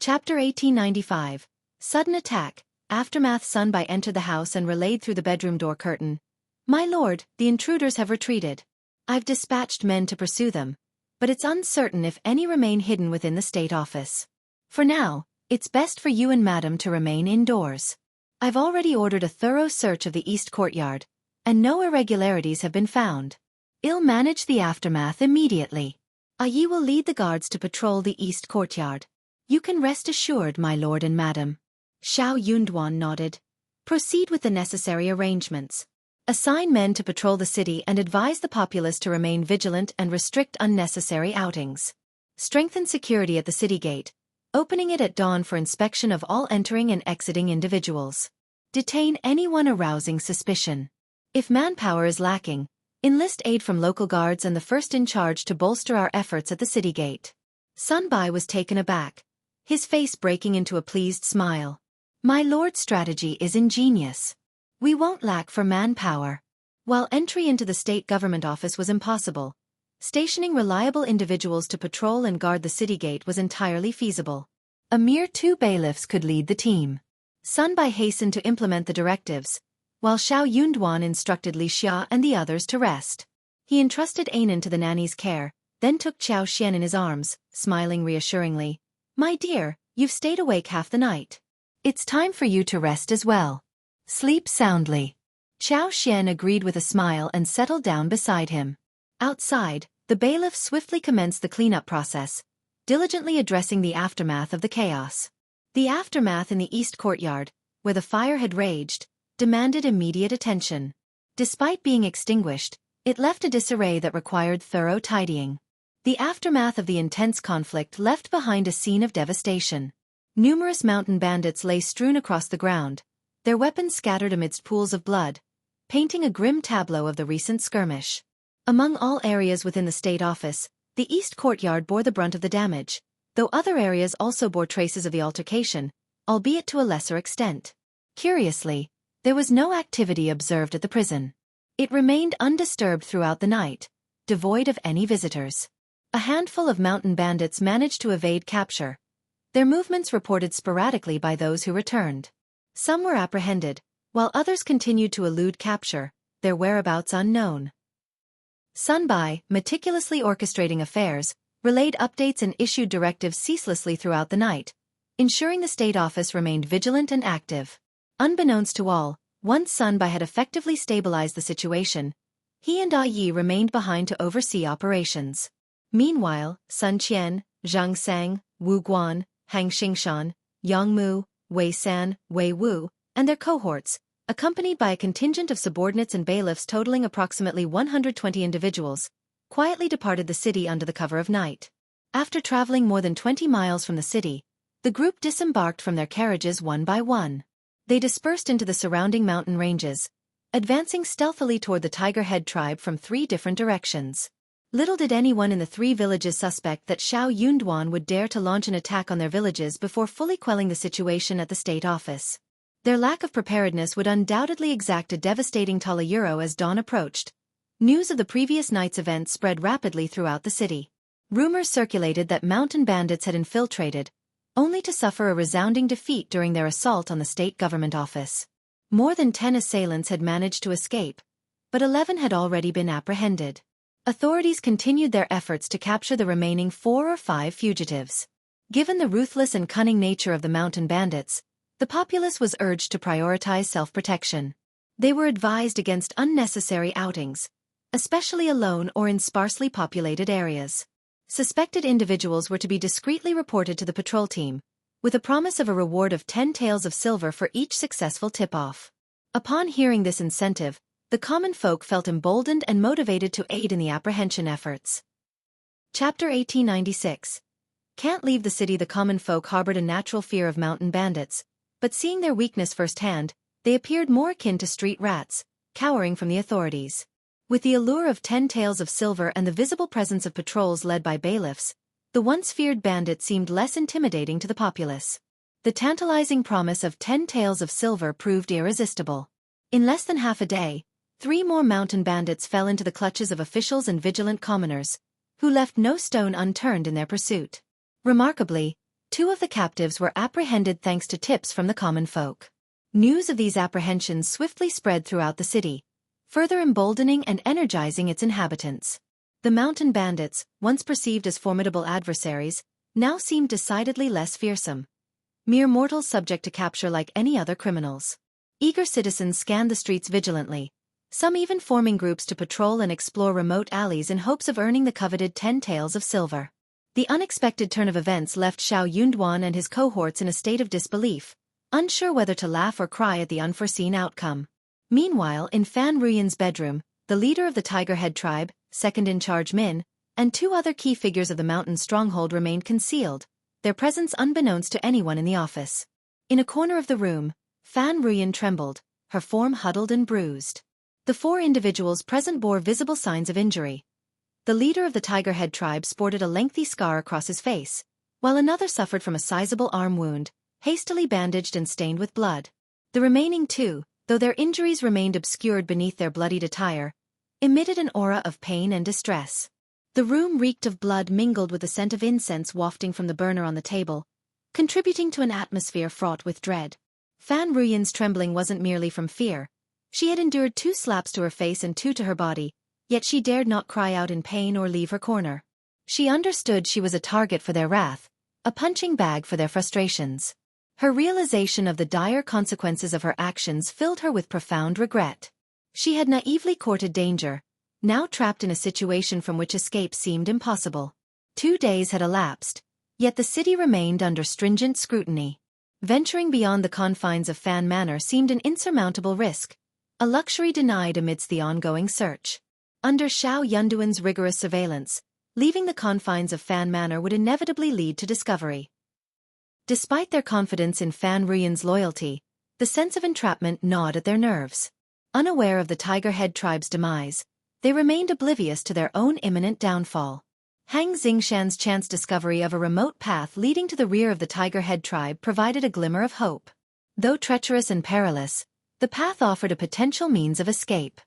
Chapter 1895. Sudden Attack. Aftermath. Sun Bai entered the house and relayed through the bedroom door curtain. "My lord, the intruders have retreated. I've dispatched men to pursue them, but it's uncertain if any remain hidden within the state office. For now, it's best for you and madam to remain indoors. I've already ordered a thorough search of the east courtyard, and no irregularities have been found. I'll manage the aftermath immediately. Yi will lead the guards to patrol the east courtyard. You can rest assured, my lord and madam." Xiao Yunduan nodded. "Proceed with the necessary arrangements. Assign men to patrol the city and advise the populace to remain vigilant and restrict unnecessary outings. Strengthen security at the city gate, opening it at dawn for inspection of all entering and exiting individuals. Detain anyone arousing suspicion. If manpower is lacking, enlist aid from local guards and the first in charge to bolster our efforts at the city gate." Sun Bai was taken aback, his face breaking into a pleased smile. "My lord's strategy is ingenious. We won't lack for manpower." While entry into the state government office was impossible, stationing reliable individuals to patrol and guard the city gate was entirely feasible. A mere 2 bailiffs could lead the team. Sun Bai hastened to implement the directives, while Xiao Yunduan instructed Li Xia and the others to rest. He entrusted Anan to the nanny's care, then took Qiao Xian in his arms, smiling reassuringly. "My dear, you've stayed awake half the night. It's time for you to rest as well. Sleep soundly." Qiao Xian agreed with a smile and settled down beside him. Outside, the bailiff swiftly commenced the cleanup process, diligently addressing the aftermath of the chaos. The aftermath in the east courtyard, where the fire had raged, demanded immediate attention. Despite being extinguished, it left a disarray that required thorough tidying. The aftermath of the intense conflict left behind a scene of devastation. Numerous mountain bandits lay strewn across the ground, their weapons scattered amidst pools of blood, painting a grim tableau of the recent skirmish. Among all areas within the state office, the east courtyard bore the brunt of the damage, though other areas also bore traces of the altercation, albeit to a lesser extent. Curiously, there was no activity observed at the prison. It remained undisturbed throughout the night, devoid of any visitors. A handful of mountain bandits managed to evade capture, their movements reported sporadically by those who returned. Some were apprehended, while others continued to elude capture, their whereabouts unknown. Sun Bai, meticulously orchestrating affairs, relayed updates and issued directives ceaselessly throughout the night, ensuring the state office remained vigilant and active. Unbeknownst to all, once Sun Bai had effectively stabilized the situation, he and Yi remained behind to oversee operations. Meanwhile, Sun Qian, Zhang Sang, Wu Guan, Hang Xingshan, Yang Mu, Wei San, Wei Wu, and their cohorts, accompanied by a contingent of subordinates and bailiffs totaling approximately 120 individuals, quietly departed the city under the cover of night. After traveling more than 20 miles from the city, the group disembarked from their carriages one by one. They dispersed into the surrounding mountain ranges, advancing stealthily toward the Tiger Head tribe from 3 different directions. Little did anyone in the 3 villages suspect that Xiao Yunduan would dare to launch an attack on their villages before fully quelling the situation at the state office. Their lack of preparedness would undoubtedly exact a devastating toll as dawn approached. News of the previous night's events spread rapidly throughout the city. Rumors circulated that mountain bandits had infiltrated, only to suffer a resounding defeat during their assault on the state government office. More than 10 assailants had managed to escape, but 11 had already been apprehended. Authorities continued their efforts to capture the remaining 4 or 5 fugitives. Given the ruthless and cunning nature of the mountain bandits, the populace was urged to prioritize self-protection. They were advised against unnecessary outings, especially alone or in sparsely populated areas. Suspected individuals were to be discreetly reported to the patrol team, with a promise of a reward of 10 taels of silver for each successful tip-off. Upon hearing this incentive, the common folk felt emboldened and motivated to aid in the apprehension efforts. Chapter 1896. Can't leave the city. The common folk harbored a natural fear of mountain bandits, but seeing their weakness firsthand, they appeared more akin to street rats, cowering from the authorities. With the allure of 10 taels of silver and the visible presence of patrols led by bailiffs, the once feared bandit seemed less intimidating to the populace. The tantalizing promise of 10 taels of silver proved irresistible. In less than half a day, 3 more mountain bandits fell into the clutches of officials and vigilant commoners, who left no stone unturned in their pursuit. Remarkably, 2 of the captives were apprehended thanks to tips from the common folk. News of these apprehensions swiftly spread throughout the city, further emboldening and energizing its inhabitants. The mountain bandits, once perceived as formidable adversaries, now seemed decidedly less fearsome. Mere mortals subject to capture like any other criminals. Eager citizens scanned the streets vigilantly, some even forming groups to patrol and explore remote alleys in hopes of earning the coveted 10 taels of silver. The unexpected turn of events left Xiao Yunduan and his cohorts in a state of disbelief, unsure whether to laugh or cry at the unforeseen outcome. Meanwhile, in Fan Ruyan's bedroom, the leader of the Tiger Head tribe, second-in-charge Min, and 2 other key figures of the mountain stronghold remained concealed, their presence unbeknownst to anyone in the office. In a corner of the room, Fan Ruyan trembled, her form huddled and bruised. The 4 individuals present bore visible signs of injury. The leader of the Tiger Head tribe sported a lengthy scar across his face, while another suffered from a sizable arm wound, hastily bandaged and stained with blood. The remaining 2, though their injuries remained obscured beneath their bloodied attire, emitted an aura of pain and distress. The room reeked of blood mingled with the scent of incense wafting from the burner on the table, contributing to an atmosphere fraught with dread. Fan Ruyan's trembling wasn't merely from fear. She had endured 2 slaps to her face and 2 to her body, yet she dared not cry out in pain or leave her corner. She understood she was a target for their wrath, a punching bag for their frustrations. Her realization of the dire consequences of her actions filled her with profound regret. She had naively courted danger, now trapped in a situation from which escape seemed impossible. 2 days had elapsed, yet the city remained under stringent scrutiny. Venturing beyond the confines of Fan Manor seemed an insurmountable risk, a luxury denied amidst the ongoing search. Under Xiao Yunduan's rigorous surveillance, leaving the confines of Fan Manor would inevitably lead to discovery. Despite their confidence in Fan Ruyan's loyalty, the sense of entrapment gnawed at their nerves. Unaware of the Tiger Head tribe's demise, they remained oblivious to their own imminent downfall. Hang Xingshan's chance discovery of a remote path leading to the rear of the Tiger Head tribe provided a glimmer of hope. Though treacherous and perilous, the path offered a potential means of escape.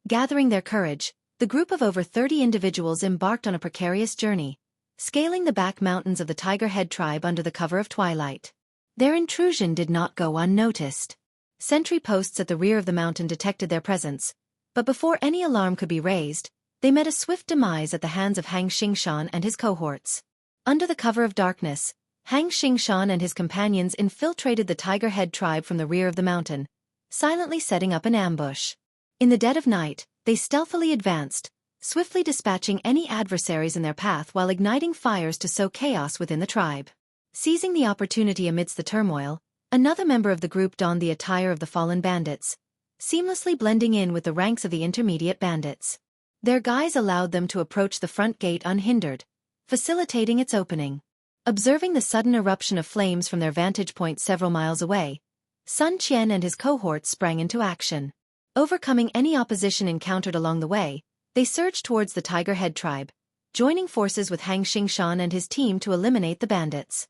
Gathering their courage, the group of over 30 individuals embarked on a precarious journey, scaling the back mountains of the Tiger Head tribe under the cover of twilight. Their intrusion did not go unnoticed. Sentry posts at the rear of the mountain detected their presence, but before any alarm could be raised, they met a swift demise at the hands of Hang Xingshan and his cohorts. Under the cover of darkness, Hang Xingshan and his companions infiltrated the Tiger Head tribe from the rear of the mountain, silently setting up an ambush. In the dead of night, they stealthily advanced, swiftly dispatching any adversaries in their path while igniting fires to sow chaos within the tribe. Seizing the opportunity amidst the turmoil, another member of the group donned the attire of the fallen bandits, seamlessly blending in with the ranks of the intermediate bandits. Their guise allowed them to approach the front gate unhindered, facilitating its opening. Observing the sudden eruption of flames from their vantage point several miles away, Sun Qian and his cohorts sprang into action. Overcoming any opposition encountered along the way, they surged towards the Tiger Head tribe, joining forces with Hang Xingshan and his team to eliminate the bandits.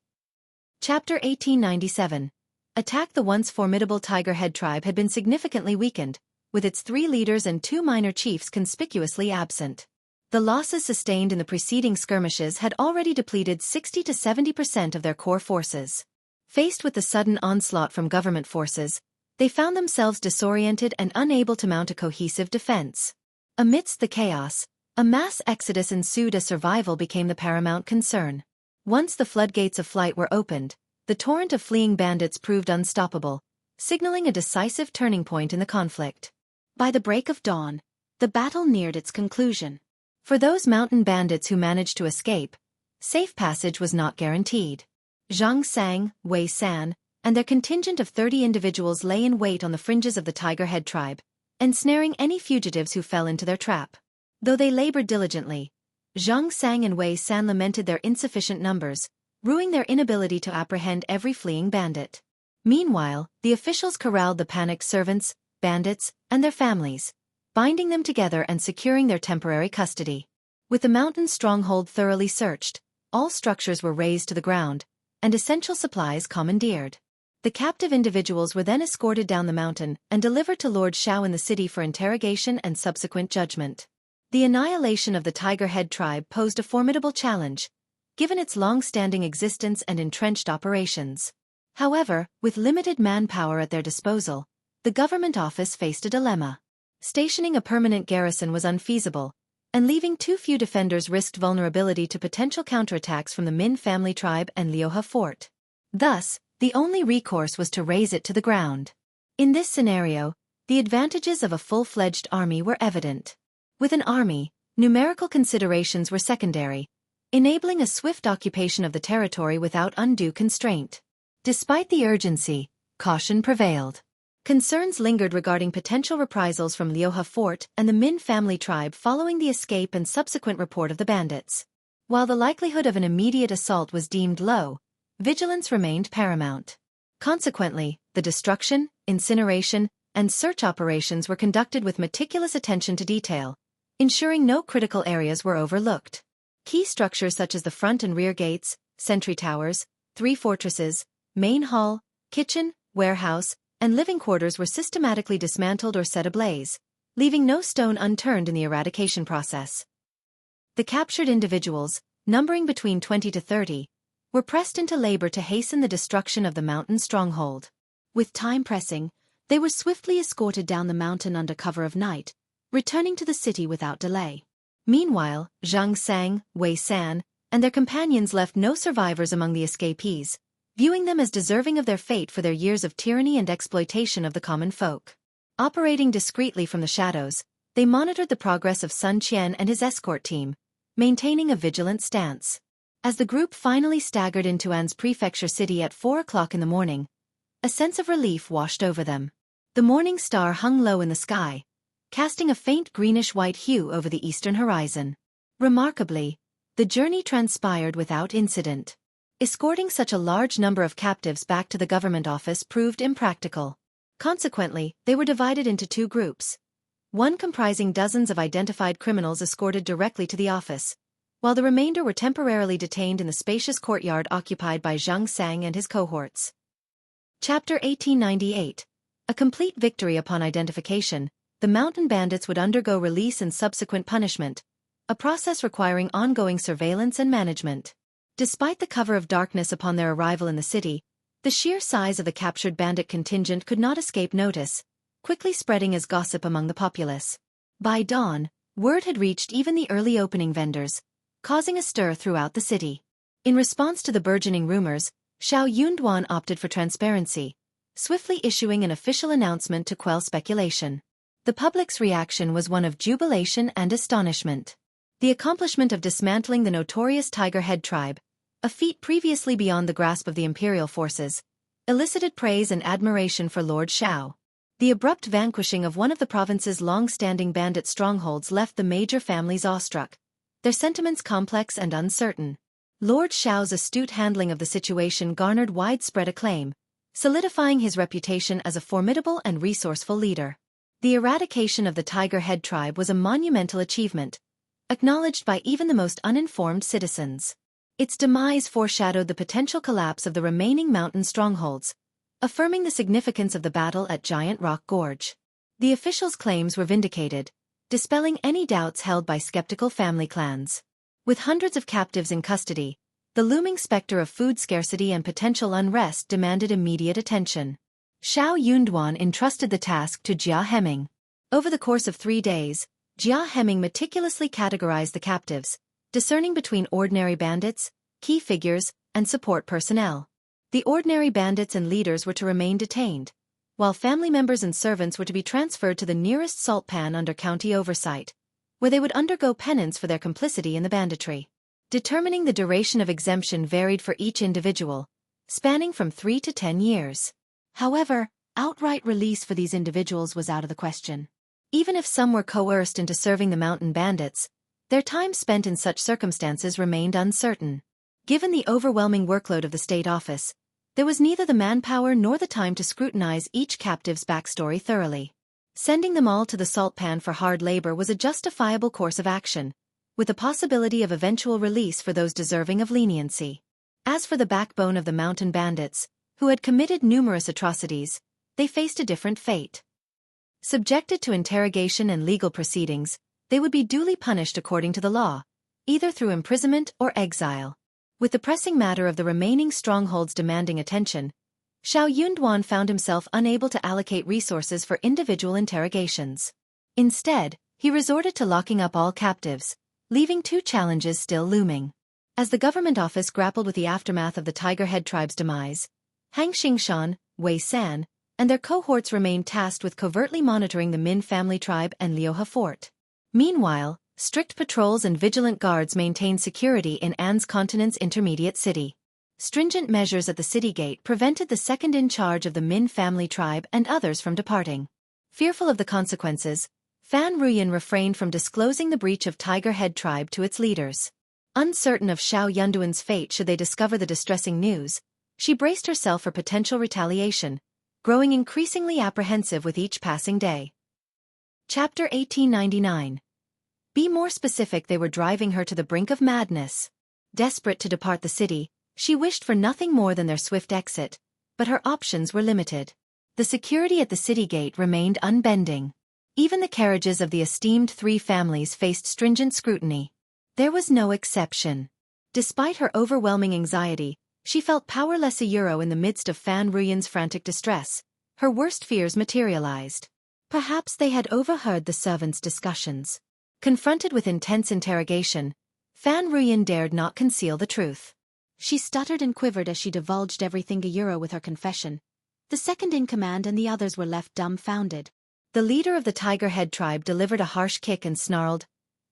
Chapter 1897. Attack. The once formidable Tiger Head tribe had been significantly weakened, with its 3 leaders and 2 minor chiefs conspicuously absent. The losses sustained in the preceding skirmishes had already depleted 60 to 70% of their core forces. Faced with the sudden onslaught from government forces, they found themselves disoriented and unable to mount a cohesive defense. Amidst the chaos, a mass exodus ensued as survival became the paramount concern. Once the floodgates of flight were opened, the torrent of fleeing bandits proved unstoppable, signaling a decisive turning point in the conflict. By the break of dawn, the battle neared its conclusion. For those mountain bandits who managed to escape, safe passage was not guaranteed. Zhang Sang, Wei San, and their contingent of 30 individuals lay in wait on the fringes of the Tiger Head tribe, ensnaring any fugitives who fell into their trap. Though they labored diligently, Zhang Sang and Wei San lamented their insufficient numbers, rueing their inability to apprehend every fleeing bandit. Meanwhile, the officials corralled the panicked servants, bandits, and their families, binding them together and securing their temporary custody. With the mountain stronghold thoroughly searched, all structures were razed to the ground, and essential supplies commandeered. The captive individuals were then escorted down the mountain and delivered to Lord Xiao in the city for interrogation and subsequent judgment. The annihilation of the Tiger Head tribe posed a formidable challenge, given its long-standing existence and entrenched operations. However, with limited manpower at their disposal, the government office faced a dilemma. Stationing a permanent garrison was unfeasible, and leaving too few defenders risked vulnerability to potential counterattacks from the Min family tribe and Liuhe fort. Thus, the only recourse was to raze it to the ground. In this scenario, the advantages of a full-fledged army were evident. With an army, numerical considerations were secondary, enabling a swift occupation of the territory without undue constraint. Despite the urgency, caution prevailed. Concerns lingered regarding potential reprisals from Liuhe fort and the Min family tribe following the escape and subsequent report of the bandits. While the likelihood of an immediate assault was deemed low, vigilance remained paramount. Consequently, the destruction, incineration, and search operations were conducted with meticulous attention to detail, ensuring no critical areas were overlooked. Key structures such as the front and rear gates, sentry towers, 3 fortresses, main hall, kitchen, warehouse, and living quarters were systematically dismantled or set ablaze, leaving no stone unturned in the eradication process. The captured individuals, numbering between 20 to 30, were pressed into labor to hasten the destruction of the mountain stronghold. With time pressing, they were swiftly escorted down the mountain under cover of night, returning to the city without delay. Meanwhile, Xianxia, Wei San, and their companions left no survivors among the escapees, viewing them as deserving of their fate for their years of tyranny and exploitation of the common folk. Operating discreetly from the shadows, they monitored the progress of Sun Qian and his escort team, maintaining a vigilant stance. As the group finally staggered into An's prefecture city at 4 o'clock in the morning, a sense of relief washed over them. The morning star hung low in the sky, casting a faint greenish-white hue over the eastern horizon. Remarkably, the journey transpired without incident. Escorting such a large number of captives back to the government office proved impractical. Consequently, they were divided into 2 groups. One comprising dozens of identified criminals escorted directly to the office, while the remainder were temporarily detained in the spacious courtyard occupied by Xianxia and his cohorts. Chapter 1898. A complete victory upon identification, the mountain bandits would undergo release and subsequent punishment, a process requiring ongoing surveillance and management. Despite the cover of darkness upon their arrival in the city, the sheer size of the captured bandit contingent could not escape notice, quickly spreading as gossip among the populace. By dawn, word had reached even the early opening vendors, causing a stir throughout the city. In response to the burgeoning rumors, Xiao Yunduan opted for transparency, swiftly issuing an official announcement to quell speculation. The public's reaction was one of jubilation and astonishment. The accomplishment of dismantling the notorious Tiger Head tribe, a feat previously beyond the grasp of the imperial forces, elicited praise and admiration for Lord Xiao. The abrupt vanquishing of one of the province's long-standing bandit strongholds left the major families awestruck, their sentiments complex and uncertain. Lord Xiao's astute handling of the situation garnered widespread acclaim, solidifying his reputation as a formidable and resourceful leader. The eradication of the Tiger Head tribe was a monumental achievement, acknowledged by even the most uninformed citizens. Its demise foreshadowed the potential collapse of the remaining mountain strongholds, affirming the significance of the battle at Giant Rock Gorge. The officials' claims were vindicated, dispelling any doubts held by skeptical family clans. With hundreds of captives in custody, the looming specter of food scarcity and potential unrest demanded immediate attention. Xiao Yunduan entrusted the task to Jia Heming. Over the course of 3 days, Jia Heming meticulously categorized the captives, discerning between ordinary bandits, key figures, and support personnel. The ordinary bandits and leaders were to remain detained, while family members and servants were to be transferred to the nearest salt pan under county oversight, where they would undergo penance for their complicity in the banditry. Determining the duration of exemption varied for each individual, spanning from 3 to 10 years. However, outright release for these individuals was out of the question. Even if some were coerced into serving the mountain bandits, their time spent in such circumstances remained uncertain. Given the overwhelming workload of the state office, there was neither the manpower nor the time to scrutinize each captive's backstory thoroughly. Sending them all to the salt pan for hard labor was a justifiable course of action, with the possibility of eventual release for those deserving of leniency. As for the backbone of the mountain bandits, who had committed numerous atrocities, they faced a different fate. Subjected to interrogation and legal proceedings, they would be duly punished according to the law, either through imprisonment or exile. With the pressing matter of the remaining strongholds demanding attention, Xiao Yunduan found himself unable to allocate resources for individual interrogations. Instead, he resorted to locking up all captives, leaving two challenges still looming. As the government office grappled with the aftermath of the Tiger Head tribe's demise, Hang Xingshan, Wei San, and their cohorts remained tasked with covertly monitoring the Min family tribe and Liuhe fort. Meanwhile, strict patrols and vigilant guards maintained security in An's continent's intermediate city. Stringent measures at the city gate prevented the second in charge of the Min family tribe and others from departing. Fearful of the consequences, Fan Ruyan refrained from disclosing the breach of Tiger Head tribe to its leaders. Uncertain of Xiao Yunduan's fate should they discover the distressing news, she braced herself for potential retaliation, growing increasingly apprehensive with each passing day. Chapter 1899. Be more specific. They were driving her to the brink of madness. Desperate to depart the city, she wished for nothing more than their swift exit, but her options were limited. The security at the city gate remained unbending. Even the carriages of the esteemed three families faced stringent scrutiny. There was no exception. Despite her overwhelming anxiety, she felt powerless in the midst of Fan Ruyan's frantic distress. Her worst fears materialized. Perhaps they had overheard the servants' discussions. Confronted with intense interrogation, Fan Ruyan dared not conceal the truth. She stuttered and quivered as she divulged everything with her confession. The second-in-command and the others were left dumbfounded. The leader of the Tiger Head tribe delivered a harsh kick and snarled,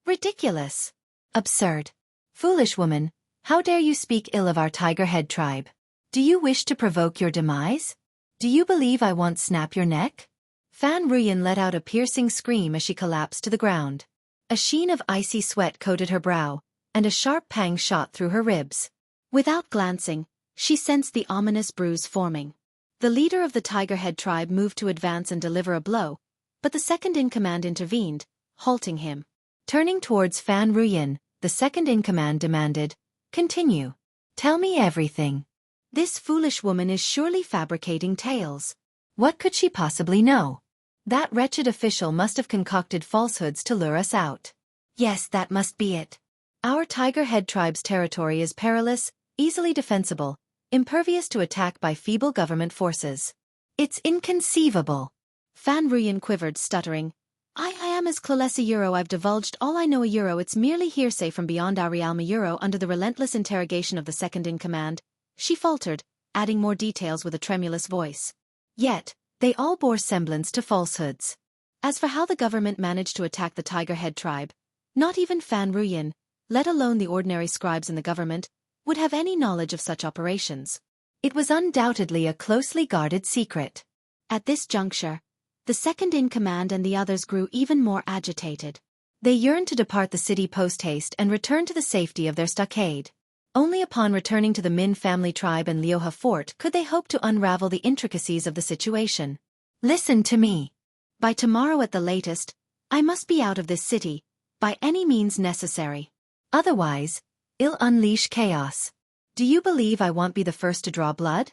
"Ridiculous! Absurd! Foolish woman, how dare you speak ill of our Tiger Head tribe? Do you wish to provoke your demise? Do you believe I won't snap your neck?" Fan Ruyan let out a piercing scream as she collapsed to the ground. A sheen of icy sweat coated her brow, and a sharp pang shot through her ribs. Without glancing, she sensed the ominous bruise forming. The leader of the Tiger Head tribe moved to advance and deliver a blow, but the second-in-command intervened, halting him. Turning towards Fan Ruyan, the second-in-command demanded, "Continue. Tell me everything. This foolish woman is surely fabricating tales. What could she possibly know? That wretched official must have concocted falsehoods to lure us out. Yes, that must be it. Our Tiger Head tribe's territory is perilous, easily defensible, impervious to attack by feeble government forces. It's inconceivable." Fan Ruyan quivered, stuttering, I am as clueless I've divulged all I know it's merely hearsay from beyond our realm under the relentless interrogation of the second-in-command. She faltered, adding more details with a tremulous voice. Yet, they all bore semblance to falsehoods. As for how the government managed to attack the Tiger Head tribe, not even Fan Ruyan, let alone the ordinary scribes in the government, would have any knowledge of such operations. It was undoubtedly a closely guarded secret. At this juncture, the second-in-command and the others grew even more agitated. They yearned to depart the city post-haste and return to the safety of their stockade. Only upon returning to the Min family tribe and Liuhe fort could they hope to unravel the intricacies of the situation. "Listen to me. By tomorrow at the latest, I must be out of this city, by any means necessary. Otherwise, I'll unleash chaos. Do you believe I won't be the first to draw blood?"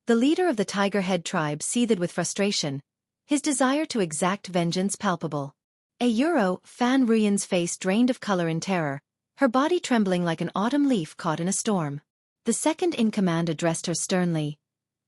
The leader of the Tiger Head tribe seethed with frustration, his desire to exact vengeance palpable. Fan Ruyan's face drained of color in terror, her body trembling like an autumn leaf caught in a storm. The second-in-command addressed her sternly.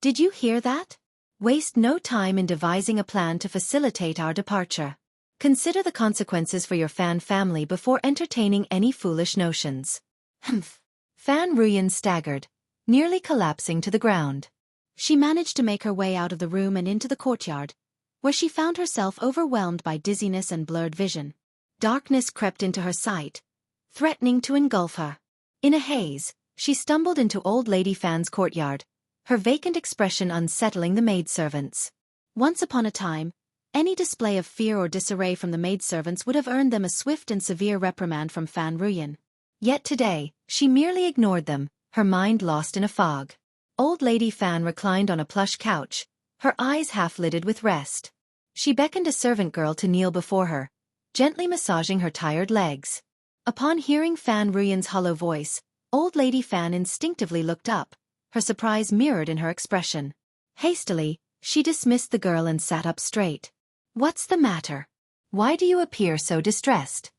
"Did you hear that? Waste no time in devising a plan to facilitate our departure. Consider the consequences for your Fan family before entertaining any foolish notions." Humph. Fan Ruyan staggered, nearly collapsing to the ground. She managed to make her way out of the room and into the courtyard, where she found herself overwhelmed by dizziness and blurred vision. Darkness crept into her sight, threatening to engulf her. In a haze, she stumbled into Old Lady Fan's courtyard, her vacant expression unsettling the maidservants. Once upon a time, any display of fear or disarray from the maidservants would have earned them a swift and severe reprimand from Fan Ruyan. Yet today, she merely ignored them, her mind lost in a fog. Old Lady Fan reclined on a plush couch, her eyes half-lidded with rest. She beckoned a servant girl to kneel before her, gently massaging her tired legs. Upon hearing Fan Ruyan's hollow voice, Old Lady Fan instinctively looked up, her surprise mirrored in her expression. Hastily, she dismissed the girl and sat up straight. "What's the matter? Why do you appear so distressed?"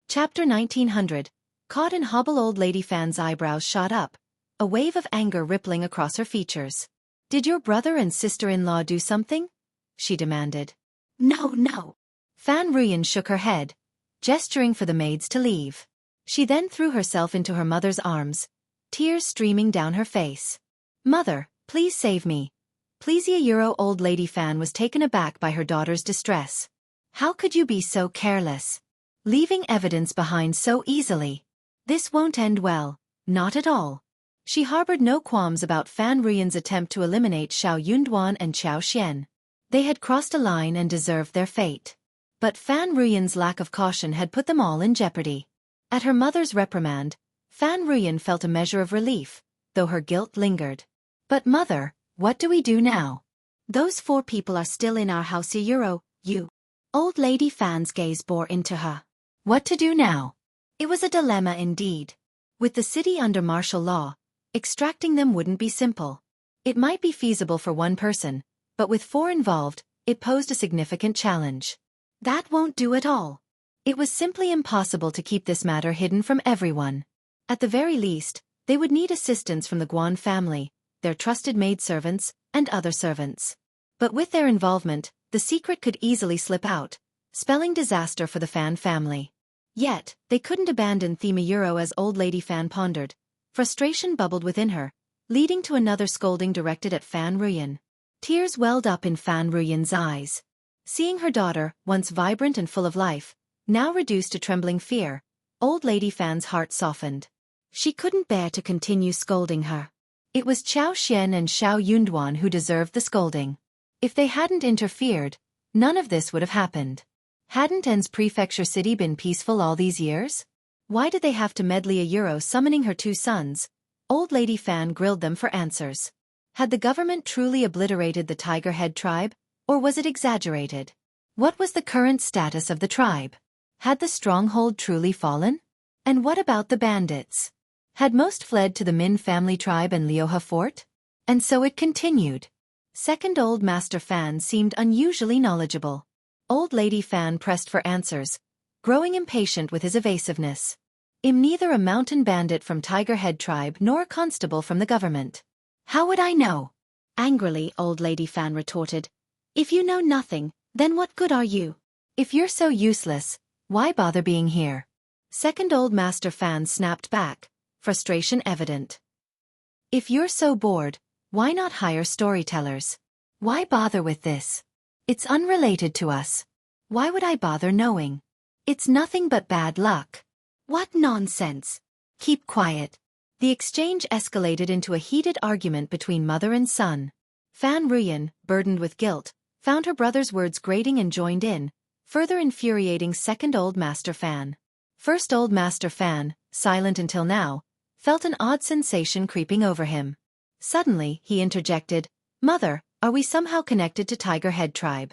Chapter 1900. Caught in hobble, old lady Fan's eyebrows shot up, a wave of anger rippling across her features. Did your brother and sister-in-law do something? She demanded. No, no. Fan Ruyan shook her head, gesturing for the maids to leave. She then threw herself into her mother's arms, tears streaming down her face. Mother, please save me. Please. Old lady Fan was taken aback by her daughter's distress. How could you be so careless? Leaving evidence behind so easily. This won't end well, not at all. She harbored no qualms about Fan Ruyan's attempt to eliminate Xiao Yunduan and Xiao Xian. They had crossed a line and deserved their fate. But Fan Ruyan's lack of caution had put them all in jeopardy. At her mother's reprimand, Fan Ruyan felt a measure of relief, though her guilt lingered. But mother, what do we do now? Those 4 people are still in our house. You. Old lady Fan's gaze bore into her. What to do now? It was a dilemma indeed. With the city under martial law, extracting them wouldn't be simple. It might be feasible for one person, but with 4 involved, it posed a significant challenge. That won't do at all. It was simply impossible to keep this matter hidden from everyone. At the very least, they would need assistance from the Guan family, their trusted maidservants, and other servants. But with their involvement, the secret could easily slip out, spelling disaster for the Fan family. Yet, they couldn't abandon Thema Euro as old lady Fan pondered. Frustration bubbled within her, leading to another scolding directed at Fan Ruyan. Tears welled up in Fan Ruyan's eyes. Seeing her daughter, once vibrant and full of life, now reduced to trembling fear, old lady Fan's heart softened. She couldn't bear to continue scolding her. It was Xiao Xian and Xiao Yunduan who deserved the scolding. If they hadn't interfered, none of this would have happened. Hadn't En's prefecture city been peaceful all these years? Why did they have to meddle? Summoning her 2 sons, old lady Fan grilled them for answers. Had the government truly obliterated the Tiger Head tribe, or was it exaggerated? What was the current status of the tribe? Had the stronghold truly fallen? And what about the bandits? Had most fled to the Min family tribe and Liuhe fort? And so it continued. Second Old Master Fan seemed unusually knowledgeable. Old lady Fan pressed for answers, growing impatient with his evasiveness. I'm neither a mountain bandit from Tiger Head tribe nor a constable from the government. How would I know? Angrily, old lady Fan retorted. If you know nothing, then what good are you? If you're so useless, why bother being here? Second Old Master Fan snapped back, frustration evident. If you're so bored, why not hire storytellers? Why bother with this? It's unrelated to us. Why would I bother knowing? It's nothing but bad luck. What nonsense. Keep quiet. The exchange escalated into a heated argument between mother and son. Fan Ruyan, burdened with guilt, found her brother's words grating and joined in, further infuriating Second Old Master Fan. First Old Master Fan, silent until now, felt an odd sensation creeping over him. Suddenly, he interjected, Mother, are we somehow connected to Tiger Head tribe?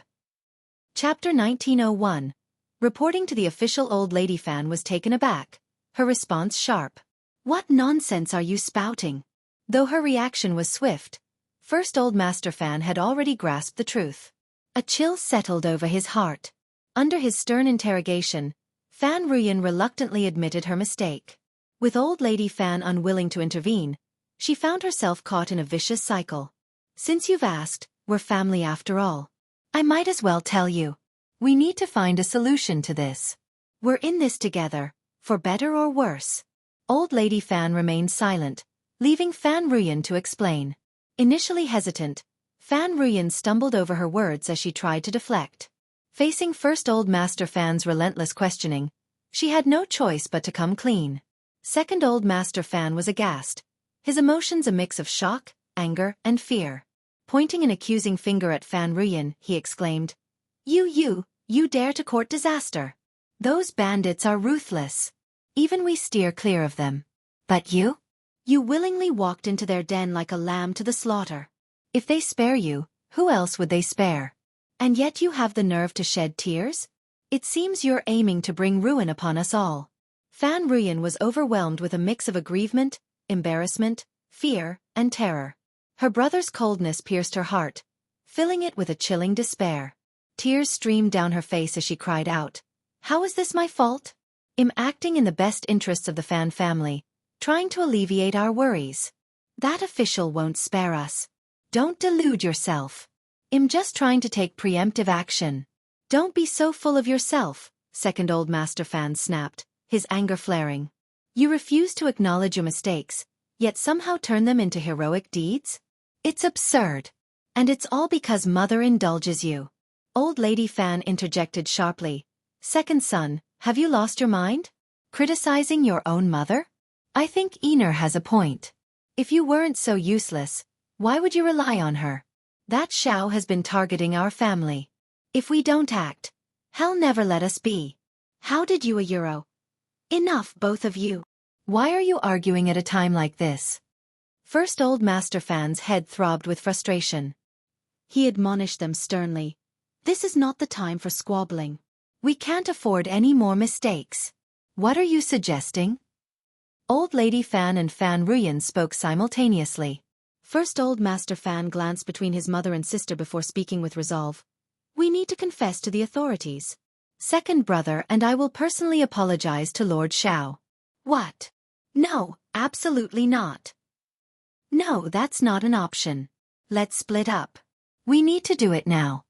Chapter 1901. Reporting to the official old lady Fan was taken aback, her response sharp. What nonsense are you spouting? Though her reaction was swift, First Old Master Fan had already grasped the truth. A chill settled over his heart. Under his stern interrogation, Fan Ruyan reluctantly admitted her mistake. With old lady Fan unwilling to intervene, she found herself caught in a vicious cycle. Since you've asked, we're family after all. I might as well tell you. We need to find a solution to this. We're in this together, for better or worse. Old lady Fan remained silent, leaving Fan Ruyan to explain. Initially hesitant, Fan Ruyan stumbled over her words as she tried to deflect. Facing First Old Master Fan's relentless questioning, she had no choice but to come clean. Second Old Master Fan was aghast, his emotions a mix of shock, anger, and fear. Pointing an accusing finger at Fan Ruyan, he exclaimed, You dare to court disaster. Those bandits are ruthless. Even we steer clear of them. But you? You willingly walked into their den like a lamb to the slaughter. If they spare you, who else would they spare? And yet you have the nerve to shed tears? It seems you're aiming to bring ruin upon us all. Fan Ruyan was overwhelmed with a mix of aggrievement, embarrassment, fear, and terror. Her brother's coldness pierced her heart, filling it with a chilling despair. Tears streamed down her face as she cried out, How is this my fault? I'm acting in the best interests of the Fan family, trying to alleviate our worries. That official won't spare us. Don't delude yourself. I'm just trying to take preemptive action. Don't be so full of yourself, second old Master Fan snapped, his anger flaring. You refuse to acknowledge your mistakes, yet somehow turn them into heroic deeds? It's absurd. And it's all because Mother indulges you. Old Lady Fan interjected sharply. Second son, have you lost your mind? Criticizing your own mother? I think Ener has a point. If you weren't so useless, why would you rely on her? That Xiao has been targeting our family. If we don't act, hell never let us be. How did you a euro? Enough, both of you. Why are you arguing at a time like this? First old Master Fan's head throbbed with frustration. He admonished them sternly. This is not the time for squabbling. We can't afford any more mistakes. What are you suggesting? Old Lady Fan and Fan Ruyan spoke simultaneously. First old Master Fan glanced between his mother and sister before speaking with resolve. We need to confess to the authorities. Second brother and I will personally apologize to Lord Xiao. What? No, absolutely not. No, that's not an option. Let's split up. We need to do it now.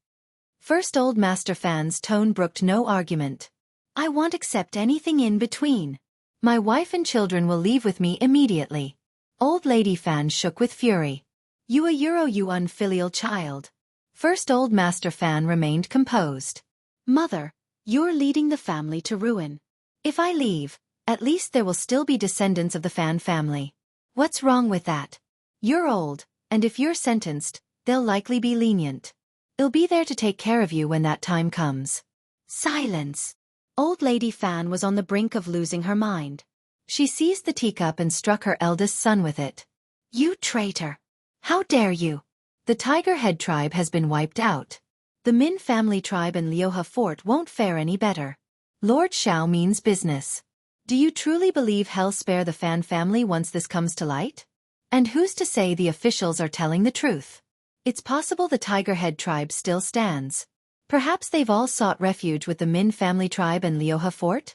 First old Master Fan's tone brooked no argument. I won't accept anything in between. My wife and children will leave with me immediately. Old Lady Fan shook with fury. You a euro, you unfilial child. First old Master Fan remained composed. Mother, you're leading the family to ruin. If I leave, at least there will still be descendants of the Fan family. What's wrong with that? You're old, and if you're sentenced, they'll likely be lenient. They'll be there to take care of you when that time comes. Silence. Old Lady Fan was on the brink of losing her mind. She seized the teacup and struck her eldest son with it. You traitor! How dare you! The Tiger Head tribe has been wiped out. The Min family tribe and Liuhe Fort won't fare any better. Lord Xiao means business. Do you truly believe hell spare the Fan family once this comes to light? And who's to say the officials are telling the truth? It's possible the Tiger Head tribe still stands. Perhaps they've all sought refuge with the Min family tribe and Liuhe Fort?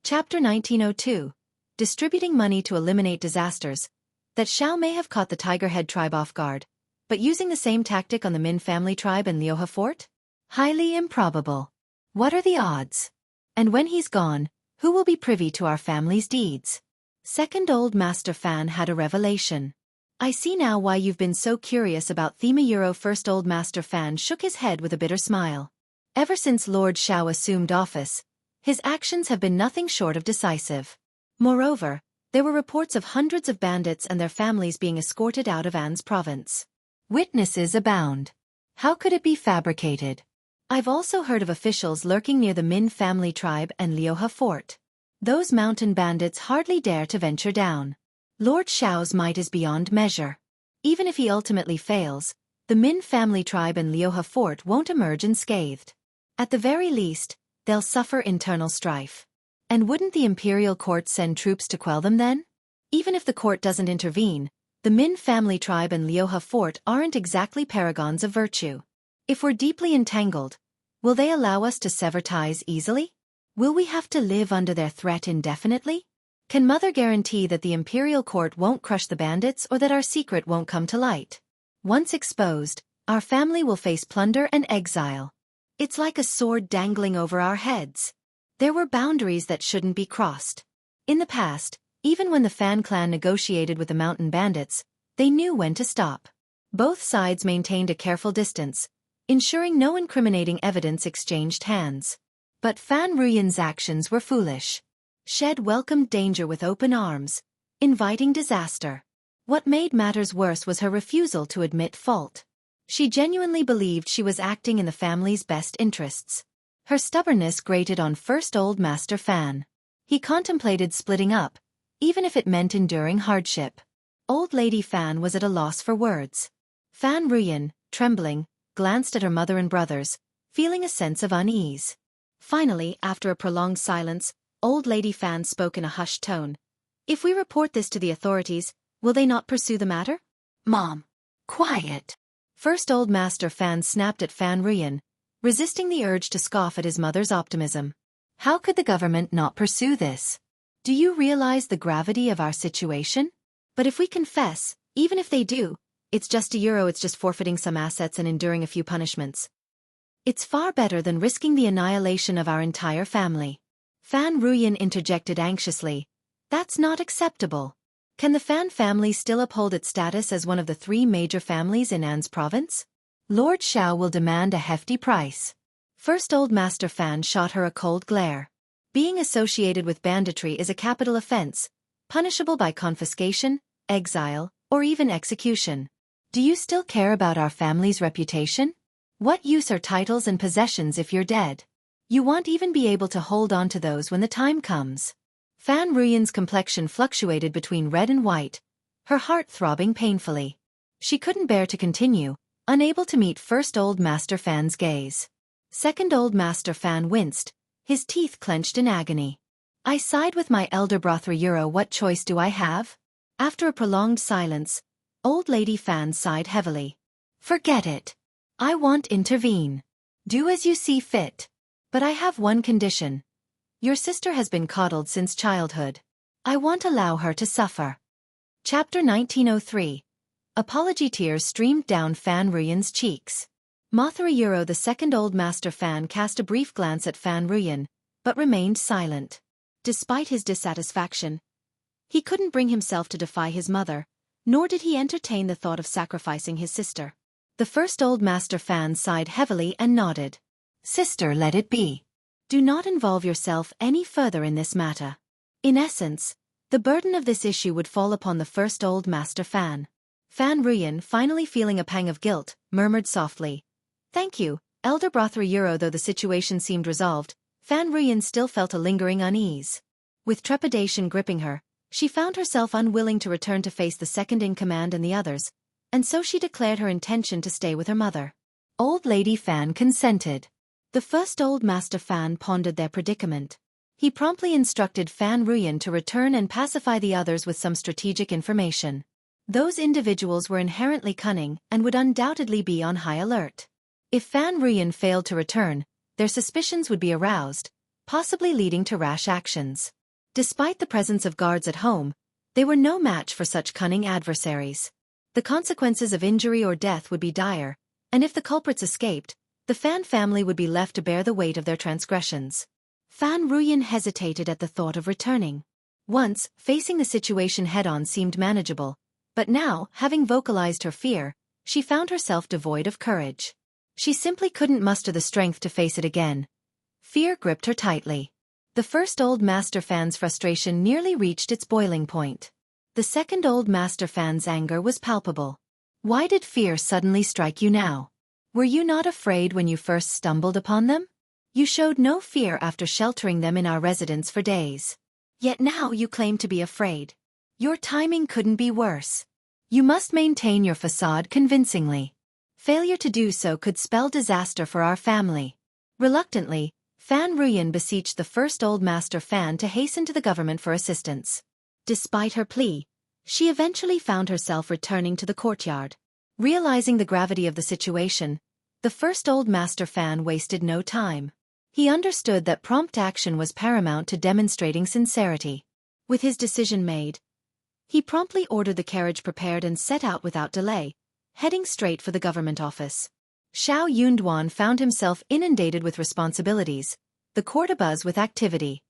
Chapter 1902. Distributing money to eliminate disasters. That Xiao may have caught the Tiger Head tribe off guard, but using the same tactic on the Min family tribe and Liuhe Fort? Highly improbable. What are the odds? And when he's gone, who will be privy to our family's deeds? Second old Master Fan had a revelation. I see now why you've been so curious about Thema Euro. First old Master Fan shook his head with a bitter smile. Ever since Lord Xiao assumed office, his actions have been nothing short of decisive. Moreover, there were reports of hundreds of bandits and their families being escorted out of An's province. Witnesses abound. How could it be fabricated? I've also heard of officials lurking near the Min family tribe and Liuhe Fort. Those mountain bandits hardly dare to venture down. Lord Xiao's might is beyond measure. Even if he ultimately fails, the Min family tribe and Liuhe Fort won't emerge unscathed. At the very least, they'll suffer internal strife. And wouldn't the imperial court send troops to quell them then? Even if the court doesn't intervene, the Min family tribe and Liuhe Fort aren't exactly paragons of virtue. If we're deeply entangled, will they allow us to sever ties easily? Will we have to live under their threat indefinitely? Can Mother guarantee that the imperial court won't crush the bandits or that our secret won't come to light? Once exposed, our family will face plunder and exile. It's like a sword dangling over our heads. There were boundaries that shouldn't be crossed. In the past, even when the Fan clan negotiated with the mountain bandits, they knew when to stop. Both sides maintained a careful distance, ensuring no incriminating evidence exchanged hands. But Fan Ruyan's actions were foolish. Shed welcomed danger with open arms, inviting disaster. What made matters worse was her refusal to admit fault. She genuinely believed she was acting in the family's best interests. Her stubbornness grated on First Old Master Fan. He contemplated splitting up, even if it meant enduring hardship. Old Lady Fan was at a loss for words. Fan Ruyan, trembling, glanced at her mother and brothers, feeling a sense of unease. Finally, after a prolonged silence, Old Lady Fan spoke in a hushed tone. If we report this to the authorities, will they not pursue the matter? Mom. Quiet. First Old Master Fan snapped at Fan Ruyan, resisting the urge to scoff at his mother's optimism. How could the government not pursue this? Do you realize the gravity of our situation? But if we confess, even if they do, it's just €1, it's just forfeiting some assets and enduring a few punishments. It's far better than risking the annihilation of our entire family. Fan Ruyin interjected anxiously. That's not acceptable. Can the Fan family still uphold its status as one of the 3 major families in An's province? Lord Xiao will demand a hefty price. First Old Master Fan shot her a cold glare. Being associated with banditry is a capital offense, punishable by confiscation, exile, or even execution. Do you still care about our family's reputation? What use are titles and possessions if you're dead? You won't even be able to hold on to those when the time comes. Fan Ruyin's complexion fluctuated between red and white, her heart throbbing painfully. She couldn't bear to continue, unable to meet First Old Master Fan's gaze. Second Old Master Fan winced, his teeth clenched in agony. I sighed with my elder brother Euro. What choice do I have? After a prolonged silence, Old Lady Fan sighed heavily. Forget it. I won't intervene. Do as you see fit. But I have one condition. Your sister has been coddled since childhood. I won't allow her to suffer. Chapter 1903. Apology. Tears streamed down Fan Ruyin's cheeks. Mothra Euro, the second Old Master Fan, cast a brief glance at Fan Ruyin, but remained silent. Despite his dissatisfaction, he couldn't bring himself to defy his mother, nor did he entertain the thought of sacrificing his sister. The first Old Master Fan sighed heavily and nodded. Sister, let it be. Do not involve yourself any further in this matter. In essence, the burden of this issue would fall upon the first Old Master Fan. Fan Ruyin, finally feeling a pang of guilt, murmured softly. Thank you, Elder brother Euro. Though the situation seemed resolved, Fan Ruyin still felt a lingering unease. With trepidation gripping her, she found herself unwilling to return to face the second-in-command and the others, and so she declared her intention to stay with her mother. Old Lady Fan consented. The first Old Master Fan pondered their predicament. He promptly instructed Fan Ruyin to return and pacify the others with some strategic information. Those individuals were inherently cunning and would undoubtedly be on high alert. If Fan Ruyin failed to return, their suspicions would be aroused, possibly leading to rash actions. Despite the presence of guards at home, they were no match for such cunning adversaries. The consequences of injury or death would be dire, and if the culprits escaped, the Fan family would be left to bear the weight of their transgressions. Fan Ruyin hesitated at the thought of returning. Once, facing the situation head-on seemed manageable, but now, having vocalized her fear, she found herself devoid of courage. She simply couldn't muster the strength to face it again. Fear gripped her tightly. The first Old Master Fan's frustration nearly reached its boiling point. The second Old Master Fan's anger was palpable. Why did fear suddenly strike you now? Were you not afraid when you first stumbled upon them? You showed no fear after sheltering them in our residence for days. Yet now you claim to be afraid. Your timing couldn't be worse. You must maintain your facade convincingly. Failure to do so could spell disaster for our family. Reluctantly, Fan Ruyin beseeched the first Old Master Fan to hasten to the government for assistance. Despite her plea, she eventually found herself returning to the courtyard. Realizing the gravity of the situation, the first Old Master Fan wasted no time. He understood that prompt action was paramount to demonstrating sincerity. With his decision made, he promptly ordered the carriage prepared and set out without delay, heading straight for the government office. Xiao Yunduan found himself inundated with responsibilities, the court abuzz with activity.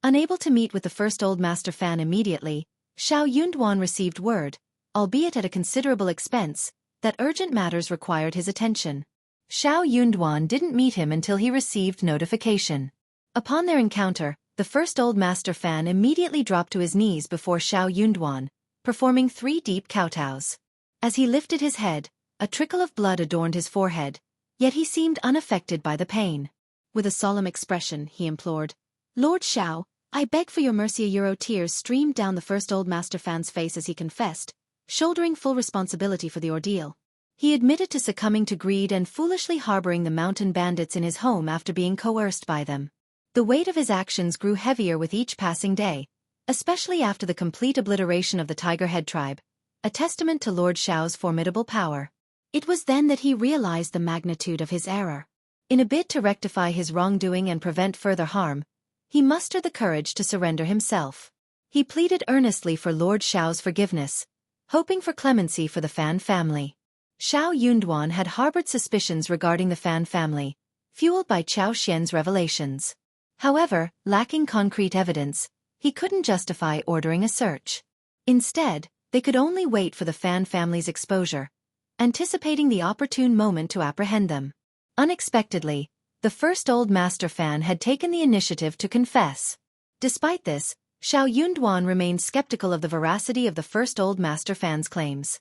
Unable to meet with the first Old Master Fan immediately, Xiao Yunduan received word, albeit at a considerable expense, that urgent matters required his attention. Xiao Yunduan didn't meet him until he received notification. Upon their encounter, the first Old Master Fan immediately dropped to his knees before Xiao Yunduan, performing 3 deep kowtows. As he lifted his head, a trickle of blood adorned his forehead, yet he seemed unaffected by the pain. With a solemn expression, he implored, Lord Xiao, I beg for your mercy. Euro. Tears streamed down the first Old Master Fan's face as he confessed, shouldering full responsibility for the ordeal. He admitted to succumbing to greed and foolishly harboring the mountain bandits in his home after being coerced by them. The weight of his actions grew heavier with each passing day, especially after the complete obliteration of the Tigerhead tribe, a testament to Lord Xiao's formidable power. It was then that he realized the magnitude of his error. In a bid to rectify his wrongdoing and prevent further harm, he mustered the courage to surrender himself. He pleaded earnestly for Lord Xiao's forgiveness, hoping for clemency for the Fan family. Xiao Yunduan had harbored suspicions regarding the Fan family, fueled by Qiao Xian's revelations. However, lacking concrete evidence, he couldn't justify ordering a search. Instead, they could only wait for the Fan family's exposure, anticipating the opportune moment to apprehend them. Unexpectedly, the first Old Master Fan had taken the initiative to confess. Despite this, Xiao Yunduan remained skeptical of the veracity of the first Old Master Fan's claims.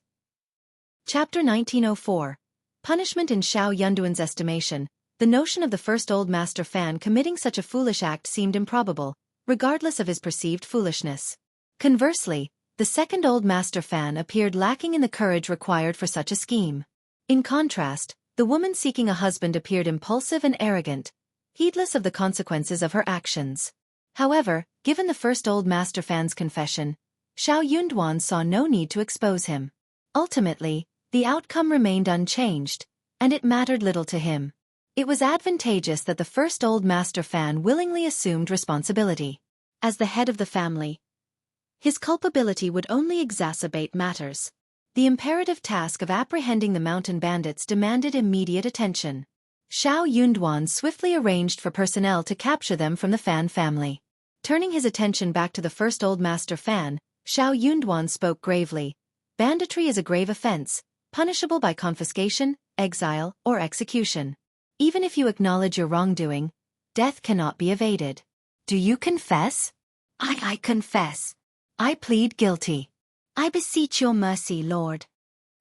Chapter 1904. Punishment. In Xiao Yunduan's estimation, the notion of the first Old Master Fan committing such a foolish act seemed improbable, regardless of his perceived foolishness. Conversely, the second Old Master Fan appeared lacking in the courage required for such a scheme. In contrast, the woman seeking a husband appeared impulsive and arrogant, heedless of the consequences of her actions. However, given the first Old Master Fan's confession, Xiao Yunduan saw no need to expose him. Ultimately, the outcome remained unchanged, and it mattered little to him. It was advantageous that the first Old Master Fan willingly assumed responsibility. As the head of the family, his culpability would only exacerbate matters. The imperative task of apprehending the mountain bandits demanded immediate attention. Xiao Yunduan swiftly arranged for personnel to capture them from the Fan family. Turning his attention back to the first Old Master Fan, Xiao Yunduan spoke gravely. Banditry is a grave offense, punishable by confiscation, exile, or execution. Even if you acknowledge your wrongdoing, death cannot be evaded. Do you confess? I confess. I plead guilty. I beseech your mercy, Lord.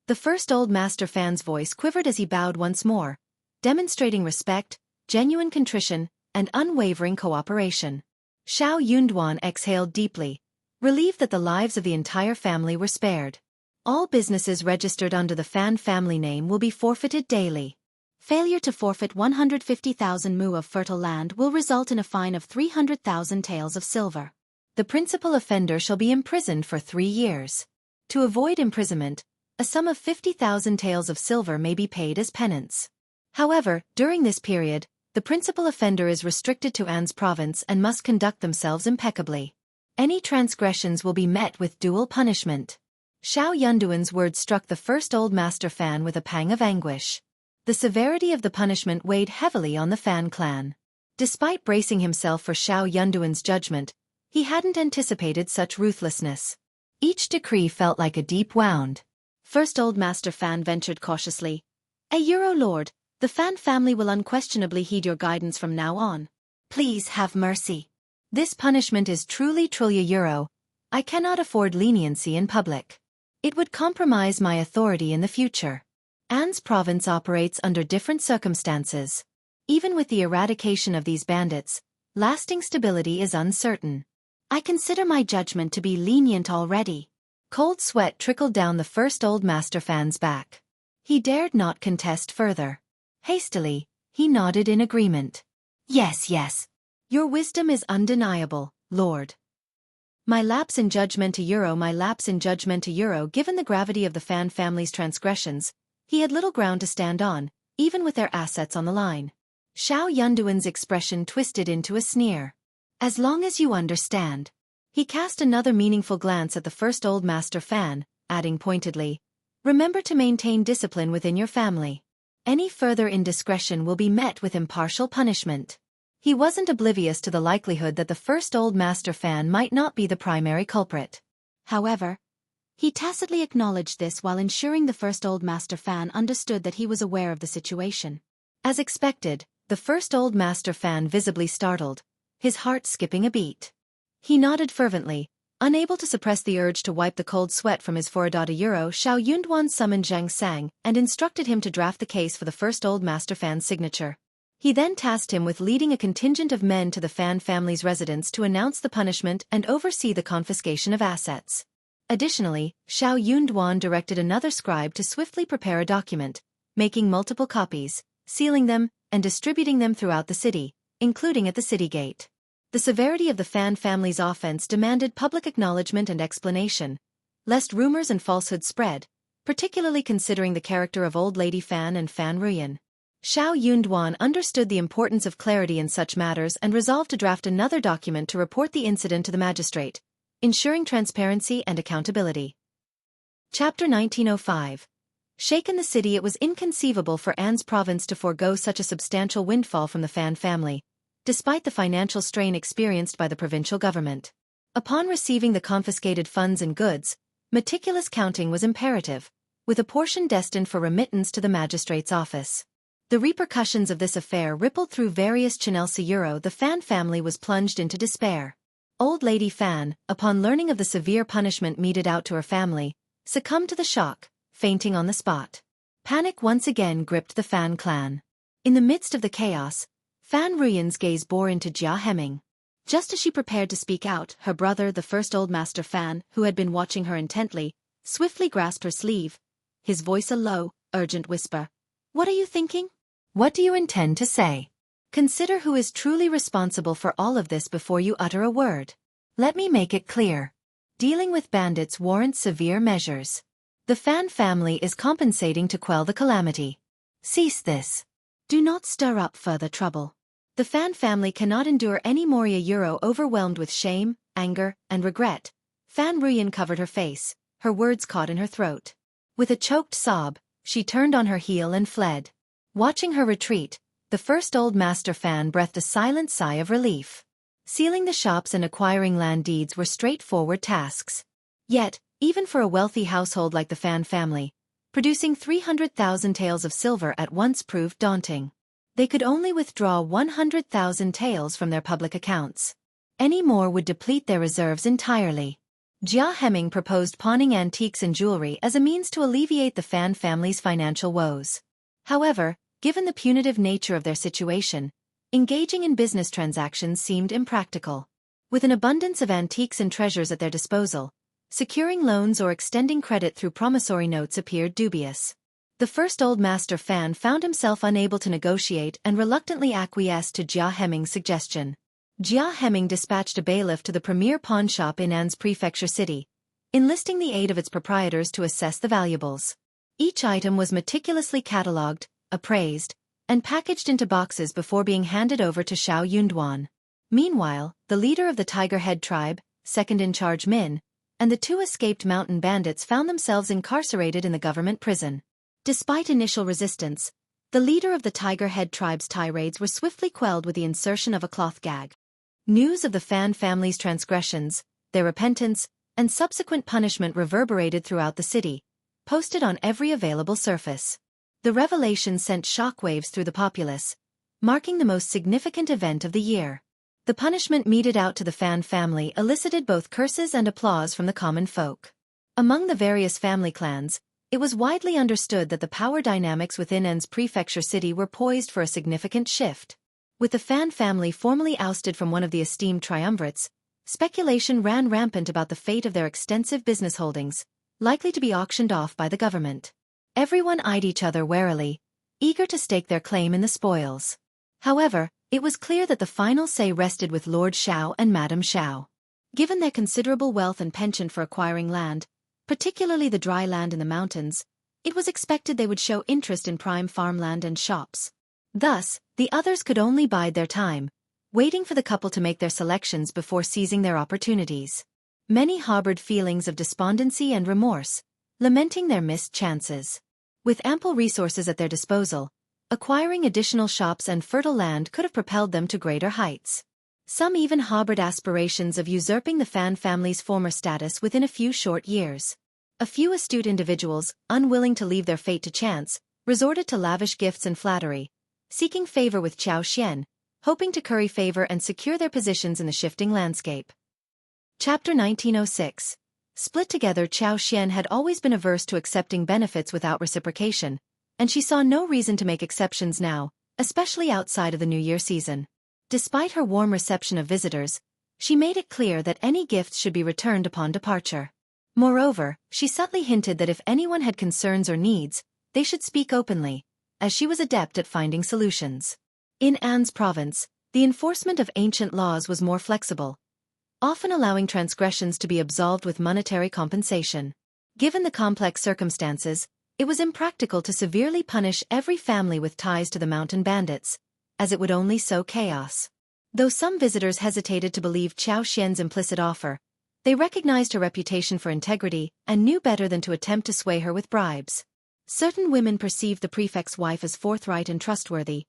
The first Old Master Fan's voice quivered as he bowed once more, demonstrating respect, genuine contrition, and unwavering cooperation. Xiao Yunduan exhaled deeply, relieved that the lives of the entire family were spared. All businesses registered under the Fan family name will be forfeited daily. Failure to forfeit 150,000 mu of fertile land will result in a fine of 300,000 taels of silver. The principal offender shall be imprisoned for 3 years. To avoid imprisonment, a sum of 50,000 taels of silver may be paid as penance. However, during this period, the principal offender is restricted to An's province and must conduct themselves impeccably. Any transgressions will be met with dual punishment. Xiao Yunduan's words struck the first Old Master Fan with a pang of anguish. The severity of the punishment weighed heavily on the Fan clan. Despite bracing himself for Xiao Yunduan's judgment, he hadn't anticipated such ruthlessness. Each decree felt like a deep wound. First Old Master Fan ventured cautiously. Lord, the Fan family will unquestionably heed your guidance from now on. Please have mercy. This punishment is truly €1. I cannot afford leniency in public. It would compromise my authority in the future. An's province operates under different circumstances. Even with the eradication of these bandits, lasting stability is uncertain. I consider my judgment to be lenient already. Cold sweat trickled down the first Old Master Fan's back. He dared not contest further. Hastily, he nodded in agreement. Yes. Your wisdom is undeniable, Lord. My lapse in judgment €. Given the gravity of the Fan family's transgressions, he had little ground to stand on, even with their assets on the line. Xiao Yunduan's expression twisted into a sneer. As long as you understand. He cast another meaningful glance at the first Old Master Fan, adding pointedly, remember to maintain discipline within your family. Any further indiscretion will be met with impartial punishment. He wasn't oblivious to the likelihood that the first Old Master Fan might not be the primary culprit. However, he tacitly acknowledged this while ensuring the first Old Master Fan understood that he was aware of the situation. As expected, the first Old Master Fan visibly startled, his heart skipping a beat. He nodded fervently, unable to suppress the urge to wipe the cold sweat from his forehead. Xiao Yunduan summoned Xianxia and instructed him to draft the case for the first Old Master Fan's signature. He then tasked him with leading a contingent of men to the Fan family's residence to announce the punishment and oversee the confiscation of assets. Additionally, Xiao Yunduan directed another scribe to swiftly prepare a document, making multiple copies, sealing them, and distributing them throughout the city, including at the city gate. The severity of the Fan family's offense demanded public acknowledgement and explanation, lest rumors and falsehoods spread, particularly considering the character of Old Lady Fan and Fan Ruyan. Xiao Yunduan understood the importance of clarity in such matters and resolved to draft another document to report the incident to the magistrate, ensuring transparency and accountability. Chapter 1905. Shaken the city. It was inconceivable for An's province to forego such a substantial windfall from the Fan family, despite the financial strain experienced by the provincial government. Upon receiving the confiscated funds and goods, meticulous counting was imperative, with a portion destined for remittance to the magistrate's office. The repercussions of this affair rippled through various Xianxia. The Fan family was plunged into despair. Old Lady Fan, upon learning of the severe punishment meted out to her family, succumbed to the shock, fainting on the spot. Panic once again gripped the Fan clan. In the midst of the chaos, Fan Ruyan's gaze bore into Jia Heming. Just as she prepared to speak out, her brother, the first Old Master Fan, who had been watching her intently, swiftly grasped her sleeve, his voice a low, urgent whisper. "What are you thinking? What do you intend to say? Consider who is truly responsible for all of this before you utter a word. Let me make it clear. Dealing with bandits warrants severe measures. The Fan family is compensating to quell the calamity. Cease this. Do not stir up further trouble. The Fan family cannot endure any more." Overwhelmed with shame, anger, and regret, Fan Ruyan covered her face, her words caught in her throat. With a choked sob, she turned on her heel and fled. Watching her retreat, the first Old Master Fan breathed a silent sigh of relief. Sealing the shops and acquiring land deeds were straightforward tasks. Yet, even for a wealthy household like the Fan family, producing 300,000 taels of silver at once proved daunting. They could only withdraw 100,000 taels from their public accounts. Any more would deplete their reserves entirely. Jia Heming proposed pawning antiques and jewelry as a means to alleviate the Fan family's financial woes. However, given the punitive nature of their situation, engaging in business transactions seemed impractical. With an abundance of antiques and treasures at their disposal, securing loans or extending credit through promissory notes appeared dubious. The first Old Master Fan found himself unable to negotiate and reluctantly acquiesced to Jia Heming's suggestion. Jia Heming dispatched a bailiff to the premier pawn shop in An's prefecture city, enlisting the aid of its proprietors to assess the valuables. Each item was meticulously catalogued, appraised, and packaged into boxes before being handed over to Xiao Yunduan. Meanwhile, the leader of the Tiger Head tribe, second-in-charge Min, and the two escaped mountain bandits found themselves incarcerated in the government prison. Despite initial resistance, the leader of the Tiger Head tribe's tirades were swiftly quelled with the insertion of a cloth gag. News of the Fan family's transgressions, their repentance, and subsequent punishment reverberated throughout the city, posted on every available surface. The revelation sent shockwaves through the populace, marking the most significant event of the year. The punishment meted out to the Fan family elicited both curses and applause from the common folk. Among the various family clans, it was widely understood that the power dynamics within An's prefecture city were poised for a significant shift. With the Fan family formally ousted from one of the esteemed triumvirates, speculation ran rampant about the fate of their extensive business holdings, likely to be auctioned off by the government. Everyone eyed each other warily, eager to stake their claim in the spoils. However, it was clear that the final say rested with Lord Xiao and Madame Xiao. Given their considerable wealth and penchant for acquiring land, particularly the dry land in the mountains, it was expected they would show interest in prime farmland and shops. Thus, the others could only bide their time, waiting for the couple to make their selections before seizing their opportunities. Many harbored feelings of despondency and remorse, lamenting their missed chances. With ample resources at their disposal, acquiring additional shops and fertile land could have propelled them to greater heights. Some even harbored aspirations of usurping the Fan family's former status within a few short years. A few astute individuals, unwilling to leave their fate to chance, resorted to lavish gifts and flattery, seeking favor with Qiao Xian, hoping to curry favor and secure their positions in the shifting landscape. Chapter 1906. Split together. Qiao Xian had always been averse to accepting benefits without reciprocation, and she saw no reason to make exceptions now, especially outside of the New Year season. Despite her warm reception of visitors, she made it clear that any gifts should be returned upon departure. Moreover, she subtly hinted that if anyone had concerns or needs, they should speak openly, as she was adept at finding solutions. In An's province, the enforcement of ancient laws was more flexible, often allowing transgressions to be absolved with monetary compensation. Given the complex circumstances, It was impractical to severely punish every family with ties to the mountain bandits, as it would only sow chaos. Though some visitors hesitated to believe Xianxia's implicit offer, they recognized her reputation for integrity and knew better than to attempt to sway her with bribes. Certain women perceived the prefect's wife as forthright and trustworthy,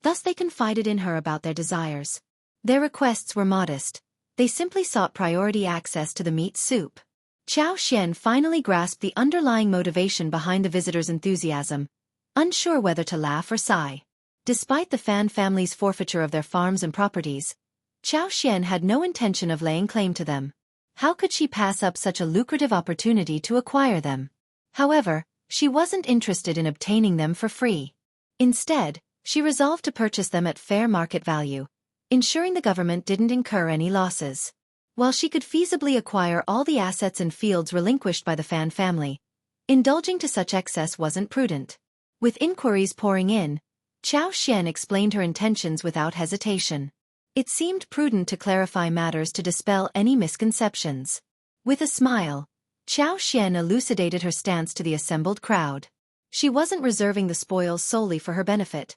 thus they confided in her about their desires. Their requests were modest. They simply sought priority access to the meat soup. Xianxia finally grasped the underlying motivation behind the visitors' enthusiasm, unsure whether to laugh or sigh. Despite the Fan family's forfeiture of their farms and properties, Xianxia had no intention of laying claim to them. How could she pass up such a lucrative opportunity to acquire them? However, she wasn't interested in obtaining them for free. Instead, she resolved to purchase them at fair market value, ensuring the government didn't incur any losses. While she could feasibly acquire all the assets and fields relinquished by the Fan family, indulging to such excess wasn't prudent. With inquiries pouring in, Xianxia explained her intentions without hesitation. It seemed prudent to clarify matters to dispel any misconceptions. With a smile, Xianxia elucidated her stance to the assembled crowd. She wasn't reserving the spoils solely for her benefit.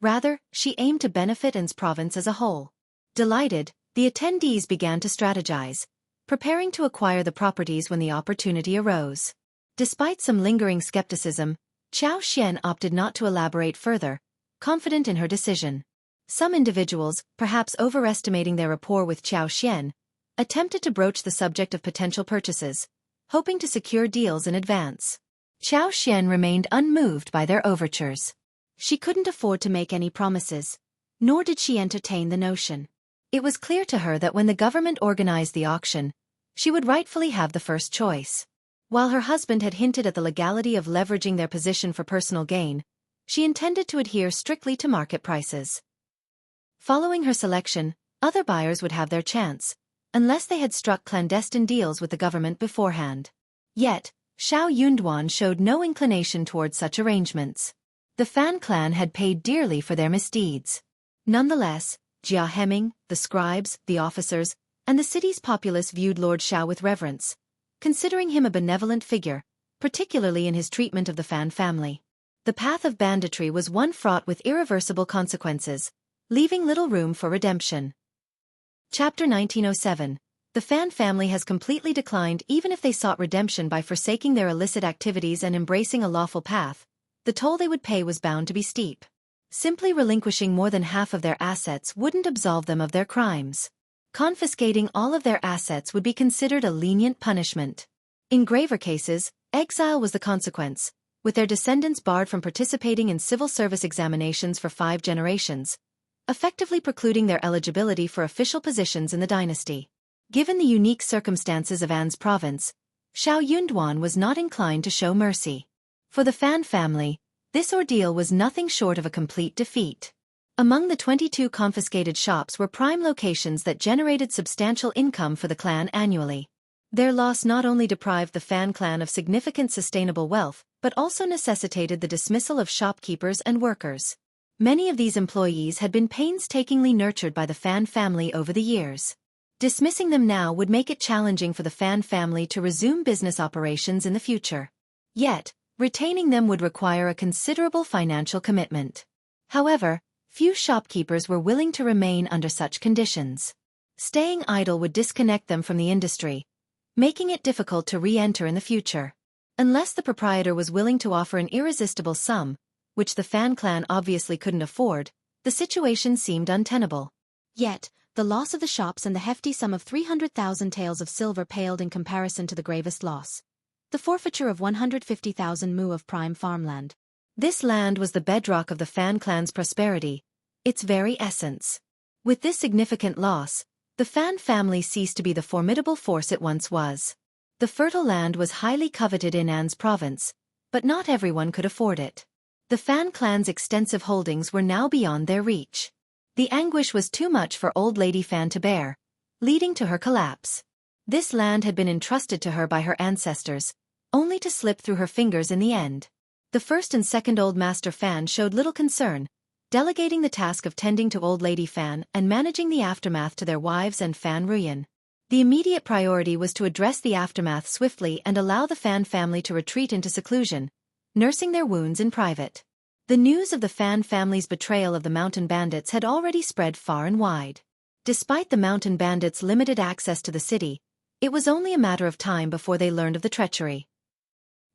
Rather, she aimed to benefit An's province as a whole. Delighted, the attendees began to strategize, preparing to acquire the properties when the opportunity arose. Despite some lingering skepticism, Xianxia opted not to elaborate further, confident in her decision. Some individuals, perhaps overestimating their rapport with Xianxia, attempted to broach the subject of potential purchases, hoping to secure deals in advance. Xianxia remained unmoved by their overtures. She couldn't afford to make any promises, nor did she entertain the notion. It was clear to her that when the government organized the auction, she would rightfully have the first choice. While her husband had hinted at the legality of leveraging their position for personal gain, she intended to adhere strictly to market prices. Following her selection, other buyers would have their chance, unless they had struck clandestine deals with the government beforehand. Yet, Xiao Yunduan showed no inclination toward such arrangements. The Fan clan had paid dearly for their misdeeds. Nonetheless, Jia Hemming, the scribes, the officers, and the city's populace viewed Lord Xiao with reverence, considering him a benevolent figure, particularly in his treatment of the Fan family. The path of banditry was one fraught with irreversible consequences, leaving little room for redemption. Chapter 1907. The Fan family has completely declined. Even if they sought redemption by forsaking their illicit activities and embracing a lawful path, the toll they would pay was bound to be steep. Simply relinquishing more than half of their assets wouldn't absolve them of their crimes. Confiscating all of their assets would be considered a lenient punishment. In graver cases, exile was the consequence, with their descendants barred from participating in civil service examinations for 5 generations, effectively precluding their eligibility for official positions in the dynasty. Given the unique circumstances of An's province, Xiao Yunduan was not inclined to show mercy. For the Fan family, this ordeal was nothing short of a complete defeat. Among the 22 confiscated shops were prime locations that generated substantial income for the clan annually. Their loss not only deprived the Fan clan of significant sustainable wealth, but also necessitated the dismissal of shopkeepers and workers. Many of these employees had been painstakingly nurtured by the Fan family over the years. Dismissing them now would make it challenging for the Fan family to resume business operations in the future. Yet, retaining them would require a considerable financial commitment. However, few shopkeepers were willing to remain under such conditions. Staying idle would disconnect them from the industry, making it difficult to re-enter in the future. Unless the proprietor was willing to offer an irresistible sum, which the Fan clan obviously couldn't afford, the situation seemed untenable. Yet, the loss of the shops and the hefty sum of 300,000 taels of silver paled in comparison to the gravest loss: the forfeiture of 150,000 mu of prime farmland. This land was the bedrock of the Fan clan's prosperity, its very essence. With this significant loss, the Fan family ceased to be the formidable force it once was. The fertile land was highly coveted in An's province, but not everyone could afford it. The Fan clan's extensive holdings were now beyond their reach. The anguish was too much for old Lady Fan to bear, leading to her collapse. This land had been entrusted to her by her ancestors, only to slip through her fingers in the end. The first and second Old Master Fan showed little concern, delegating the task of tending to Old Lady Fan and managing the aftermath to their wives and Fan Ruyan. The immediate priority was to address the aftermath swiftly and allow the Fan family to retreat into seclusion, nursing their wounds in private. The news of the Fan family's betrayal of the mountain bandits had already spread far and wide. Despite the mountain bandits' limited access to the city, it was only a matter of time before they learned of the treachery.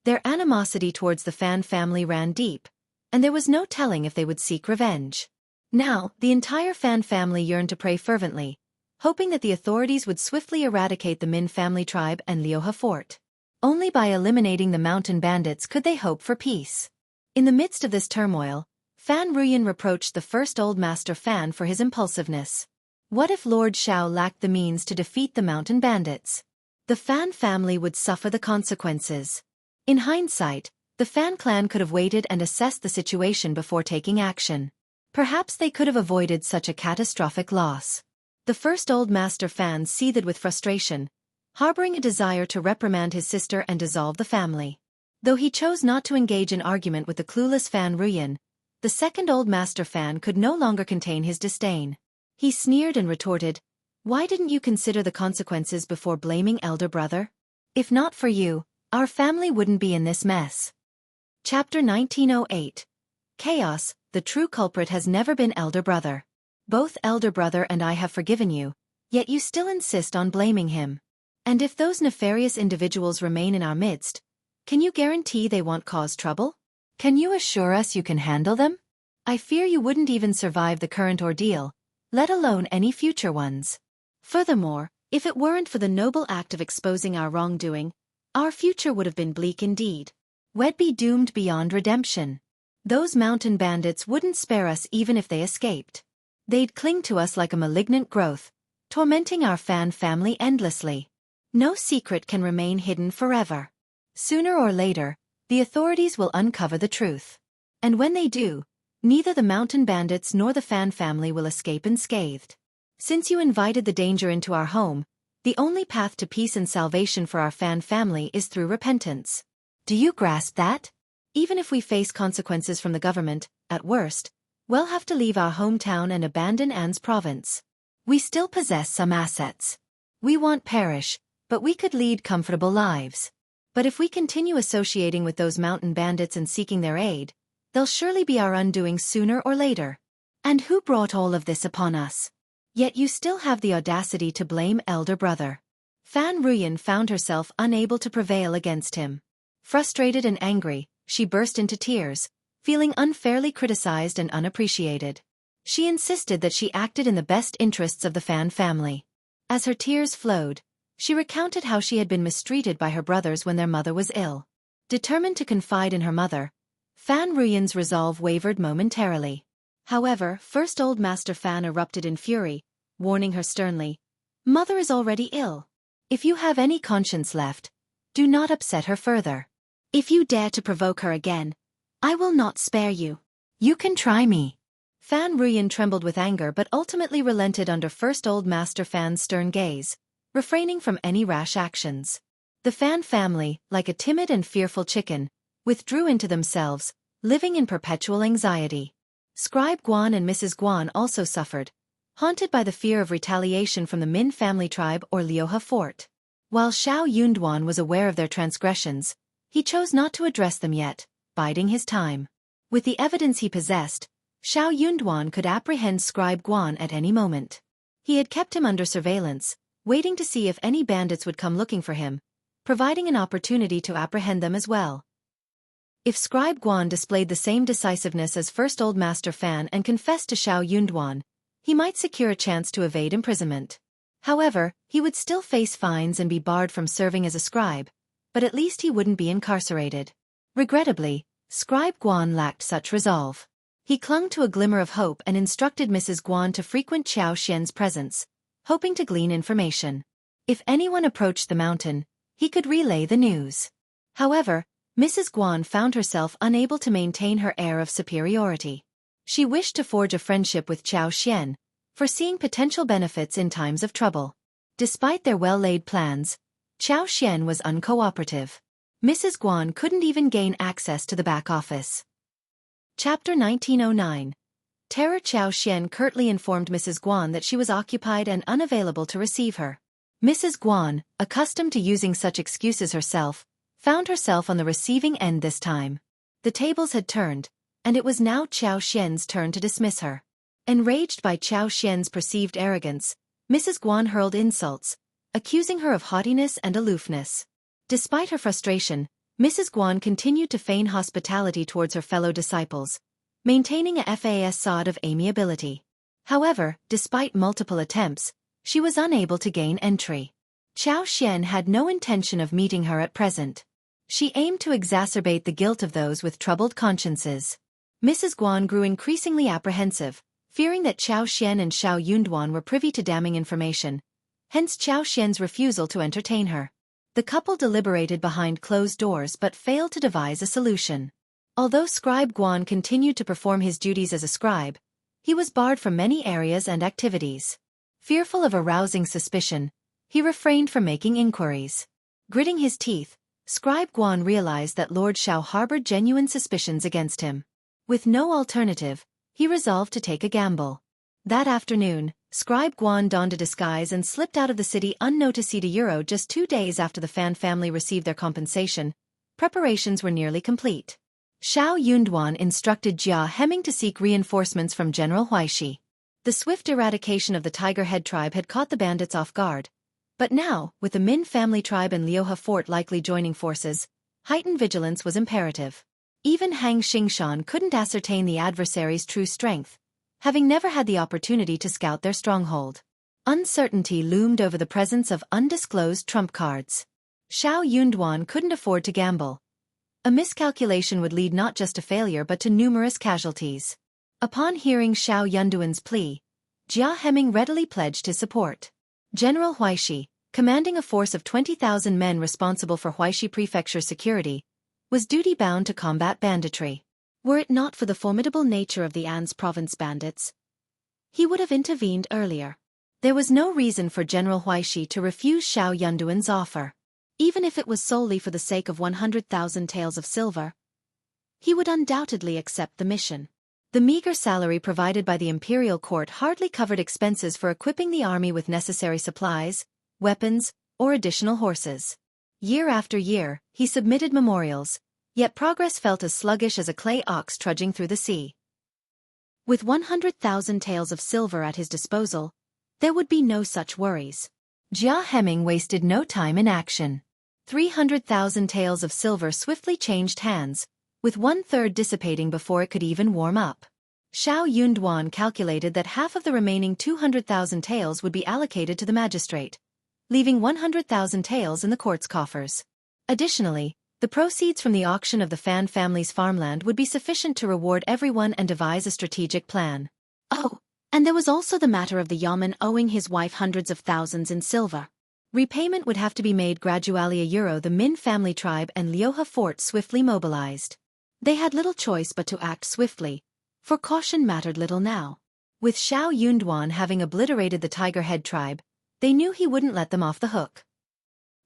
Their animosity towards the Fan family ran deep, and there was no telling if they would seek revenge. Now, the entire Fan family yearned to pray fervently, hoping that the authorities would swiftly eradicate the Min family tribe and Liuhe fort. Only by eliminating the mountain bandits could they hope for peace. In the midst of this turmoil, Fan Ruyan reproached the first Old Master Fan for his impulsiveness. What if Lord Xiao lacked the means to defeat the mountain bandits? The Fan family would suffer the consequences. In hindsight, the Fan clan could have waited and assessed the situation before taking action. Perhaps they could have avoided such a catastrophic loss. The first Old Master Fan seethed with frustration, harboring a desire to reprimand his sister and dissolve the family. Though he chose not to engage in argument with the clueless Fan Ruyan, the second Old Master Fan could no longer contain his disdain. He sneered and retorted, "Why didn't you consider the consequences before blaming elder brother? If not for you, our family wouldn't be in this mess." Chapter 1908. Chaos. The true culprit has never been elder brother. Both elder brother and I have forgiven you, yet you still insist on blaming him. And if those nefarious individuals remain in our midst, can you guarantee they won't cause trouble? Can you assure us you can handle them? I fear you wouldn't even survive the current ordeal, let alone any future ones. Furthermore, if it weren't for the noble act of exposing our wrongdoing, our future would have been bleak indeed. We'd be doomed beyond redemption. Those mountain bandits wouldn't spare us even if they escaped. They'd cling to us like a malignant growth, tormenting our Fan family endlessly. No secret can remain hidden forever. Sooner or later, the authorities will uncover the truth. And when they do, neither the mountain bandits nor the Fan family will escape unscathed. Since you invited the danger into our home, the only path to peace and salvation for our Fan family is through repentance. Do you grasp that? Even if we face consequences from the government, at worst, we'll have to leave our hometown and abandon An's province. We still possess some assets. We won't perish, but we could lead comfortable lives. But if we continue associating with those mountain bandits and seeking their aid, they'll surely be our undoing sooner or later. And who brought all of this upon us? Yet you still have the audacity to blame elder brother. Fan Ruyan found herself unable to prevail against him. Frustrated and angry, she burst into tears, feeling unfairly criticized and unappreciated. She insisted that she acted in the best interests of the Fan family. As her tears flowed, she recounted how she had been mistreated by her brothers when their mother was ill. Determined to confide in her mother, Fan Ruyan's resolve wavered momentarily. However, first Old Master Fan erupted in fury, warning her sternly, "Mother is already ill. If you have any conscience left, do not upset her further. If you dare to provoke her again, I will not spare you. You can try me." Fan Ruyan trembled with anger but ultimately relented under first Old Master Fan's stern gaze, refraining from any rash actions. The Fan family, like a timid and fearful chicken, withdrew into themselves, living in perpetual anxiety. Scribe Guan and Mrs. Guan also suffered, haunted by the fear of retaliation from the Min family tribe or Liuhe fort. While Xiao Yunduan was aware of their transgressions, he chose not to address them yet, biding his time. With the evidence he possessed, Xiao Yunduan could apprehend Scribe Guan at any moment. He had kept him under surveillance, waiting to see if any bandits would come looking for him, providing an opportunity to apprehend them as well. If Scribe Guan displayed the same decisiveness as first Old Master Fan and confessed to Xiao Yunduan, he might secure a chance to evade imprisonment. However, he would still face fines and be barred from serving as a scribe, but at least he wouldn't be incarcerated. Regrettably, Scribe Guan lacked such resolve. He clung to a glimmer of hope and instructed Mrs. Guan to frequent Xiao Xian's presence, hoping to glean information. If anyone approached the mountain, he could relay the news. However, Mrs. Guan found herself unable to maintain her air of superiority. She wished to forge a friendship with Xiao Xian, foreseeing potential benefits in times of trouble. Despite their well-laid plans, Xiao Xian was uncooperative. Mrs. Guan couldn't even gain access to the back office. Chapter 1909. Terror. Xiao Xian curtly informed Mrs. Guan that she was occupied and unavailable to receive her. Mrs. Guan, accustomed to using such excuses herself, found herself on the receiving end this time. The tables had turned, and it was now Qiao Xian's turn to dismiss her. Enraged by Qiao Xian's perceived arrogance, Mrs. Guan hurled insults, accusing her of haughtiness and aloofness. Despite her frustration, Mrs. Guan continued to feign hospitality towards her fellow disciples, maintaining a facade of amiability. However, despite multiple attempts, she was unable to gain entry. Qiao Xian had no intention of meeting her at present. She aimed to exacerbate the guilt of those with troubled consciences. Mrs. Guan grew increasingly apprehensive, fearing that Qiao Xian and Xiao Yunduan were privy to damning information, hence Qiao Xian's refusal to entertain her. The couple deliberated behind closed doors but failed to devise a solution. Although Scribe Guan continued to perform his duties as a scribe, he was barred from many areas and activities. Fearful of arousing suspicion, he refrained from making inquiries. Gritting his teeth, Scribe Guan realized that Lord Xiao harbored genuine suspicions against him. With no alternative, he resolved to take a gamble. That afternoon, Scribe Guan donned a disguise and slipped out of the city unnoticed. Euro just 2 days after the Fan family received their compensation, preparations were nearly complete. Xiao Yunduan instructed Jia Heming to seek reinforcements from General Huaishi. The swift eradication of the Tiger Head tribe had caught the bandits off guard. But now, with the Min family tribe and Liuhe fort likely joining forces, heightened vigilance was imperative. Even Hang Xingshan couldn't ascertain the adversary's true strength, having never had the opportunity to scout their stronghold. Uncertainty loomed over the presence of undisclosed trump cards. Xiao Yunduan couldn't afford to gamble. A miscalculation would lead not just to failure but to numerous casualties. Upon hearing Xiao Yunduan's plea, Jia Heming readily pledged his support. General Huaishi, commanding a force of 20,000 men responsible for Huaishi Prefecture's security, was duty-bound to combat banditry. Were it not for the formidable nature of the An's province bandits, he would have intervened earlier. There was no reason for General Huaishi to refuse Xiao Yunduan's offer. Even if it was solely for the sake of 100,000 taels of silver, he would undoubtedly accept the mission. The meager salary provided by the imperial court hardly covered expenses for equipping the army with necessary supplies, weapons, or additional horses. Year after year, he submitted memorials, yet progress felt as sluggish as a clay ox trudging through the sea. With 100,000 taels of silver at his disposal, there would be no such worries. Jia Heming wasted no time in action. 300,000 taels of silver swiftly changed hands, with 1/3 dissipating before it could even warm up. Xiao Yunduan calculated that half of the remaining 200,000 taels would be allocated to the magistrate, leaving 100,000 taels in the court's coffers. Additionally, the proceeds from the auction of the Fan family's farmland would be sufficient to reward everyone and devise a strategic plan. Oh, and there was also the matter of the Yamen owing his wife hundreds of thousands in silver. Repayment would have to be made gradually. The Min family tribe and Liuhe fort swiftly mobilized. They had little choice but to act swiftly, for caution mattered little now. With Xiao Yunduan having obliterated the Tiger Head tribe, they knew he wouldn't let them off the hook.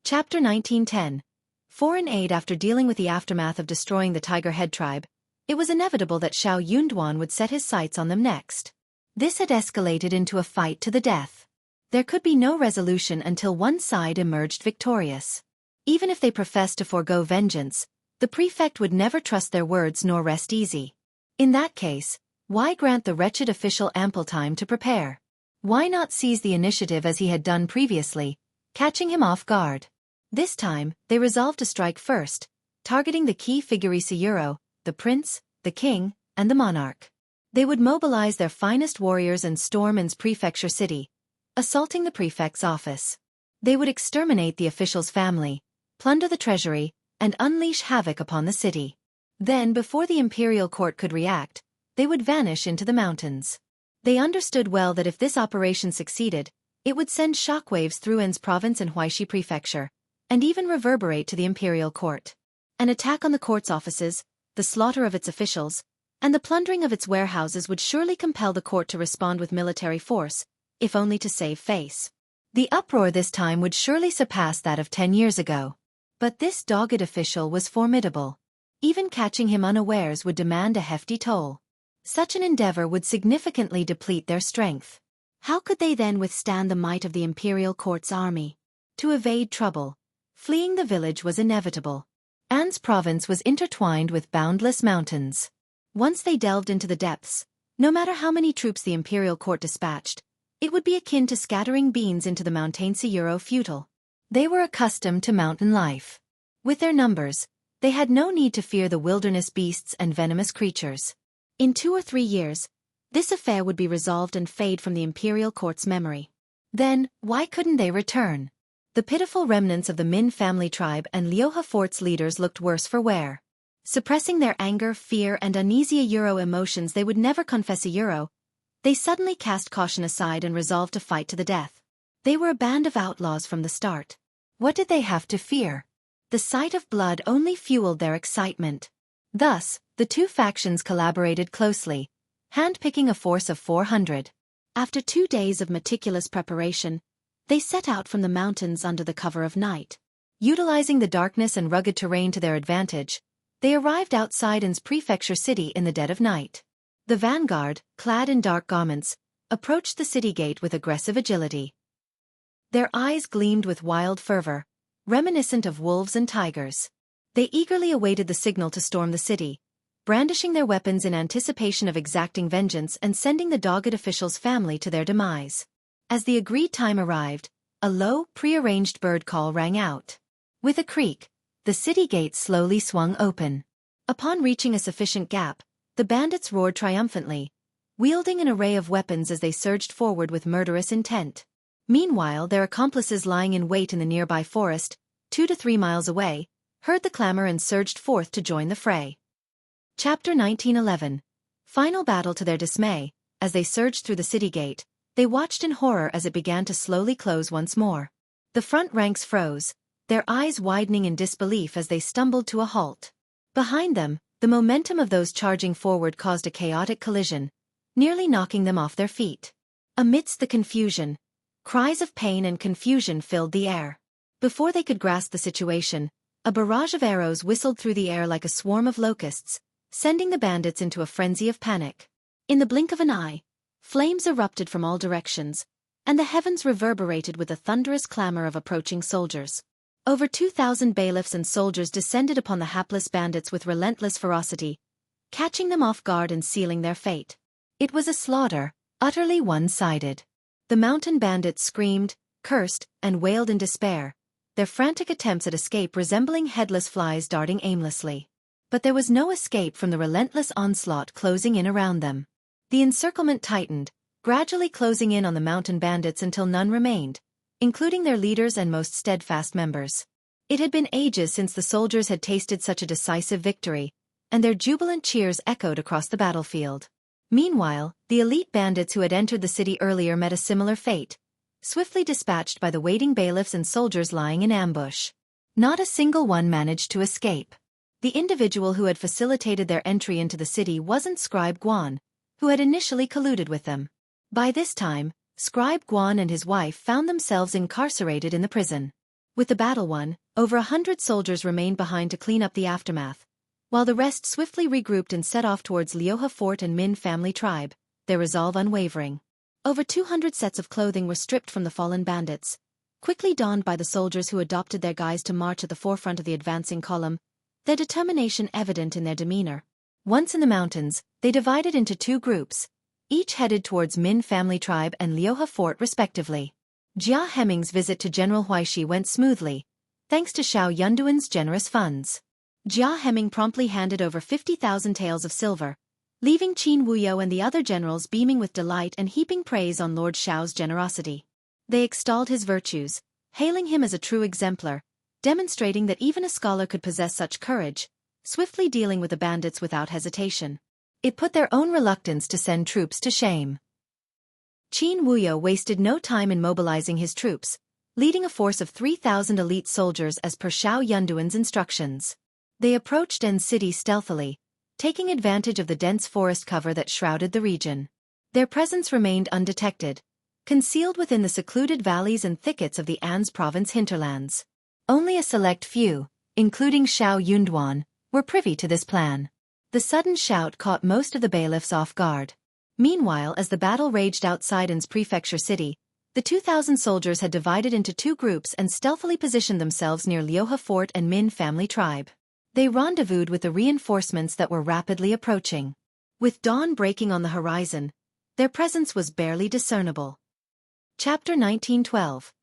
Chapter 1910. Foreign aid. After dealing with the aftermath of destroying the Tiger Head tribe, it was inevitable that Xiao Yunduan would set his sights on them next. This had escalated into a fight to the death. There could be no resolution until one side emerged victorious. Even if they professed to forego vengeance, the prefect would never trust their words nor rest easy. In that case, why grant the wretched official ample time to prepare? Why not seize the initiative as he had done previously, catching him off guard? This time, they resolved to strike first, targeting the key figures Euro, the prince, the king, and the monarch. They would mobilize their finest warriors and storm An's prefecture city, assaulting the prefect's office. They would exterminate the official's family, plunder the treasury, and unleash havoc upon the city. Then, before the imperial court could react, they would vanish into the mountains. They understood well that if this operation succeeded, it would send shockwaves through An's province and Huaishi prefecture, and even reverberate to the imperial court. An attack on the court's offices, the slaughter of its officials, and the plundering of its warehouses would surely compel the court to respond with military force, if only to save face. The uproar this time would surely surpass that of 10 years ago. But this dogged official was formidable. Even catching him unawares would demand a hefty toll. Such an endeavor would significantly deplete their strength. How could they then withstand the might of the imperial court's army? To evade trouble, fleeing the village was inevitable. An's province was intertwined with boundless mountains. Once they delved into the depths, no matter how many troops the imperial court dispatched, it would be akin to scattering beans into the Montaigne Euro futile. They were accustomed to mountain life. With their numbers, they had no need to fear the wilderness beasts and venomous creatures. In 2 or 3 years, this affair would be resolved and fade from the imperial court's memory. Then, why couldn't they return? The pitiful remnants of the Min family tribe and Liuhe Fort's leaders looked worse for wear. Suppressing their anger, fear and uneasy Euro emotions they would never confess Euro, they suddenly cast caution aside and resolved to fight to the death. They were a band of outlaws from the start. What did they have to fear? The sight of blood only fueled their excitement. Thus, the two factions collaborated closely, handpicking a force of 400. After 2 days of meticulous preparation, they set out from the mountains under the cover of night. Utilizing the darkness and rugged terrain to their advantage, they arrived outside An's prefecture city in the dead of night. The vanguard, clad in dark garments, approached the city gate with aggressive agility. Their eyes gleamed with wild fervor, reminiscent of wolves and tigers. They eagerly awaited the signal to storm the city, brandishing their weapons in anticipation of exacting vengeance and sending the dogged official's family to their demise. As the agreed time arrived, a low, prearranged bird call rang out. With a creak, the city gates slowly swung open. Upon reaching a sufficient gap, the bandits roared triumphantly, wielding an array of weapons as they surged forward with murderous intent. Meanwhile, their accomplices lying in wait in the nearby forest, 2 to 3 miles away, heard the clamor and surged forth to join the fray. Chapter 1911. Final battle. To their dismay, as they surged through the city gate, they watched in horror as it began to slowly close once more. The front ranks froze, their eyes widening in disbelief as they stumbled to a halt. Behind them, the momentum of those charging forward caused a chaotic collision, nearly knocking them off their feet. Amidst the confusion, cries of pain and confusion filled the air. Before they could grasp the situation, a barrage of arrows whistled through the air like a swarm of locusts, sending the bandits into a frenzy of panic. In the blink of an eye, flames erupted from all directions, and the heavens reverberated with the thunderous clamor of approaching soldiers. Over 2,000 bailiffs and soldiers descended upon the hapless bandits with relentless ferocity, catching them off guard and sealing their fate. It was a slaughter, utterly one-sided. The mountain bandits screamed, cursed, and wailed in despair, their frantic attempts at escape resembling headless flies darting aimlessly. But there was no escape from the relentless onslaught closing in around them. The encirclement tightened, gradually closing in on the mountain bandits until none remained, including their leaders and most steadfast members. It had been ages since the soldiers had tasted such a decisive victory, and their jubilant cheers echoed across the battlefield. Meanwhile, the elite bandits who had entered the city earlier met a similar fate, swiftly dispatched by the waiting bailiffs and soldiers lying in ambush. Not a single one managed to escape. The individual who had facilitated their entry into the city wasn't Scribe Guan, who had initially colluded with them. By this time, Scribe Guan and his wife found themselves incarcerated in the prison. With the battle won, over 100 soldiers remained behind to clean up the aftermath, while the rest swiftly regrouped and set off towards Liuhe Fort and Min family tribe, their resolve unwavering. Over 200 sets of clothing were stripped from the fallen bandits, quickly donned by the soldiers who adopted their guise to march at the forefront of the advancing column, their determination evident in their demeanor. Once in the mountains, they divided into 2 groups, each headed towards Min family tribe and Liuhe Fort respectively. Jia Hemming's visit to General Huaishi went smoothly, thanks to Xiao Yunduan's generous funds. Jia Hemming promptly handed over 50,000 taels of silver, leaving Qin Wuyo and the other generals beaming with delight and heaping praise on Lord Xiao's generosity. They extolled his virtues, hailing him as a true exemplar, demonstrating that even a scholar could possess such courage, swiftly dealing with the bandits without hesitation. It put their own reluctance to send troops to shame. Qin Wuyo wasted no time in mobilizing his troops, leading a force of 3,000 elite soldiers as per Xiao Yunduan's instructions. They approached An's city stealthily, taking advantage of the dense forest cover that shrouded the region. Their presence remained undetected, concealed within the secluded valleys and thickets of the An's province hinterlands. Only a select few, including Xiao Yunduan, were privy to this plan. The sudden shout caught most of the bailiffs off guard. Meanwhile, as the battle raged outside An's prefecture city, the 2,000 soldiers had divided into 2 groups and stealthily positioned themselves near Liuhe Fort and Min family tribe. They rendezvoused with the reinforcements that were rapidly approaching. With dawn breaking on the horizon, their presence was barely discernible. Chapter 1912.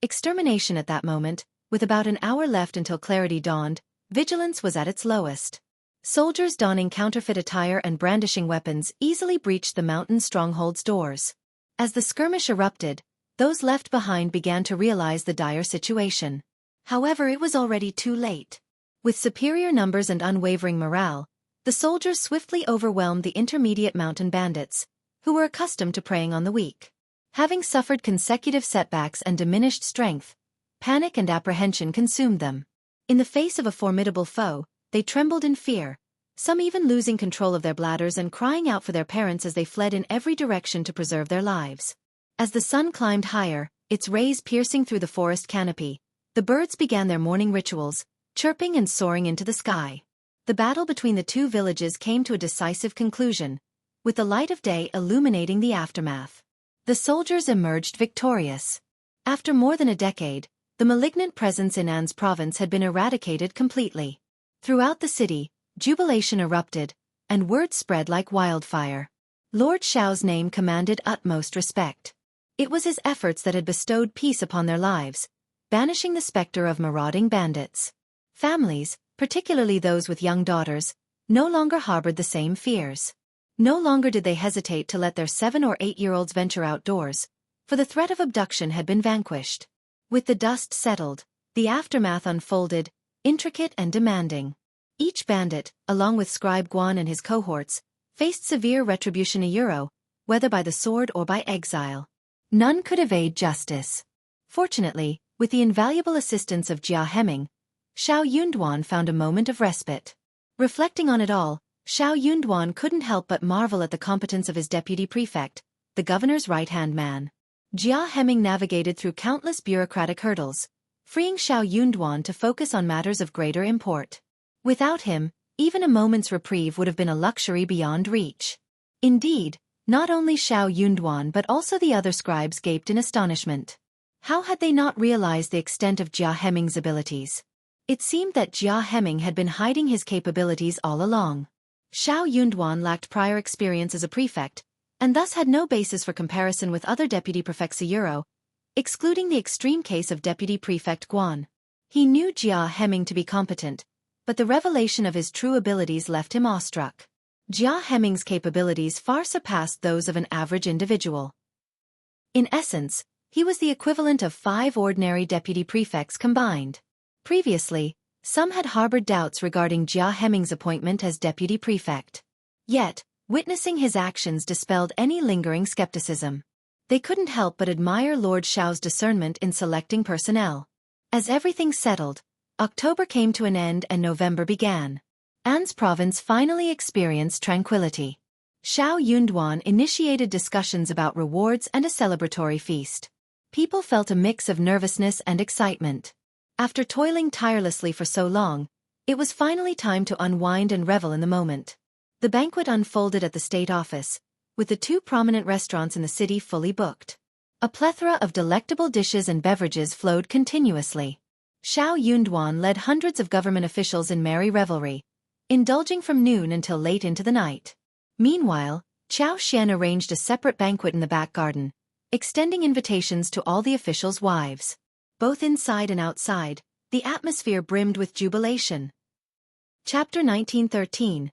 Extermination. At that moment, with about an hour left until clarity dawned, vigilance was at its lowest. Soldiers donning counterfeit attire and brandishing weapons easily breached the mountain stronghold's doors. As the skirmish erupted, those left behind began to realize the dire situation. However, it was already too late. With superior numbers and unwavering morale, the soldiers swiftly overwhelmed the intermediate mountain bandits, who were accustomed to preying on the weak. Having suffered consecutive setbacks and diminished strength, panic and apprehension consumed them. In the face of a formidable foe, they trembled in fear, some even losing control of their bladders and crying out for their parents as they fled in every direction to preserve their lives. As the sun climbed higher, its rays piercing through the forest canopy, the birds began their morning rituals, chirping and soaring into the sky. The battle between the two villages came to a decisive conclusion, with the light of day illuminating the aftermath. The soldiers emerged victorious. After more than a decade, the malignant presence in An's province had been eradicated completely. Throughout the city, jubilation erupted, and word spread like wildfire. Lord Xiao's name commanded utmost respect. It was his efforts that had bestowed peace upon their lives, banishing the specter of marauding bandits. Families, particularly those with young daughters, no longer harbored the same fears. No longer did they hesitate to let their 7 or 8-year-olds venture outdoors, for the threat of abduction had been vanquished. With the dust settled, the aftermath unfolded, intricate and demanding. Each bandit, along with Scribe Guan and his cohorts, faced severe retribution whether by the sword or by exile. None could evade justice. Fortunately, with the invaluable assistance of Jia Heming, Xiao Yunduan found a moment of respite. Reflecting on it all, Xiao Yunduan couldn't help but marvel at the competence of his deputy prefect, the governor's right-hand man. Jia Heming navigated through countless bureaucratic hurdles, freeing Xiao Yunduan to focus on matters of greater import. Without him, even a moment's reprieve would have been a luxury beyond reach. Indeed, not only Xiao Yunduan but also the other scribes gaped in astonishment. How had they not realized the extent of Jia Heming's abilities? It seemed that Jia Heming had been hiding his capabilities all along. Xiao Yunduan lacked prior experience as a prefect, and thus had no basis for comparison with other deputy prefects excluding the extreme case of deputy prefect Guan. He knew Jia Heming to be competent, but the revelation of his true abilities left him awestruck. Jia Heming's capabilities far surpassed those of an average individual. In essence, he was the equivalent of 5 ordinary deputy prefects combined. Previously, some had harbored doubts regarding Jia Heming's appointment as deputy prefect. Yet, witnessing his actions dispelled any lingering skepticism. They couldn't help but admire Lord Xiao's discernment in selecting personnel. As everything settled, October came to an end and November began. An's province finally experienced tranquility. Xiao Yunduan initiated discussions about rewards and a celebratory feast. People felt a mix of nervousness and excitement. After toiling tirelessly for so long, it was finally time to unwind and revel in the moment. The banquet unfolded at the state office, with the 2 prominent restaurants in the city fully booked. A plethora of delectable dishes and beverages flowed continuously. Xiao Yunduan led hundreds of government officials in merry revelry, indulging from noon until late into the night. Meanwhile, Qiao Xian arranged a separate banquet in the back garden, extending invitations to all the officials' wives. Both inside and outside, the atmosphere brimmed with jubilation. Chapter 1913.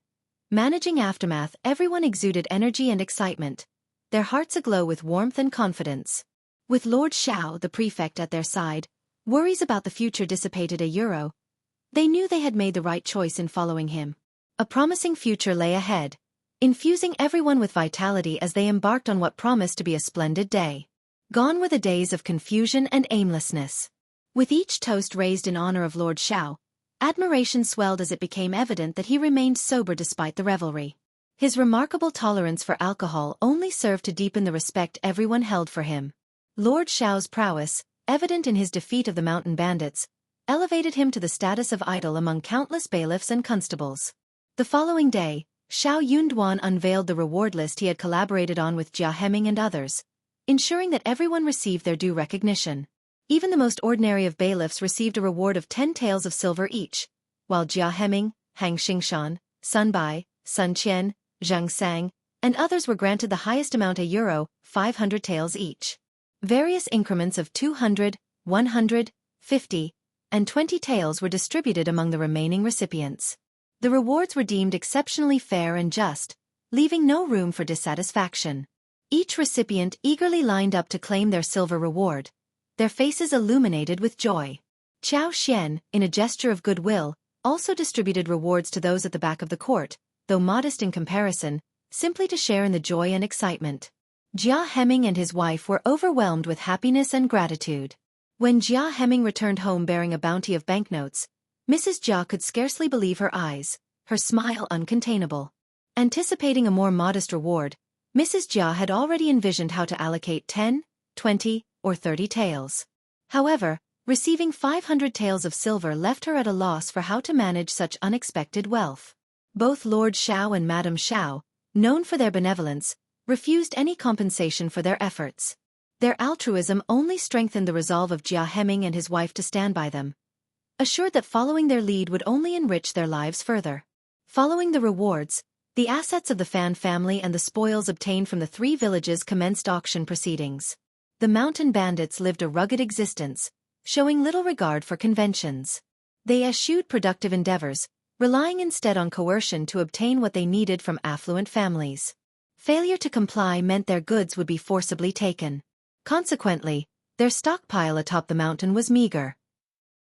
Managing aftermath. Everyone exuded energy and excitement, their hearts aglow with warmth and confidence. With Lord Xiao, the prefect, at their side, worries about the future dissipated They knew they had made the right choice in following him. A promising future lay ahead, infusing everyone with vitality as they embarked on what promised to be a splendid day. Gone were the days of confusion and aimlessness. With each toast raised in honor of Lord Xiao, admiration swelled as it became evident that he remained sober despite the revelry. His remarkable tolerance for alcohol only served to deepen the respect everyone held for him. Lord Xiao's prowess, evident in his defeat of the mountain bandits, elevated him to the status of idol among countless bailiffs and constables. The following day, Xiao Yunduan unveiled the reward list he had collaborated on with Jia Heming and others, ensuring that everyone received their due recognition. Even the most ordinary of bailiffs received a reward of 10 taels of silver each, while Jia Heming, Hang Xingshan, Sun Bai, Sun Qian, Zhang Sang, and others were granted the highest amount euro 500 taels each. Various increments of 200, 100, 50, and 20 taels were distributed among the remaining recipients. The rewards were deemed exceptionally fair and just, leaving no room for dissatisfaction. Each recipient eagerly lined up to claim their silver reward, their faces illuminated with joy. Qiao Xian, in a gesture of goodwill, also distributed rewards to those at the back of the court, though modest in comparison, simply to share in the joy and excitement. Jia Heming and his wife were overwhelmed with happiness and gratitude. When Jia Heming returned home bearing a bounty of banknotes, Mrs. Jia could scarcely believe her eyes, her smile uncontainable. Anticipating a more modest reward, Mrs. Jia had already envisioned how to allocate 10, 20, or 30 taels. However, receiving 500 taels of silver left her at a loss for how to manage such unexpected wealth. Both Lord Xiao and Madame Xiao, known for their benevolence, refused any compensation for their efforts. Their altruism only strengthened the resolve of Jia Heming and his wife to stand by them, assured that following their lead would only enrich their lives further. Following the rewards, the assets of the Fan family and the spoils obtained from the 3 villages commenced auction proceedings. The mountain bandits lived a rugged existence, showing little regard for conventions. They eschewed productive endeavors, relying instead on coercion to obtain what they needed from affluent families. Failure to comply meant their goods would be forcibly taken. Consequently, their stockpile atop the mountain was meager.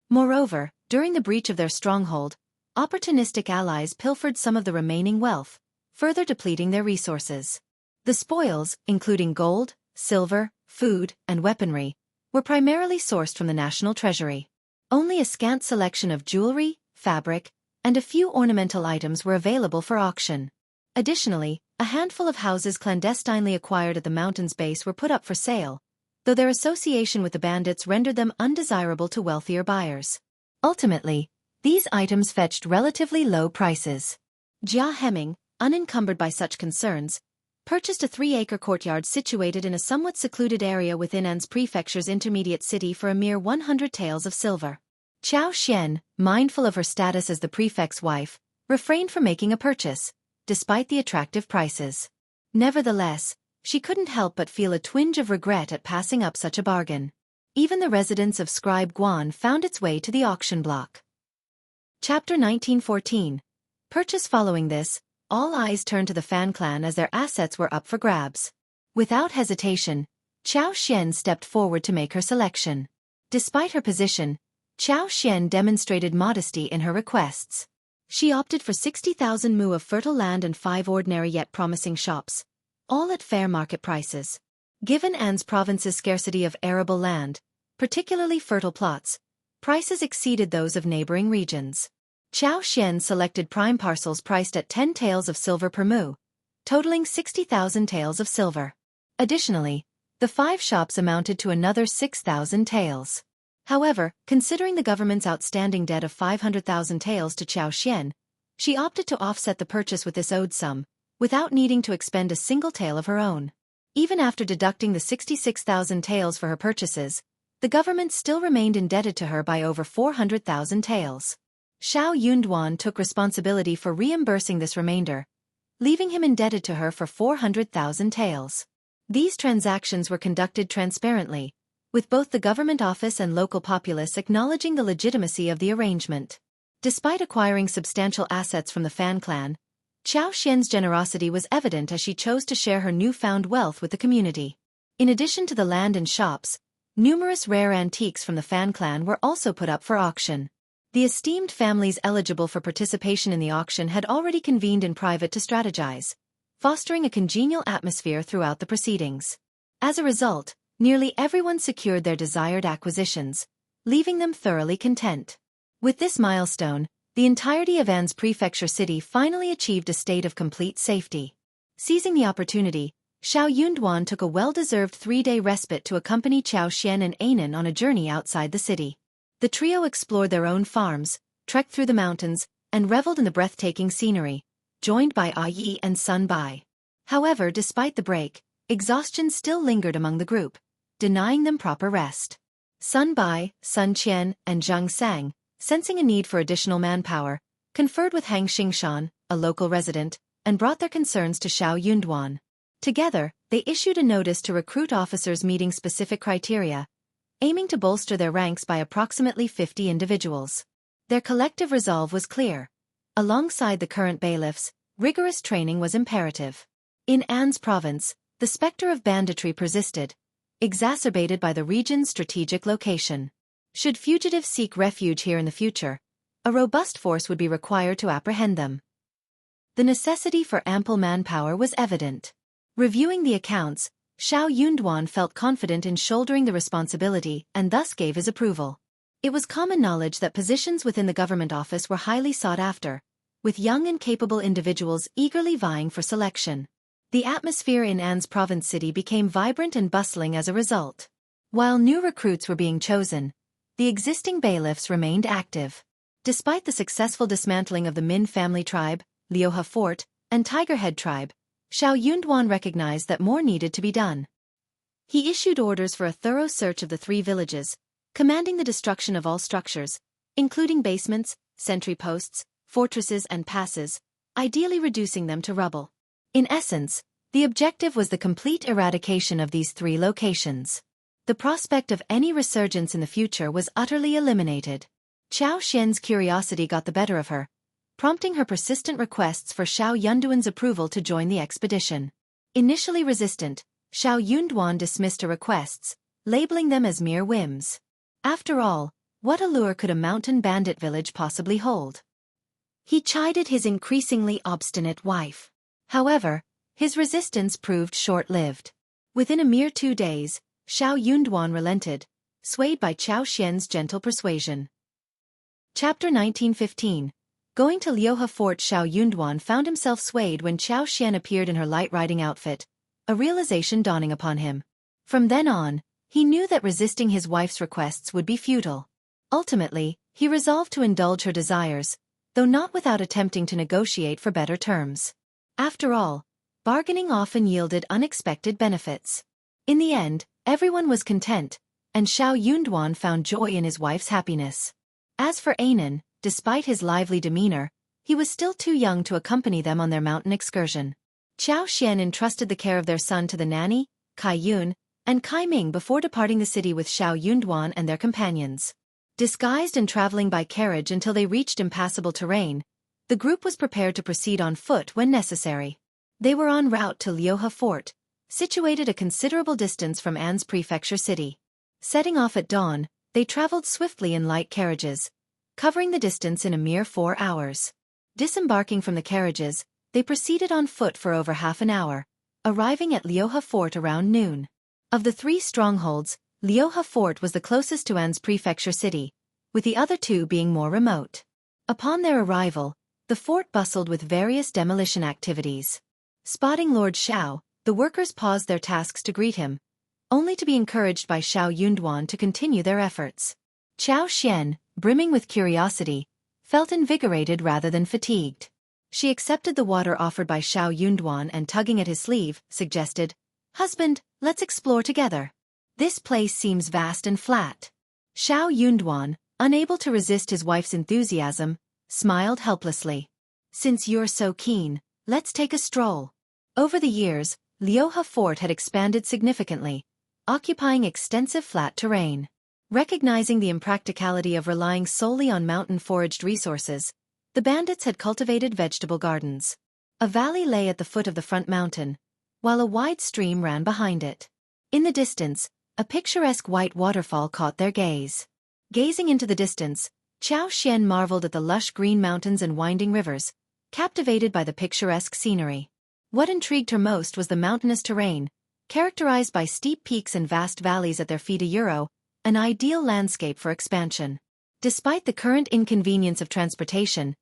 Moreover, during the breach of their stronghold, opportunistic allies pilfered some of the remaining wealth, further depleting their resources. The spoils, including gold, silver, food, and weaponry, were primarily sourced from the national treasury. Only a scant selection of jewelry, fabric, and a few ornamental items were available for auction. Additionally, a handful of houses clandestinely acquired at the mountain's base were put up for sale, though their association with the bandits rendered them undesirable to wealthier buyers. Ultimately, these items fetched relatively low prices. Jia Heming, unencumbered by such concerns, purchased a 3-acre courtyard situated in a somewhat secluded area within An's prefecture's intermediate city for a mere 100 taels of silver. Qiao Xian, mindful of her status as the prefect's wife, refrained from making a purchase, despite the attractive prices. Nevertheless, she couldn't help but feel a twinge of regret at passing up such a bargain. Even the residence of Scribe Guan found its way to the auction block. Chapter 1914. Purchase. Following this, all eyes turned to the Fan clan as their assets were up for grabs. Without hesitation, Qiao Xian stepped forward to make her selection. Despite her position, Qiao Xian demonstrated modesty in her requests. She opted for 60,000 mu of fertile land and 5 ordinary yet promising shops, all at fair market prices. Given An's province's scarcity of arable land, particularly fertile plots, prices exceeded those of neighboring regions. Qiao Xian selected prime parcels priced at 10 taels of silver per mu, totaling 60,000 taels of silver. Additionally, the 5 shops amounted to another 6,000 taels. However, considering the government's outstanding debt of 500,000 taels to Qiao Xian, she opted to offset the purchase with this owed sum, without needing to expend a single tael of her own. Even after deducting the 66,000 taels for her purchases, the government still remained indebted to her by over 400,000 taels. Xiao Yunduan took responsibility for reimbursing this remainder, leaving him indebted to her for 400,000 taels. These transactions were conducted transparently, with both the government office and local populace acknowledging the legitimacy of the arrangement. Despite acquiring substantial assets from the Fan clan, Qiao Xian's generosity was evident as she chose to share her newfound wealth with the community. In addition to the land and shops, numerous rare antiques from the Fan clan were also put up for auction. The esteemed families eligible for participation in the auction had already convened in private to strategize, fostering a congenial atmosphere throughout the proceedings. As a result, nearly everyone secured their desired acquisitions, leaving them thoroughly content. With this milestone, the entirety of An's prefecture city finally achieved a state of complete safety. Seizing the opportunity, Xiao Yunduan took a well-deserved 3-day respite to accompany Qiao Xian and Anan on a journey outside the city. The trio explored their own farms, trekked through the mountains, and reveled in the breathtaking scenery, joined by Yi and Sun Bai. However, despite the break, exhaustion still lingered among the group, denying them proper rest. Sun Bai, Sun Qian, and Zhang Sang, sensing a need for additional manpower, conferred with Hang Xingshan, a local resident, and brought their concerns to Xiao Yunduan. Together, they issued a notice to recruit officers meeting specific criteria, aiming to bolster their ranks by approximately 50 individuals. Their collective resolve was clear. Alongside the current bailiffs, rigorous training was imperative. In An's province, the specter of banditry persisted, exacerbated by the region's strategic location. Should fugitives seek refuge here in the future, a robust force would be required to apprehend them. The necessity for ample manpower was evident. Reviewing the accounts, Xiao Yunduan felt confident in shouldering the responsibility and thus gave his approval. It was common knowledge that positions within the government office were highly sought after, with young and capable individuals eagerly vying for selection. The atmosphere in An's province city became vibrant and bustling as a result. While new recruits were being chosen, the existing bailiffs remained active. Despite the successful dismantling of the Min family tribe, Liuhe Fort, and Tigerhead tribe, Xiao Yunduan recognized that more needed to be done. He issued orders for a thorough search of the 3 villages, commanding the destruction of all structures, including basements, sentry posts, fortresses and passes, ideally reducing them to rubble. In essence, the objective was the complete eradication of these 3 locations. The prospect of any resurgence in the future was utterly eliminated. Qiao Xian's curiosity got the better of her, prompting her persistent requests for Xiao Yunduan's approval to join the expedition. Initially resistant, Xiao Yunduan dismissed her requests, labeling them as mere whims. After all, what allure could a mountain bandit village possibly hold? He chided his increasingly obstinate wife. However, his resistance proved short-lived. Within a mere 2 days, Xiao Yunduan relented, swayed by Qiao Xian's gentle persuasion. Chapter 1915. Going to Liuhe Fort. Xiao Yunduan found himself swayed when Qiao Xian appeared in her light riding outfit, a realization dawning upon him. From then on, he knew that resisting his wife's requests would be futile. Ultimately, he resolved to indulge her desires, though not without attempting to negotiate for better terms. After all, bargaining often yielded unexpected benefits. In the end, everyone was content, and Xiao Yunduan found joy in his wife's happiness. As for Anan, despite his lively demeanor, he was still too young to accompany them on their mountain excursion. Qiao Xian entrusted the care of their son to the nanny, Kai Yun, and Kai Ming before departing the city with Xiao Yunduan and their companions. Disguised and traveling by carriage until they reached impassable terrain, the group was prepared to proceed on foot when necessary. They were en route to Liuhe Fort, situated a considerable distance from An's prefecture city. Setting off at dawn, they traveled swiftly in light carriages, covering the distance in a mere 4 hours. Disembarking from the carriages, they proceeded on foot for over half an hour, arriving at Liuhe Fort around noon. Of the 3 strongholds, Liuhe Fort was the closest to An's prefecture city, with the other 2 being more remote. Upon their arrival, the fort bustled with various demolition activities. Spotting Lord Xiao, the workers paused their tasks to greet him, only to be encouraged by Xiao Yunduan to continue their efforts. Qiao Xian, brimming with curiosity, felt invigorated rather than fatigued. She accepted the water offered by Xiao Yunduan and tugging at his sleeve, suggested, "Husband, let's explore together. This place seems vast and flat." Xiao Yunduan, unable to resist his wife's enthusiasm, smiled helplessly. "Since you're so keen, let's take a stroll." Over the years, Liuhe Fort had expanded significantly, occupying extensive flat terrain. Recognizing the impracticality of relying solely on mountain-foraged resources, the bandits had cultivated vegetable gardens. A valley lay at the foot of the front mountain, while a wide stream ran behind it. In the distance, a picturesque white waterfall caught their gaze. Gazing into the distance, Qiao Xian marveled at the lush green mountains and winding rivers, captivated by the picturesque scenery. What intrigued her most was the mountainous terrain, characterized by steep peaks and vast valleys at their feet. An ideal landscape for expansion. Despite the current inconvenience of transportation,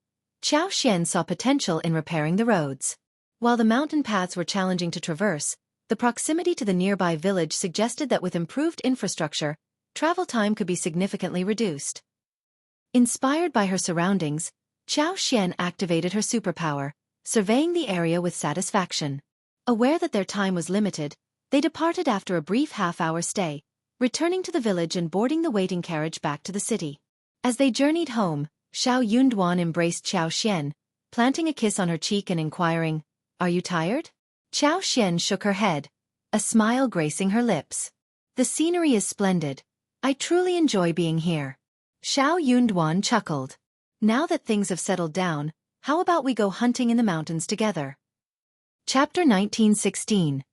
Qiao Xian saw potential in repairing the roads. While the mountain paths were challenging to traverse, the proximity to the nearby village suggested that with improved infrastructure, travel time could be significantly reduced. Inspired by her surroundings, Qiao Xian activated her superpower, surveying the area with satisfaction. Aware that their time was limited, they departed after a brief half-hour stay, returning to the village and boarding the waiting carriage back to the city. As they journeyed home, Xiao Yunduan embraced Xian, planting a kiss on her cheek and inquiring, "Are you tired?" Xian shook her head, a smile gracing her lips. "The scenery is splendid. I truly enjoy being here." Xiao Yunduan chuckled. "Now that things have settled down, how about we go hunting in the mountains together?" Chapter 1916.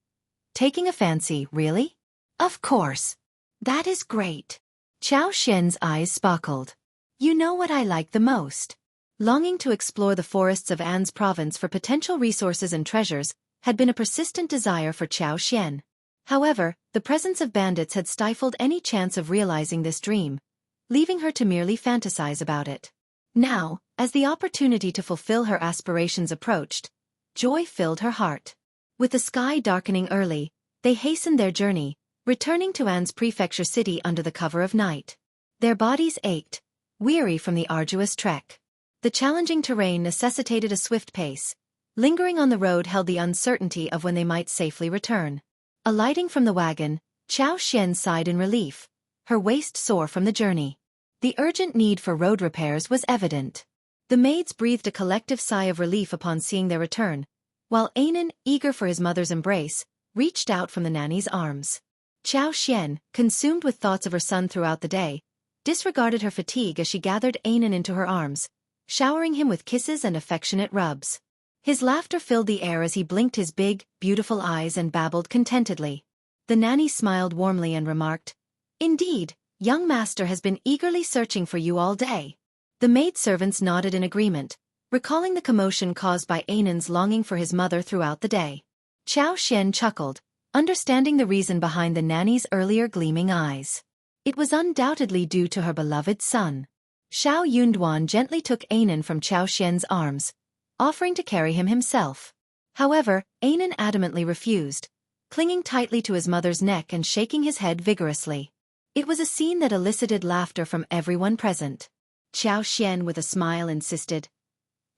Taking a fancy, really? Of course. That is great. Xian's eyes sparkled. You know what I like the most? Longing to explore the forests of An's province for potential resources and treasures had been a persistent desire for Xian. However, the presence of bandits had stifled any chance of realizing this dream, leaving her to merely fantasize about it. Now, as the opportunity to fulfill her aspirations approached, joy filled her heart. With the sky darkening early, they hastened their journey, returning to An's prefecture city under the cover of night. Their bodies ached, weary from the arduous trek. The challenging terrain necessitated a swift pace. Lingering on the road held the uncertainty of when they might safely return. Alighting from the wagon, Xian sighed in relief, her waist sore from the journey. The urgent need for road repairs was evident. The maids breathed a collective sigh of relief upon seeing their return, while Anan, eager for his mother's embrace, reached out from the nanny's arms. Xian, consumed with thoughts of her son throughout the day, disregarded her fatigue as she gathered Anan into her arms, showering him with kisses and affectionate rubs. His laughter filled the air as he blinked his big, beautiful eyes and babbled contentedly. The nanny smiled warmly and remarked, "Indeed, young master has been eagerly searching for you all day." The maidservants nodded in agreement, recalling the commotion caused by Anan's longing for his mother throughout the day. Xian chuckled, understanding the reason behind the nanny's earlier gleaming eyes. It was undoubtedly due to her beloved son. Xiao Yunduan gently took Anan from Xian's arms, offering to carry him himself. However, Anan adamantly refused, clinging tightly to his mother's neck and shaking his head vigorously. It was a scene that elicited laughter from everyone present. Xian with a smile insisted,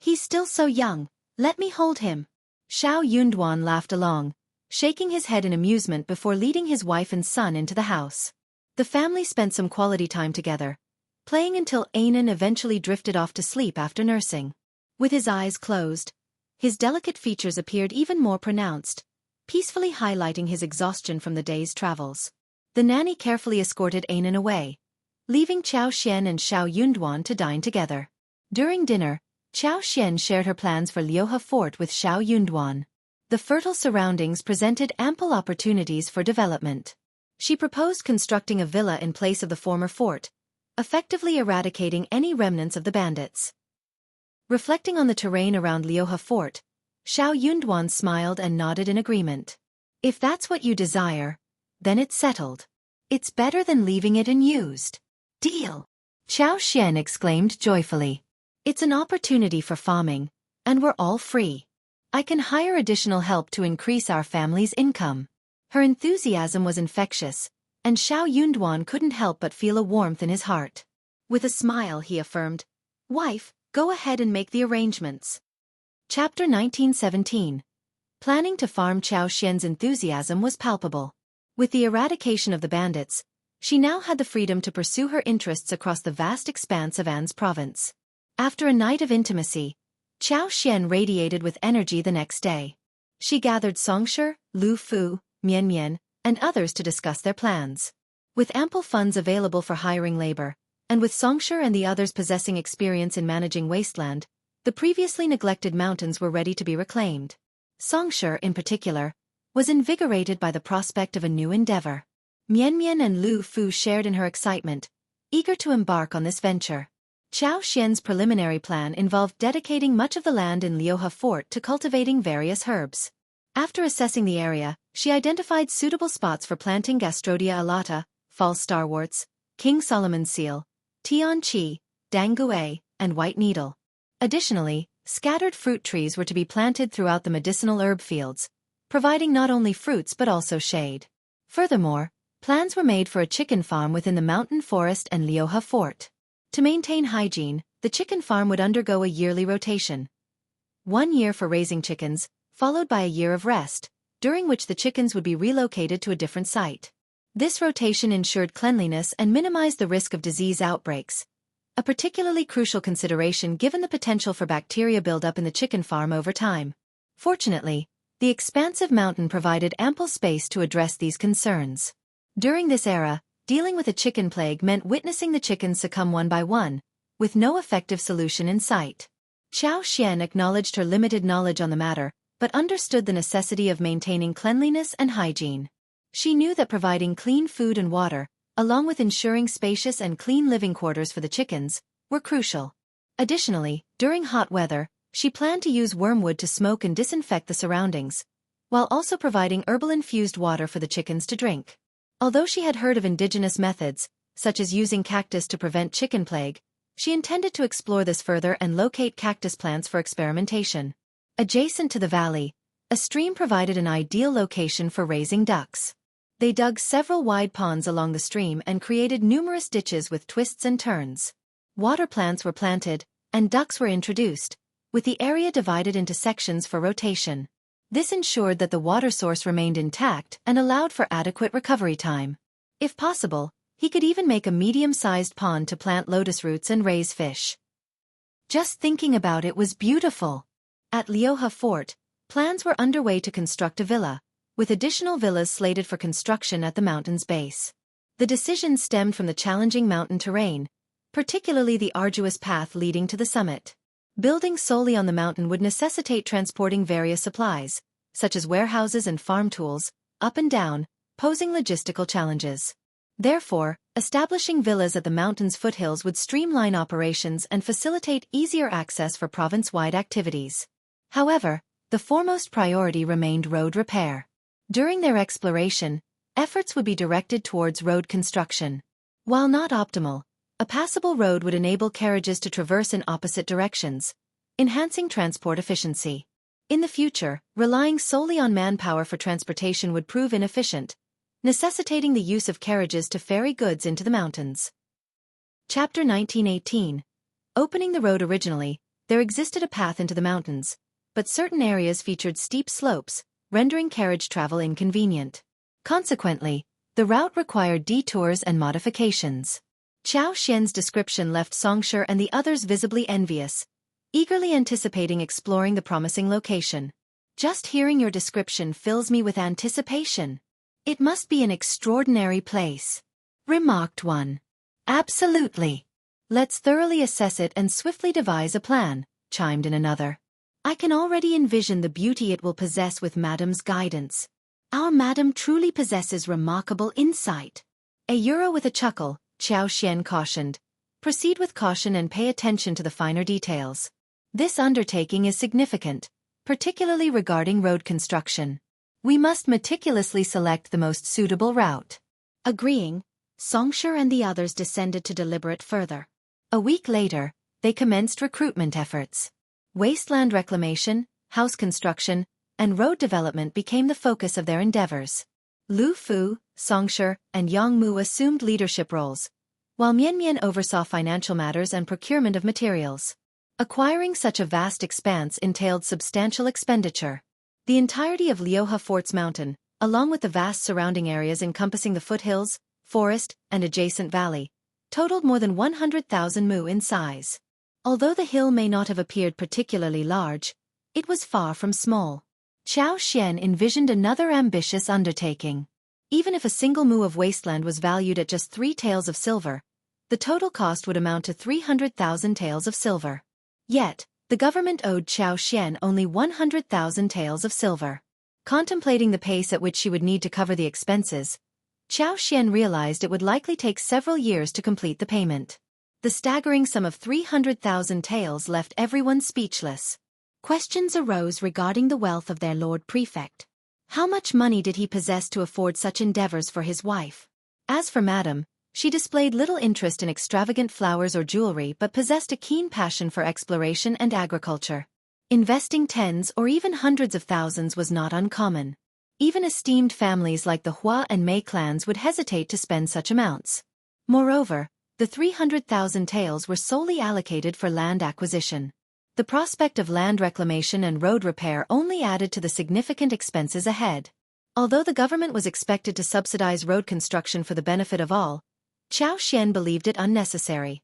"He's still so young, let me hold him." Xiao Yunduan laughed along, shaking his head in amusement before leading his wife and son into the house. The family spent some quality time together, playing until Anan eventually drifted off to sleep after nursing. With his eyes closed, his delicate features appeared even more pronounced, peacefully highlighting his exhaustion from the day's travels. The nanny carefully escorted Anan away, leaving Xian and Xiao Yunduan to dine together. During dinner, Xian shared her plans for Liuhe Fort with Xiao Yunduan. The fertile surroundings presented ample opportunities for development. She proposed constructing a villa in place of the former fort, effectively eradicating any remnants of the bandits. Reflecting on the terrain around Liuhe Fort, Xiao Yunduan smiled and nodded in agreement. "If that's what you desire, then it's settled. It's better than leaving it unused." "Deal!" Xian exclaimed joyfully. "It's an opportunity for farming, and we're all free. I can hire additional help to increase our family's income." Her enthusiasm was infectious, and Xiao Yunduan couldn't help but feel a warmth in his heart. With a smile he affirmed, "Wife, go ahead and make the arrangements." Chapter 1917. Planning to farm Xian's enthusiasm was palpable. With the eradication of the bandits, she now had the freedom to pursue her interests across the vast expanse of An's province. After a night of intimacy, Xian radiated with energy the next day. She gathered Xianxia, Lu Fu, Mian, and others to discuss their plans. With ample funds available for hiring labor, and with Xianxia and the others possessing experience in managing wasteland, the previously neglected mountains were ready to be reclaimed. Xianxia, in particular, was invigorated by the prospect of a new endeavor. Mian and Lu Fu shared in her excitement, eager to embark on this venture. Xian's preliminary plan involved dedicating much of the land in Liuhe Fort to cultivating various herbs. After assessing the area, she identified suitable spots for planting Gastrodia alata, false starworts, King Solomon's seal, Tian Chi, Dangue, and white needle. Additionally, scattered fruit trees were to be planted throughout the medicinal herb fields, providing not only fruits but also shade. Furthermore, plans were made for a chicken farm within the mountain forest and Liuhe Fort. To maintain hygiene, the chicken farm would undergo a yearly rotation. 1 year for raising chickens, followed by a year of rest, during which the chickens would be relocated to a different site. This rotation ensured cleanliness and minimized the risk of disease outbreaks, a particularly crucial consideration given the potential for bacteria buildup in the chicken farm over time. Fortunately, the expansive mountain provided ample space to address these concerns. During this era, dealing with a chicken plague meant witnessing the chickens succumb one by one, with no effective solution in sight. Xianxia acknowledged her limited knowledge on the matter, but understood the necessity of maintaining cleanliness and hygiene. She knew that providing clean food and water, along with ensuring spacious and clean living quarters for the chickens, were crucial. Additionally, during hot weather, she planned to use wormwood to smoke and disinfect the surroundings, while also providing herbal-infused water for the chickens to drink. Although she had heard of indigenous methods, such as using cactus to prevent chicken plague, she intended to explore this further and locate cactus plants for experimentation. Adjacent to the valley, a stream provided an ideal location for raising ducks. They dug several wide ponds along the stream and created numerous ditches with twists and turns. Water plants were planted, and ducks were introduced, with the area divided into sections for rotation. This ensured that the water source remained intact and allowed for adequate recovery time. If possible, he could even make a medium-sized pond to plant lotus roots and raise fish. Just thinking about it was beautiful. At Liuhe Fort, plans were underway to construct a villa, with additional villas slated for construction at the mountain's base. The decision stemmed from the challenging mountain terrain, particularly the arduous path leading to the summit. Building solely on the mountain would necessitate transporting various supplies, such as warehouses and farm tools, up and down, posing logistical challenges. Therefore, establishing villas at the mountain's foothills would streamline operations and facilitate easier access for province-wide activities. However, the foremost priority remained road repair. During their exploration, efforts would be directed towards road construction. While not optimal, a passable road would enable carriages to traverse in opposite directions, enhancing transport efficiency. In the future, relying solely on manpower for transportation would prove inefficient, necessitating the use of carriages to ferry goods into the mountains. Chapter 1918. Opening the road originally, there existed a path into the mountains, but certain areas featured steep slopes, rendering carriage travel inconvenient. Consequently, the route required detours and modifications. Qiao Xian's description left Xianxia and the others visibly envious, eagerly anticipating exploring the promising location. Just hearing your description fills me with anticipation. It must be an extraordinary place, remarked one. Absolutely. Let's thoroughly assess it and swiftly devise a plan, chimed in another. I can already envision the beauty it will possess with Madame's guidance. Our Madame truly possesses remarkable insight. A Euro with a chuckle, Qiao Xian cautioned. Proceed with caution and pay attention to the finer details. This undertaking is significant, particularly regarding road construction. We must meticulously select the most suitable route. Agreeing, Xianxia and the others descended to deliberate further. A week later, they commenced recruitment efforts. Wasteland reclamation, house construction, and road development became the focus of their endeavors. Lu Fu, Xianxia, and Yang Mu assumed leadership roles, while Mian Mian oversaw financial matters and procurement of materials. Acquiring such a vast expanse entailed substantial expenditure. The entirety of Liuhe Fort's mountain, along with the vast surrounding areas encompassing the foothills, forest, and adjacent valley, totaled more than 100,000 mu in size. Although the hill may not have appeared particularly large, it was far from small. Qiao Xian envisioned another ambitious undertaking. Even if a single mu of wasteland was valued at just 3 taels of silver, the total cost would amount to 300,000 taels of silver. Yet, the government owed Qiao Xian only 100,000 taels of silver. Contemplating the pace at which she would need to cover the expenses, Qiao Xian realized it would likely take several years to complete the payment. The staggering sum of 300,000 taels left everyone speechless. Questions arose regarding the wealth of their Lord Prefect. How much money did he possess to afford such endeavors for his wife? As for Madame, she displayed little interest in extravagant flowers or jewelry but possessed a keen passion for exploration and agriculture. Investing tens or even hundreds of thousands was not uncommon. Even esteemed families like the Hua and Mei clans would hesitate to spend such amounts. Moreover, the 300,000 taels were solely allocated for land acquisition. The prospect of land reclamation and road repair only added to the significant expenses ahead. Although the government was expected to subsidize road construction for the benefit of all, Qiao Xian believed it unnecessary.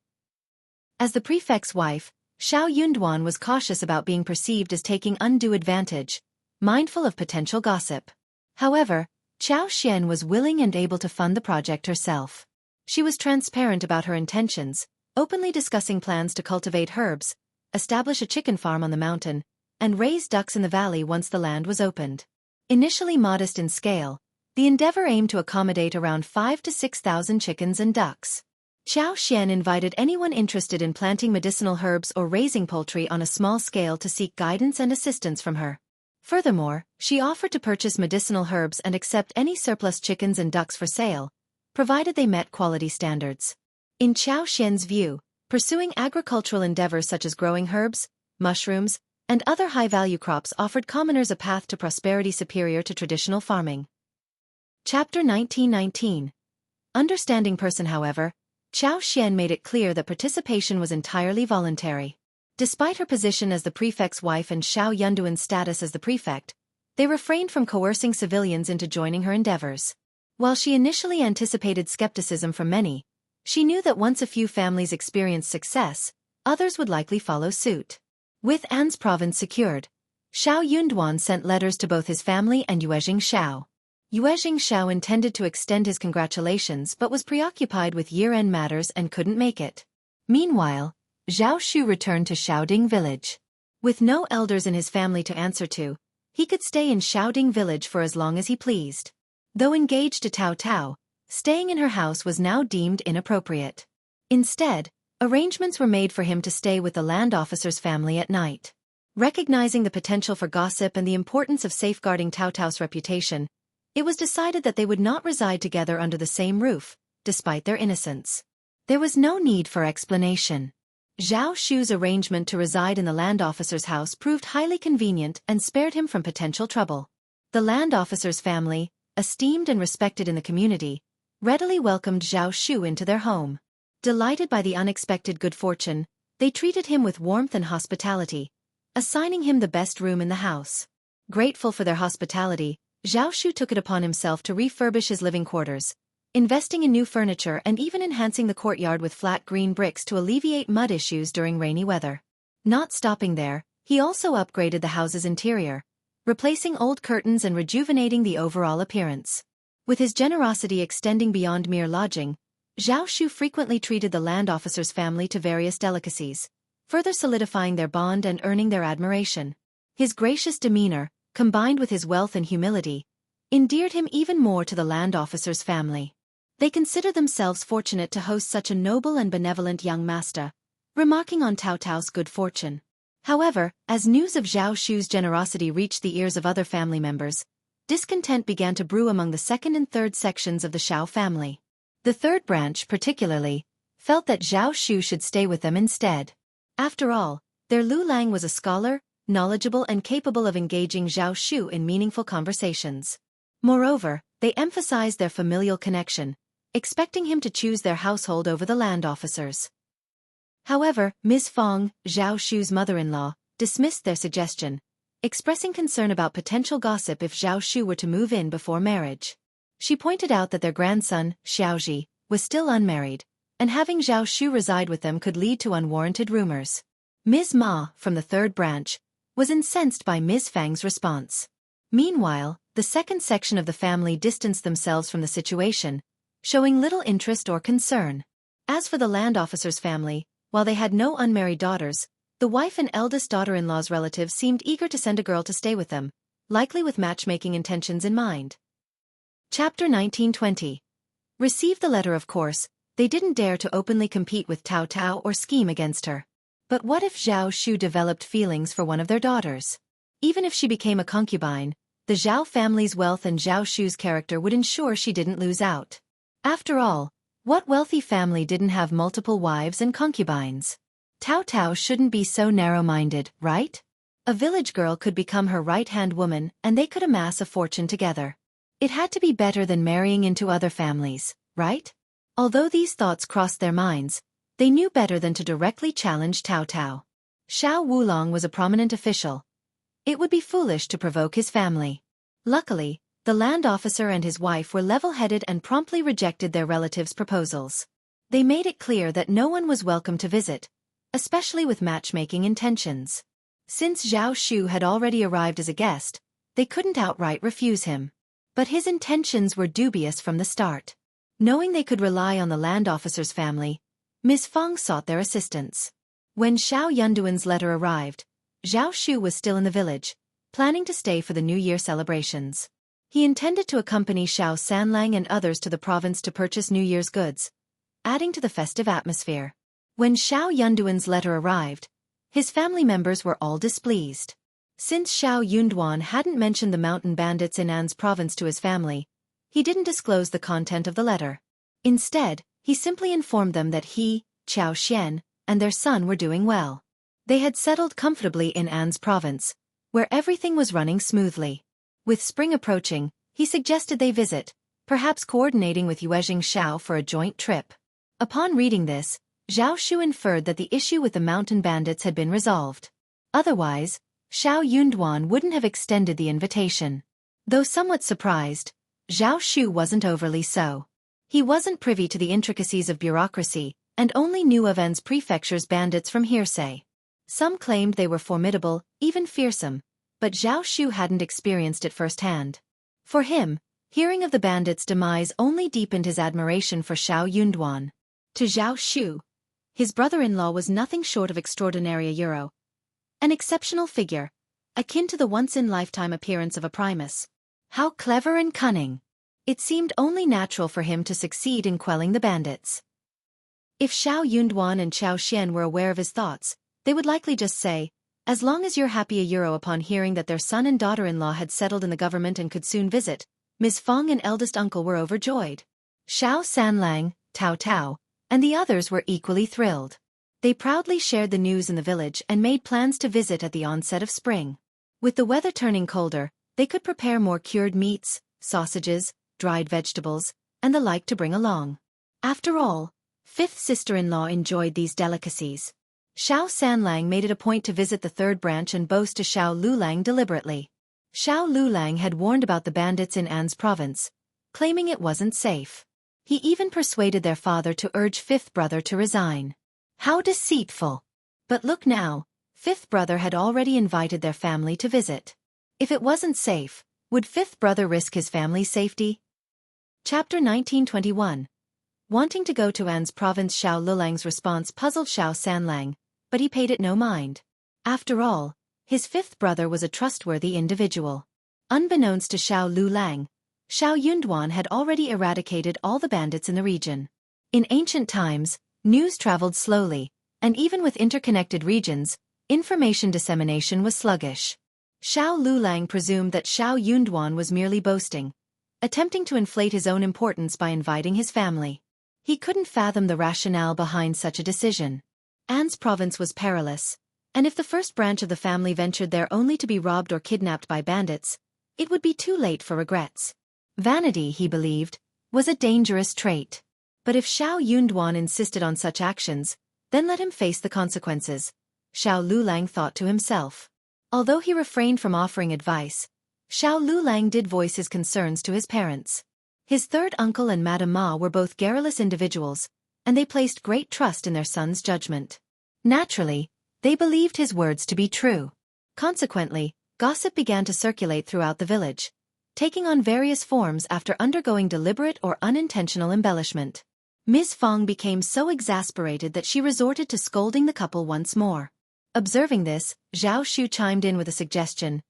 As the prefect's wife, Xiao Yunduan was cautious about being perceived as taking undue advantage, mindful of potential gossip. However, Qiao Xian was willing and able to fund the project herself. She was transparent about her intentions, openly discussing plans to cultivate herbs, establish a chicken farm on the mountain, and raise ducks in the valley once the land was opened. Initially modest in scale, the endeavor aimed to accommodate around 5,000 to 6,000 chickens and ducks. Qiao Xian invited anyone interested in planting medicinal herbs or raising poultry on a small scale to seek guidance and assistance from her. Furthermore, she offered to purchase medicinal herbs and accept any surplus chickens and ducks for sale, provided they met quality standards. In Qiao Xian's view, pursuing agricultural endeavors such as growing herbs, mushrooms, and other high-value crops offered commoners a path to prosperity superior to traditional farming. Chapter 1919. Understanding person. However, Qiao Xian made it clear that participation was entirely voluntary. Despite her position as the prefect's wife and Xiao Yunduan's status as the prefect, they refrained from coercing civilians into joining her endeavors. While she initially anticipated skepticism from many, she knew that once a few families experienced success, others would likely follow suit. With An's province secured, Xiao Yunduan sent letters to both his family and Yuezhing Xiao. Yuezhing Xiao intended to extend his congratulations but was preoccupied with year-end matters and couldn't make it. Meanwhile, Zhao Shu returned to Xiaoding village. With no elders in his family to answer to, he could stay in Xiaoding village for as long as he pleased. Though engaged to Tao Tao, staying in her house was now deemed inappropriate. Instead, arrangements were made for him to stay with the land officer's family at night. Recognizing the potential for gossip and the importance of safeguarding Tao Tao's reputation, it was decided that they would not reside together under the same roof, despite their innocence. There was no need for explanation. Zhao Shu's arrangement to reside in the land officer's house proved highly convenient and spared him from potential trouble. The land officer's family, esteemed and respected in the community, readily welcomed Zhao Shu into their home. Delighted by the unexpected good fortune, they treated him with warmth and hospitality, assigning him the best room in the house. Grateful for their hospitality, Zhao Shu took it upon himself to refurbish his living quarters, investing in new furniture and even enhancing the courtyard with flat green bricks to alleviate mud issues during rainy weather. Not stopping there, he also upgraded the house's interior, replacing old curtains and rejuvenating the overall appearance. With his generosity extending beyond mere lodging, Zhao Shu frequently treated the land officer's family to various delicacies, further solidifying their bond and earning their admiration. His gracious demeanor, combined with his wealth and humility, endeared him even more to the land officer's family. They considered themselves fortunate to host such a noble and benevolent young master, remarking on Tao Tao's good fortune. However, as news of Zhao Shu's generosity reached the ears of other family members, discontent began to brew among the second and third sections of the Xiao family. The third branch, particularly, felt that Zhao Shu should stay with them instead. After all, their Lu Lang was a scholar, knowledgeable and capable of engaging Zhao Shu in meaningful conversations. Moreover, they emphasized their familial connection, expecting him to choose their household over the land officers. However, Ms. Fong, Zhao Shu's mother-in-law, dismissed their suggestion, expressing concern about potential gossip if Zhao Shu were to move in before marriage. She pointed out that their grandson, Xiaoji, was still unmarried, and having Zhao Shu reside with them could lead to unwarranted rumors. Ms. Ma, from the third branch, was incensed by Ms. Fang's response. Meanwhile, the second section of the family distanced themselves from the situation, showing little interest or concern. As for the land officer's family, while they had no unmarried daughters, the wife and eldest daughter-in-law's relatives seemed eager to send a girl to stay with them, likely with matchmaking intentions in mind. Chapter 1920. Received the letter. Of course, they didn't dare to openly compete with Tao Tao or scheme against her. But what if Zhao Shu developed feelings for one of their daughters? Even if she became a concubine, the Zhao family's wealth and Zhao Shu's character would ensure she didn't lose out. After all, what wealthy family didn't have multiple wives and concubines? Tao Tao shouldn't be so narrow-minded, right? A village girl could become her right-hand woman and they could amass a fortune together. It had to be better than marrying into other families, right? Although these thoughts crossed their minds, they knew better than to directly challenge Tao Tao. Xiao Wulong was a prominent official. It would be foolish to provoke his family. Luckily, the land officer and his wife were level-headed and promptly rejected their relatives' proposals. They made it clear that no one was welcome to visit, especially with matchmaking intentions. Since Zhao Shu had already arrived as a guest, they couldn't outright refuse him. But his intentions were dubious from the start. Knowing they could rely on the land officer's family, Ms. Feng sought their assistance. When Xiao Yunduan's letter arrived, Zhao Shu was still in the village, planning to stay for the New Year celebrations. He intended to accompany Xiao Sanlang and others to the province to purchase New Year's goods, adding to the festive atmosphere. When Xiao Yunduan's letter arrived, his family members were all displeased. Since Xiao Yunduan hadn't mentioned the mountain bandits in An's province to his family, he didn't disclose the content of the letter. Instead, he simply informed them that he, Qiao Xian, and their son were doing well. They had settled comfortably in An's province, where everything was running smoothly. With spring approaching, he suggested they visit, perhaps coordinating with Yuezhing Xiao for a joint trip. Upon reading this, Zhao Shu inferred that the issue with the mountain bandits had been resolved. Otherwise, Xiao Yunduan wouldn't have extended the invitation. Though somewhat surprised, Zhao Shu wasn't overly so. He wasn't privy to the intricacies of bureaucracy, and only knew of An's prefecture's bandits from hearsay. Some claimed they were formidable, even fearsome, but Zhao Shu hadn't experienced it firsthand. For him, hearing of the bandits' demise only deepened his admiration for Xiao Yunduan. To Zhao Shu, his brother-in-law was nothing short of extraordinary, an exceptional figure, akin to the once-in-lifetime appearance of a primus. How clever and cunning! It seemed only natural for him to succeed in quelling the bandits. If Xiao Yunduan and Qiao Xian were aware of his thoughts, they would likely just say, "As long as you're happy." Upon hearing that their son and daughter-in-law had settled in the government and could soon visit, Ms. Feng and eldest uncle were overjoyed. Xiao Sanlang, Tao Tao, and the others were equally thrilled. They proudly shared the news in the village and made plans to visit at the onset of spring. With the weather turning colder, they could prepare more cured meats, sausages, dried vegetables, and the like to bring along. After all, fifth sister-in-law enjoyed these delicacies. Xiao Sanlang made it a point to visit the third branch and boast to Xiao Lulang deliberately. Xiao Lulang had warned about the bandits in An's province, claiming it wasn't safe. He even persuaded their father to urge fifth brother to resign. How deceitful! But look now, fifth brother had already invited their family to visit. If it wasn't safe, would fifth brother risk his family's safety? Chapter 1921. Wanting to go to An's province. Xiao Lulang's response puzzled Xiao Sanlang, but he paid it no mind. After all, his fifth brother was a trustworthy individual. Unbeknownst to Xiao Lulang, Xiao Yunduan had already eradicated all the bandits in the region. In ancient times, news traveled slowly, and even with interconnected regions, information dissemination was sluggish. Xiao Lulang presumed that Xiao Yunduan was merely boasting, attempting to inflate his own importance by inviting his family. He couldn't fathom the rationale behind such a decision. An's province was perilous, and if the first branch of the family ventured there only to be robbed or kidnapped by bandits, it would be too late for regrets. Vanity, he believed, was a dangerous trait. But if Xiao Yunduan insisted on such actions, then let him face the consequences, Xiao Lulang thought to himself. Although he refrained from offering advice, Xiao Lulang did voice his concerns to his parents. His third uncle and Madame Ma were both garrulous individuals, and they placed great trust in their son's judgment. Naturally, they believed his words to be true. Consequently, gossip began to circulate throughout the village, taking on various forms after undergoing deliberate or unintentional embellishment. Ms. Feng became so exasperated that she resorted to scolding the couple once more. Observing this, Zhao Shu chimed in with a suggestion.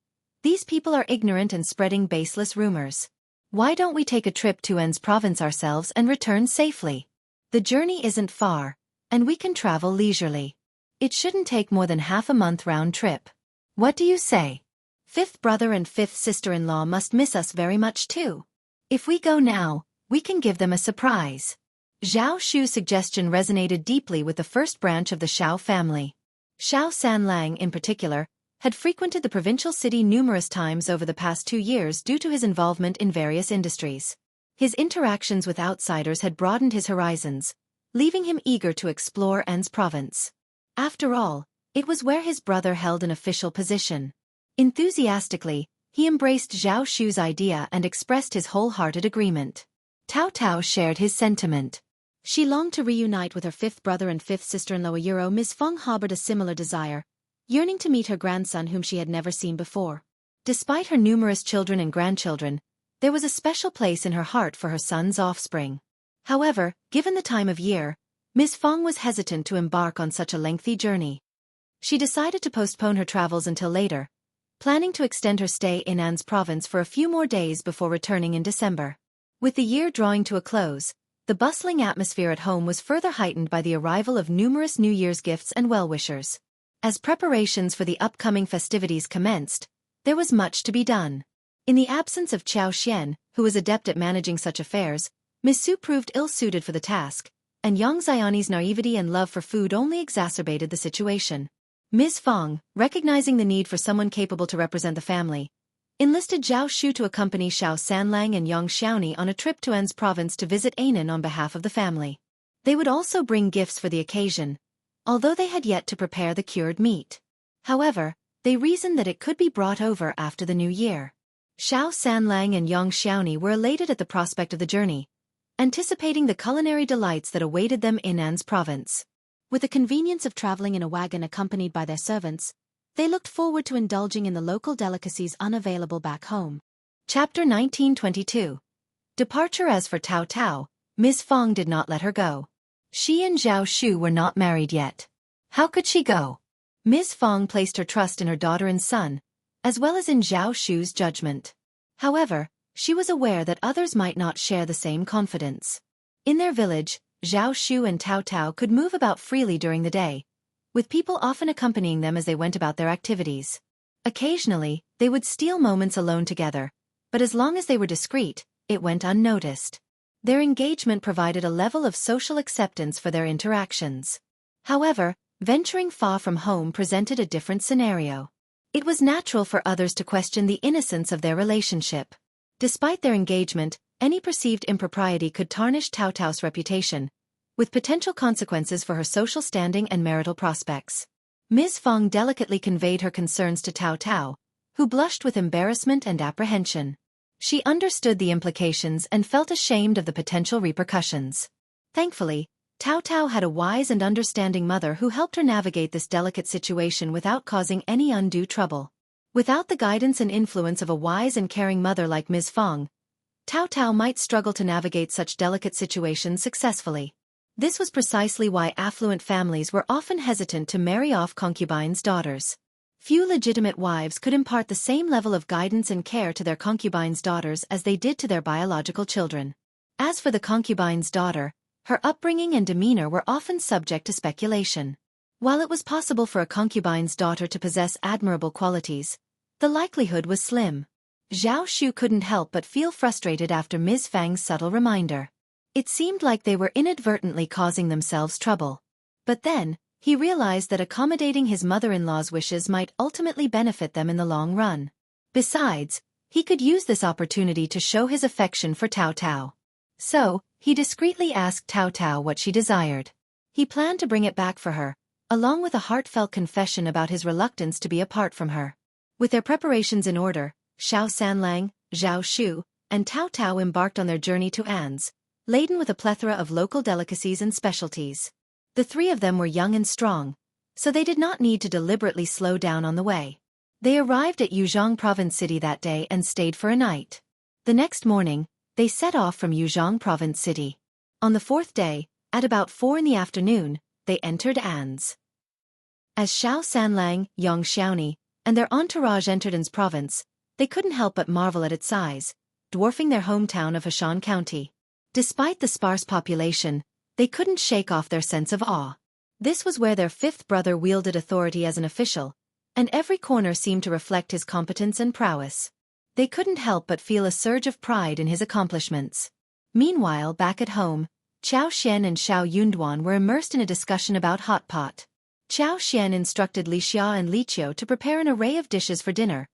These people are ignorant and spreading baseless rumors. Why don't we take a trip to An's province ourselves and return safely? The journey isn't far, and we can travel leisurely. It shouldn't take more than half a month round trip. What do you say? Fifth brother and fifth sister-in-law must miss us very much too. If we go now, we can give them a surprise. Zhao Shu's suggestion resonated deeply with the first branch of the Xiao family. Xiao Sanlang, in particular, had frequented the provincial city numerous times over the past 2 years due to his involvement in various industries. His interactions with outsiders had broadened his horizons, leaving him eager to explore An's province. After all, it was where his brother held an official position. Enthusiastically, he embraced Zhao Shu's idea and expressed his wholehearted agreement. Tao Tao shared his sentiment. She longed to reunite with her fifth brother and fifth sister-in-law. Ms. Feng harbored a similar desire, yearning to meet her grandson whom she had never seen before. Despite her numerous children and grandchildren, there was a special place in her heart for her son's offspring. However, given the time of year, Ms. Feng was hesitant to embark on such a lengthy journey. She decided to postpone her travels until later, planning to extend her stay in An's province for a few more days before returning in December. With the year drawing to a close, the bustling atmosphere at home was further heightened by the arrival of numerous New Year's gifts and well-wishers. As preparations for the upcoming festivities commenced, there was much to be done. In the absence of Xianxia, who was adept at managing such affairs, Miss Su proved ill-suited for the task, and Xianxia's naivety and love for food only exacerbated the situation. Ms. Feng, recognizing the need for someone capable to represent the family, enlisted Zhao Shu to accompany Xiao Sanlang and Yang Xiaoni on a trip to An's province to visit Anan on behalf of the family. They would also bring gifts for the occasion, although they had yet to prepare the cured meat. However, they reasoned that it could be brought over after the new year. Xiao Sanlang and Yang Xiaoni were elated at the prospect of the journey, anticipating the culinary delights that awaited them in An's province. With the convenience of traveling in a wagon accompanied by their servants, they looked forward to indulging in the local delicacies unavailable back home. Chapter 1922. Departure. As for Tao Tao, Ms. Feng did not let her go. She and Zhao Shu were not married yet. How could she go? Ms. Feng placed her trust in her daughter and son, as well as in Zhao Shu's judgment. However, she was aware that others might not share the same confidence. In their village, Zhao Shu and Tao Tao could move about freely during the day, with people often accompanying them as they went about their activities. Occasionally, they would steal moments alone together, but as long as they were discreet, it went unnoticed. Their engagement provided a level of social acceptance for their interactions. However, venturing far from home presented a different scenario. It was natural for others to question the innocence of their relationship. Despite their engagement, any perceived impropriety could tarnish Tao Tao's reputation, with potential consequences for her social standing and marital prospects. Ms. Feng delicately conveyed her concerns to Tao Tao, who blushed with embarrassment and apprehension. She understood the implications and felt ashamed of the potential repercussions. Thankfully, Tao Tao had a wise and understanding mother who helped her navigate this delicate situation without causing any undue trouble. Without the guidance and influence of a wise and caring mother like Ms. Feng, Tao Tao might struggle to navigate such delicate situations successfully. This was precisely why affluent families were often hesitant to marry off concubines' daughters. Few legitimate wives could impart the same level of guidance and care to their concubines' daughters as they did to their biological children. As for the concubine's daughter, her upbringing and demeanor were often subject to speculation. While it was possible for a concubine's daughter to possess admirable qualities, the likelihood was slim. Zhao Shu couldn't help but feel frustrated after Ms. Fang's subtle reminder. It seemed like they were inadvertently causing themselves trouble. But then, he realized that accommodating his mother-in-law's wishes might ultimately benefit them in the long run. Besides, he could use this opportunity to show his affection for Tao Tao. So, he discreetly asked Tao Tao what she desired. He planned to bring it back for her, along with a heartfelt confession about his reluctance to be apart from her. With their preparations in order, Xiao Sanlang, Zhao Shu, and Tao Tao embarked on their journey to An's, laden with a plethora of local delicacies and specialties. The three of them were young and strong, so they did not need to deliberately slow down on the way. They arrived at Yuzhong Province City that day and stayed for a night. The next morning, they set off from Yuzhong Province City. On the fourth day, at about 4 in the afternoon, they entered An's. As Xiao Sanlang, Yang Xiaoni, and their entourage entered An's province, they couldn't help but marvel at its size, dwarfing their hometown of Heshan County. Despite the sparse population, they couldn't shake off their sense of awe. This was where their fifth brother wielded authority as an official, and every corner seemed to reflect his competence and prowess. They couldn't help but feel a surge of pride in his accomplishments. Meanwhile, back at home, Qiao Xian and Xiao Yunduan were immersed in a discussion about hot pot. Qiao Xian instructed Li Xia and Li Qiu to prepare an array of dishes for dinner,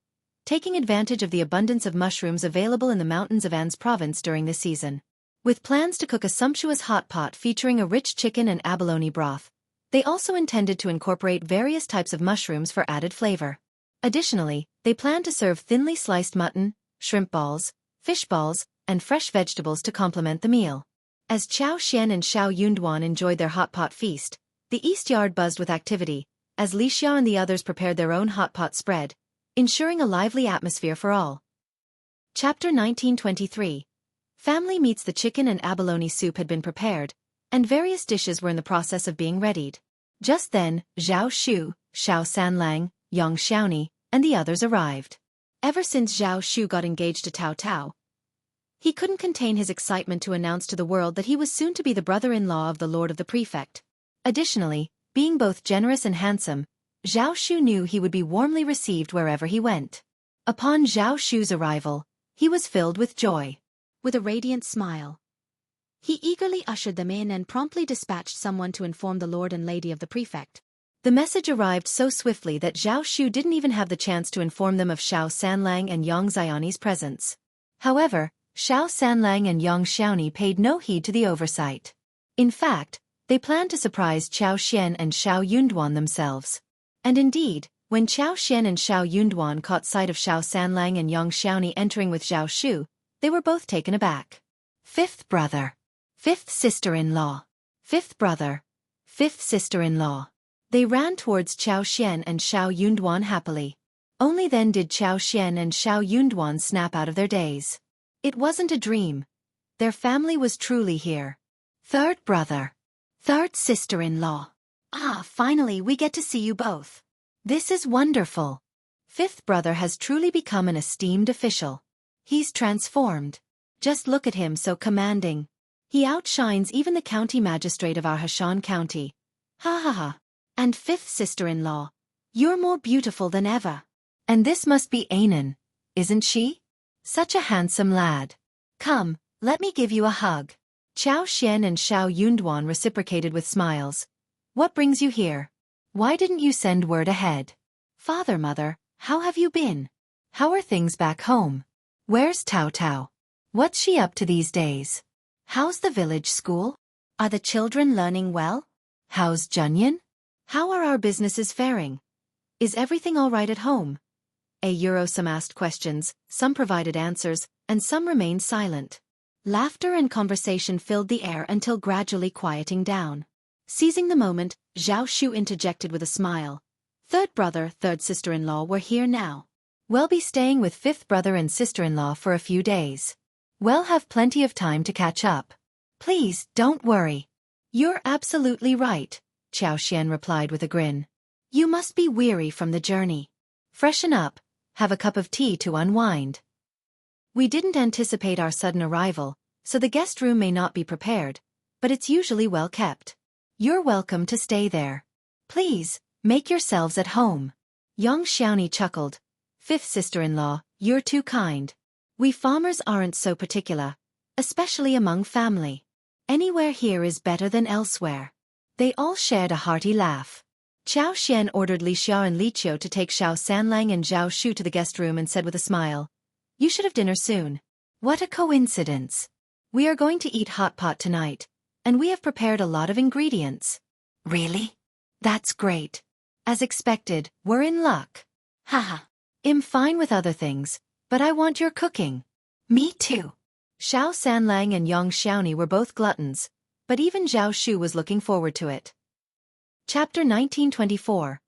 taking advantage of the abundance of mushrooms available in the mountains of An's province during the season. With plans to cook a sumptuous hot pot featuring a rich chicken and abalone broth, they also intended to incorporate various types of mushrooms for added flavor. Additionally, they planned to serve thinly sliced mutton, shrimp balls, fish balls, and fresh vegetables to complement the meal. As Xiao Xian and Xiao Yunduan enjoyed their hot pot feast, the East Yard buzzed with activity, as Lixia and the others prepared their own hot pot spread, ensuring a lively atmosphere for all. Chapter 1923. Family meets. The chicken and abalone soup had been prepared, and various dishes were in the process of being readied. Just then, Zhao Shu, Xiao Sanlang, Yang Xiaoni, and the others arrived. Ever since Zhao Shu got engaged to Tao Tao, he couldn't contain his excitement to announce to the world that he was soon to be the brother-in-law of the Lord of the Prefect. Additionally, being both generous and handsome, Zhao Shu knew he would be warmly received wherever he went. Upon Zhao Shu's arrival, he was filled with joy. With a radiant smile, he eagerly ushered them in and promptly dispatched someone to inform the Lord and Lady of the Prefect. The message arrived so swiftly that Zhao Shu didn't even have the chance to inform them of Xiao Sanlang and Yang Xiaoni's presence. However, Xiao Sanlang and Yang Xiaoni paid no heed to the oversight. In fact, they planned to surprise Xiao Xian and Xiao Yunduan themselves. And indeed, when Xiao Xian and Xiao Yunduan caught sight of Xiao Sanlang and Yang Xiaoni entering with Zhao Shu, they were both taken aback. Fifth brother. Fifth sister-in-law. Fifth brother. Fifth sister-in-law. They ran towards Xiao Xian and Xiao Yunduan happily. Only then did Xiao Xian and Xiao Yunduan snap out of their daze. It wasn't a dream. Their family was truly here. Third brother. Third sister-in-law. Ah, finally we get to see you both. This is wonderful. Fifth brother has truly become an esteemed official. He's transformed. Just look at him, so commanding. He outshines even the county magistrate of our Hashan County. Ha ha ha. And fifth sister-in-law, you're more beautiful than ever. And this must be Anan, isn't she? Such a handsome lad. Come, let me give you a hug. Xiao Xian and Xiao Yunduan reciprocated with smiles. What brings you here? Why didn't you send word ahead? Father, mother, how have you been? How are things back home? Where's Tao Tao? What's she up to these days? How's the village school? Are the children learning well? How's Junyan? How are our businesses faring? Is everything all right at home? Some asked questions, some provided answers, and some remained silent. Laughter and conversation filled the air until gradually quieting down. Seizing the moment, Zhao Shu interjected with a smile. Third brother, third sister-in-law were here now. We'll be staying with fifth brother and sister-in-law for a few days. We'll have plenty of time to catch up. Please, don't worry. You're absolutely right, Xiao Xian replied with a grin. You must be weary from the journey. Freshen up, have a cup of tea to unwind. We didn't anticipate our sudden arrival, so the guest room may not be prepared, but it's usually well kept. You're welcome to stay there. Please, make yourselves at home. Yang Xiaoni chuckled. Fifth sister-in-law, you're too kind. We farmers aren't so particular, especially among family. Anywhere here is better than elsewhere. They all shared a hearty laugh. Xiao Xian ordered Li Xiao and Li Qiu to take Xiao Sanlang and Zhao Shu to the guest room and said with a smile, You should have dinner soon. What a coincidence. We are going to eat hot pot tonight, and we have prepared a lot of ingredients. Really? That's great. As expected, we're in luck. Haha. I'm fine with other things, but I want your cooking. Me too. Xiao Sanlang and Yang Xiaoni were both gluttons, but even Zhao Shu was looking forward to it. Chapter 1924.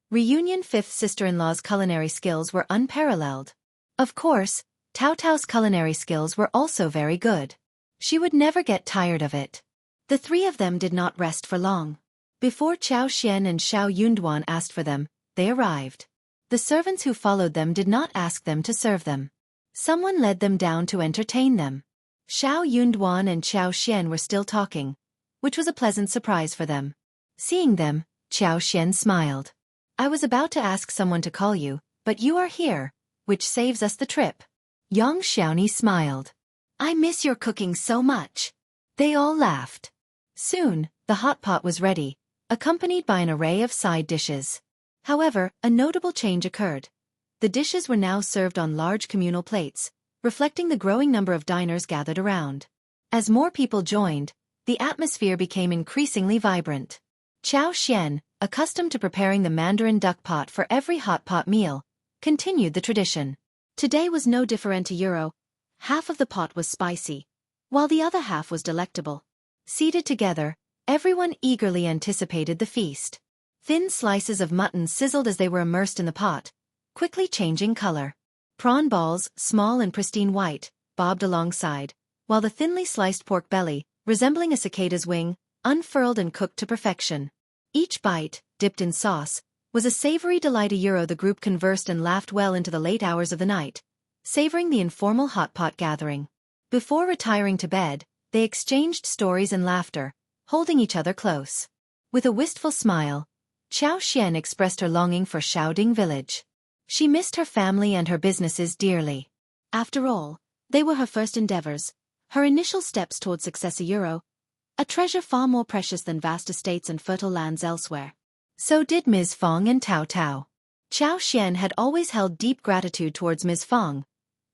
Reunion. Fifth sister-in-law's culinary skills were unparalleled. Of course, Tao Tao's culinary skills were also very good. She would never get tired of it. The three of them did not rest for long. Before Xiao Xian and Xiao Yunduan asked for them, they arrived. The servants who followed them did not ask them to serve them. Someone led them down to entertain them. Xiao Yunduan and Xiao Xian were still talking, which was a pleasant surprise for them. Seeing them, Xiao Xian smiled. I was about to ask someone to call you, but you are here, which saves us the trip. Yang Xiaoni smiled. I miss your cooking so much. They all laughed. Soon, the hot pot was ready, accompanied by an array of side dishes. However, a notable change occurred. The dishes were now served on large communal plates, reflecting the growing number of diners gathered around. As more people joined, the atmosphere became increasingly vibrant. Xiao Xian, accustomed to preparing the Mandarin duck pot for every hot pot meal, continued the tradition. Today was no different to Euro. Half of the pot was spicy, while the other half was delectable. Seated together, everyone eagerly anticipated the feast. Thin slices of mutton sizzled as they were immersed in the pot, quickly changing color. Prawn balls, small and pristine white, bobbed alongside, while the thinly sliced pork belly, resembling a cicada's wing, unfurled and cooked to perfection. Each bite, dipped in sauce, was a savory delight. The group conversed and laughed well into the late hours of the night, savoring the informal hot pot gathering. Before retiring to bed, they exchanged stories and laughter, holding each other close. With a wistful smile, Xianxia expressed her longing for Shaoding village. She missed her family and her businesses dearly. After all, they were her first endeavors, her initial steps toward success. A treasure far more precious than vast estates and fertile lands elsewhere. So did Ms. Fong and Tao Tao. Xianxia had always held deep gratitude towards Ms. Fong,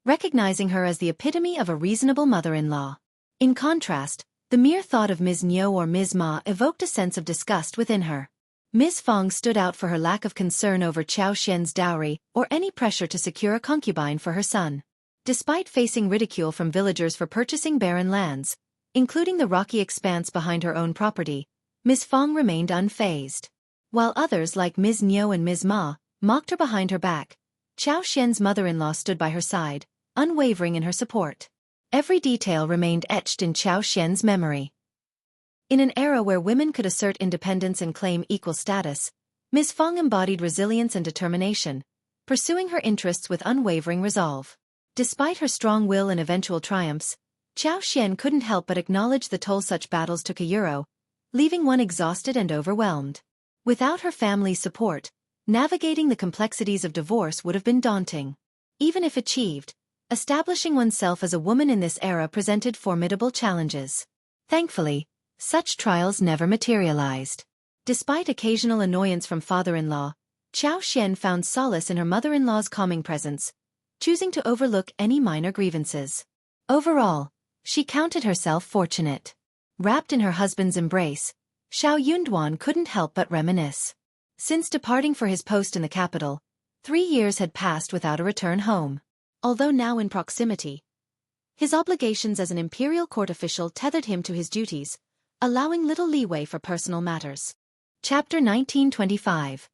recognizing her as the epitome of a reasonable mother-in-law. In contrast, the mere thought of Ms. Niu or Ms. Ma evoked a sense of disgust within her. Ms. Fong stood out for her lack of concern over Xiaoxian's dowry or any pressure to secure a concubine for her son. Despite facing ridicule from villagers for purchasing barren lands, including the rocky expanse behind her own property, Ms. Fong remained unfazed. While others like Ms. Niu and Ms. Ma mocked her behind her back, Xiaoxian's mother-in-law stood by her side, unwavering in her support. Every detail remained etched in Xiaoxian's memory. In an era where women could assert independence and claim equal status, Ms. Fong embodied resilience and determination, pursuing her interests with unwavering resolve. Despite her strong will and eventual triumphs, Xiaoxian couldn't help but acknowledge the toll such battles took, leaving one exhausted and overwhelmed. Without her family's support, navigating the complexities of divorce would have been daunting. Even if achieved, establishing oneself as a woman in this era presented formidable challenges. Thankfully, such trials never materialized. Despite occasional annoyance from father-in-law, Xiaoxian found solace in her mother-in-law's calming presence, choosing to overlook any minor grievances. Overall, she counted herself fortunate. Wrapped in her husband's embrace, Xiao Yunduan couldn't help but reminisce. Since departing for his post in the capital, 3 years had passed without a return home. Although now in proximity, his obligations as an imperial court official tethered him to his duties, allowing little leeway for personal matters. Chapter 1925.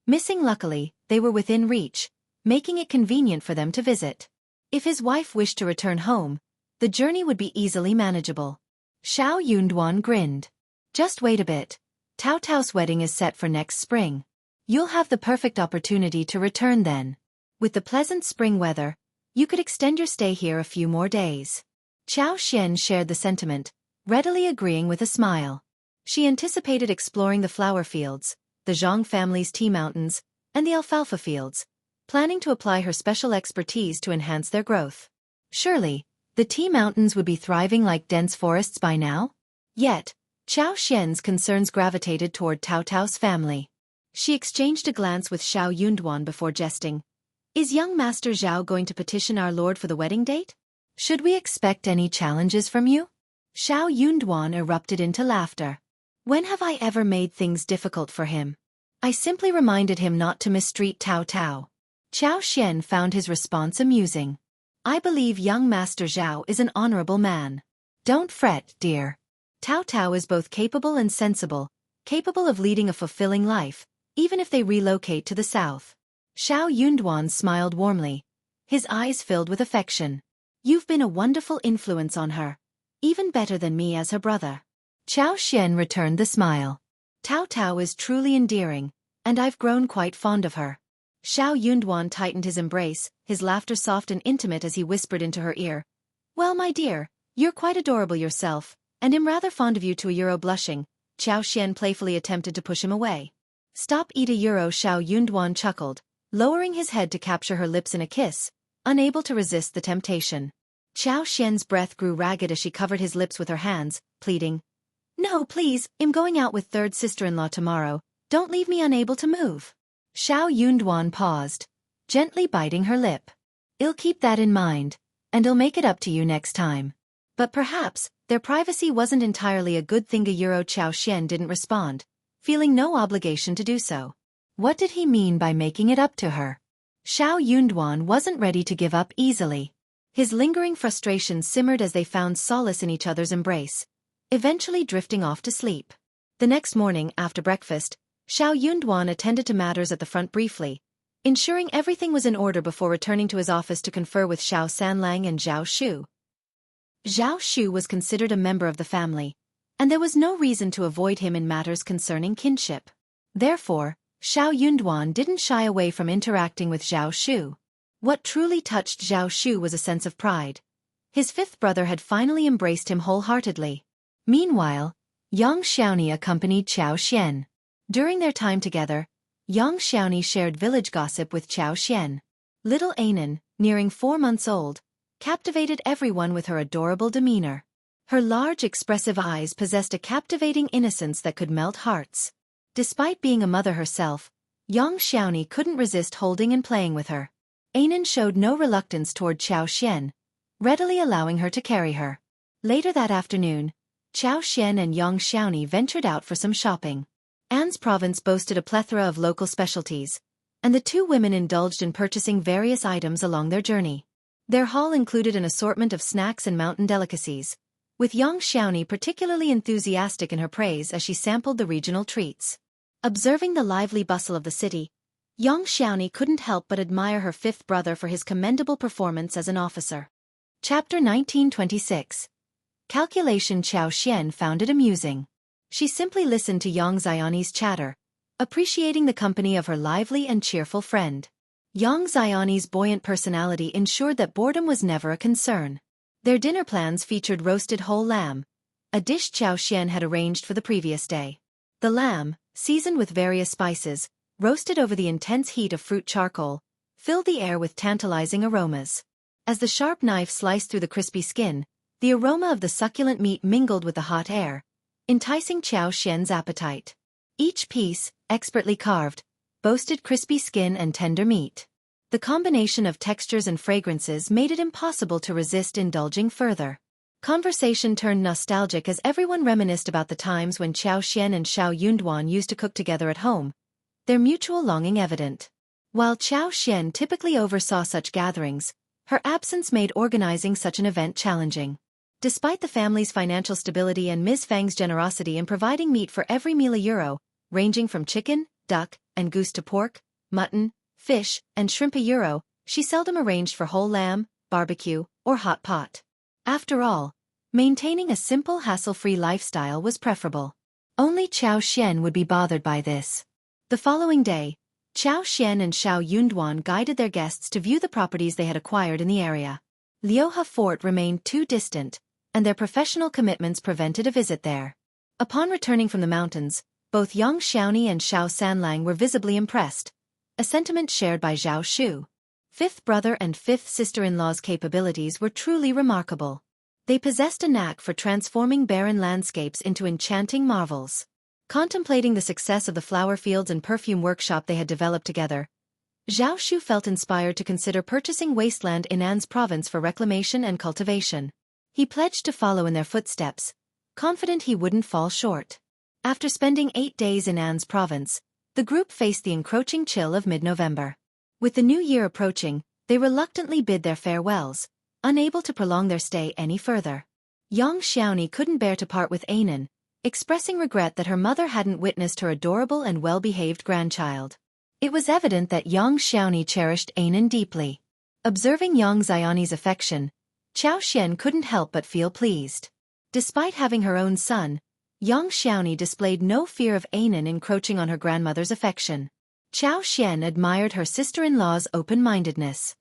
Missing. Luckily, they were within reach, making it convenient for them to visit. If his wife wished to return home, the journey would be easily manageable. Xiao Yunduan grinned. Just wait a bit. Tao Tao's wedding is set for next spring. You'll have the perfect opportunity to return then. With the pleasant spring weather, you could extend your stay here a few more days. Xiaoxian shared the sentiment, readily agreeing with a smile. She anticipated exploring the flower fields, the Zhang family's tea mountains, and the alfalfa fields, planning to apply her special expertise to enhance their growth. Surely, the tea mountains would be thriving like dense forests by now? Yet, Xiaoxian's concerns gravitated toward Tao Tao's family. She exchanged a glance with Xiao Yunduan before jesting. Is young Master Zhao going to petition our lord for the wedding date? Should we expect any challenges from you? Xiao Yunduan erupted into laughter. When have I ever made things difficult for him? I simply reminded him not to mistreat Tao Tao. Xiaoxian found his response amusing. I believe young Master Zhao is an honorable man. Don't fret, dear. Tao Tao is both capable and sensible, capable of leading a fulfilling life, even if they relocate to the south. Xiao Yunduan smiled warmly, his eyes filled with affection. You've been a wonderful influence on her, even better than me as her brother. Xiaoxian returned the smile. Tao Tao is truly endearing, and I've grown quite fond of her. Xiao Yunduan tightened his embrace, his laughter soft and intimate as he whispered into her ear. Well, my dear, you're quite adorable yourself, and I'm rather fond of you too. Blushing, Xiaoxian playfully attempted to push him away. Stop it. Xiao Yunduan chuckled, lowering his head to capture her lips in a kiss, unable to resist the temptation. Xiaoxian's breath grew ragged as she covered his lips with her hands, pleading. No, please, I'm going out with third sister-in-law tomorrow, don't leave me unable to move. Xiao Yunduan paused, gently biting her lip. I'll keep that in mind, and I'll make it up to you next time. But perhaps, their privacy wasn't entirely a good thing. Xiaoxian didn't respond, feeling no obligation to do so. What did he mean by making it up to her? Xiao Yunduan wasn't ready to give up easily. His lingering frustration simmered as they found solace in each other's embrace, eventually drifting off to sleep. The next morning, after breakfast, Xiao Yunduan attended to matters at the front briefly, ensuring everything was in order before returning to his office to confer with Xiao Sanlang and Zhao Shu. Zhao Shu was considered a member of the family, and there was no reason to avoid him in matters concerning kinship. Therefore, Xiao Yunduan didn't shy away from interacting with Zhao Shu. What truly touched Zhao Shu was a sense of pride. His fifth brother had finally embraced him wholeheartedly. Meanwhile, Yang Xiaoni accompanied Qiao Xian. During their time together, Yang Xiaoni shared village gossip with Qiao Xian. Little Anan, nearing 4 months old, captivated everyone with her adorable demeanor. Her large expressive eyes possessed a captivating innocence that could melt hearts. Despite being a mother herself, Yang Xiaoni couldn't resist holding and playing with her. Anan showed no reluctance toward Qiao Xian, readily allowing her to carry her. Later that afternoon, Qiao Xian and Yang Xiaoni ventured out for some shopping. An's province boasted a plethora of local specialties, and the two women indulged in purchasing various items along their journey. Their haul included an assortment of snacks and mountain delicacies, with Yang Xiaoni particularly enthusiastic in her praise as she sampled the regional treats. Observing the lively bustle of the city, Yang Xiaoni couldn't help but admire her fifth brother for his commendable performance as an officer. Chapter 1926. Calculation. Qiao Xian found it amusing. She simply listened to Yang Xiaoni's chatter, appreciating the company of her lively and cheerful friend. Yang Xiaoni's buoyant personality ensured that boredom was never a concern. Their dinner plans featured roasted whole lamb, a dish Qiao Xian had arranged for the previous day. The lamb, seasoned with various spices, roasted over the intense heat of fruit charcoal, filled the air with tantalizing aromas. As the sharp knife sliced through the crispy skin, the aroma of the succulent meat mingled with the hot air, enticing Qiao Xian's appetite. Each piece, expertly carved, boasted crispy skin and tender meat. The combination of textures and fragrances made it impossible to resist indulging further. Conversation turned nostalgic as everyone reminisced about the times when Qiao Xian and Xiao Yunduan used to cook together at home, their mutual longing evident. While Qiao Xian typically oversaw such gatherings, her absence made organizing such an event challenging. Despite the family's financial stability and Ms. Fang's generosity in providing meat for every meal €1, ranging from chicken, duck, and goose to pork, mutton, fish, and shrimp €1, she seldom arranged for whole lamb, barbecue, or hot pot. After all, maintaining a simple hassle-free lifestyle was preferable. Only Qiao Xian would be bothered by this. The following day, Qiao Xian and Xiao Yunduan guided their guests to view the properties they had acquired in the area. Liuhe Fort remained too distant, and their professional commitments prevented a visit there. Upon returning from the mountains, both Yang Xiaoni and Xiao Sanlang were visibly impressed, a sentiment shared by Zhao Shu. Fifth brother and fifth sister-in-law's capabilities were truly remarkable. They possessed a knack for transforming barren landscapes into enchanting marvels. Contemplating the success of the flower fields and perfume workshop they had developed together, Zhao Shu felt inspired to consider purchasing wasteland in An's province for reclamation and cultivation. He pledged to follow in their footsteps, confident he wouldn't fall short. After spending 8 days in An's province, the group faced the encroaching chill of mid-November. With the new year approaching, they reluctantly bid their farewells, unable to prolong their stay any further. Yang Xiaoni couldn't bear to part with Anan, expressing regret that her mother hadn't witnessed her adorable and well-behaved grandchild. It was evident that Yang Xiaoni cherished Anan deeply. Observing Yang Xiaoni's affection, Qiao Xian couldn't help but feel pleased. Despite having her own son, Yang Xiaoni displayed no fear of Anan encroaching on her grandmother's affection. Qiao Xian admired her sister-in-law's open-mindedness.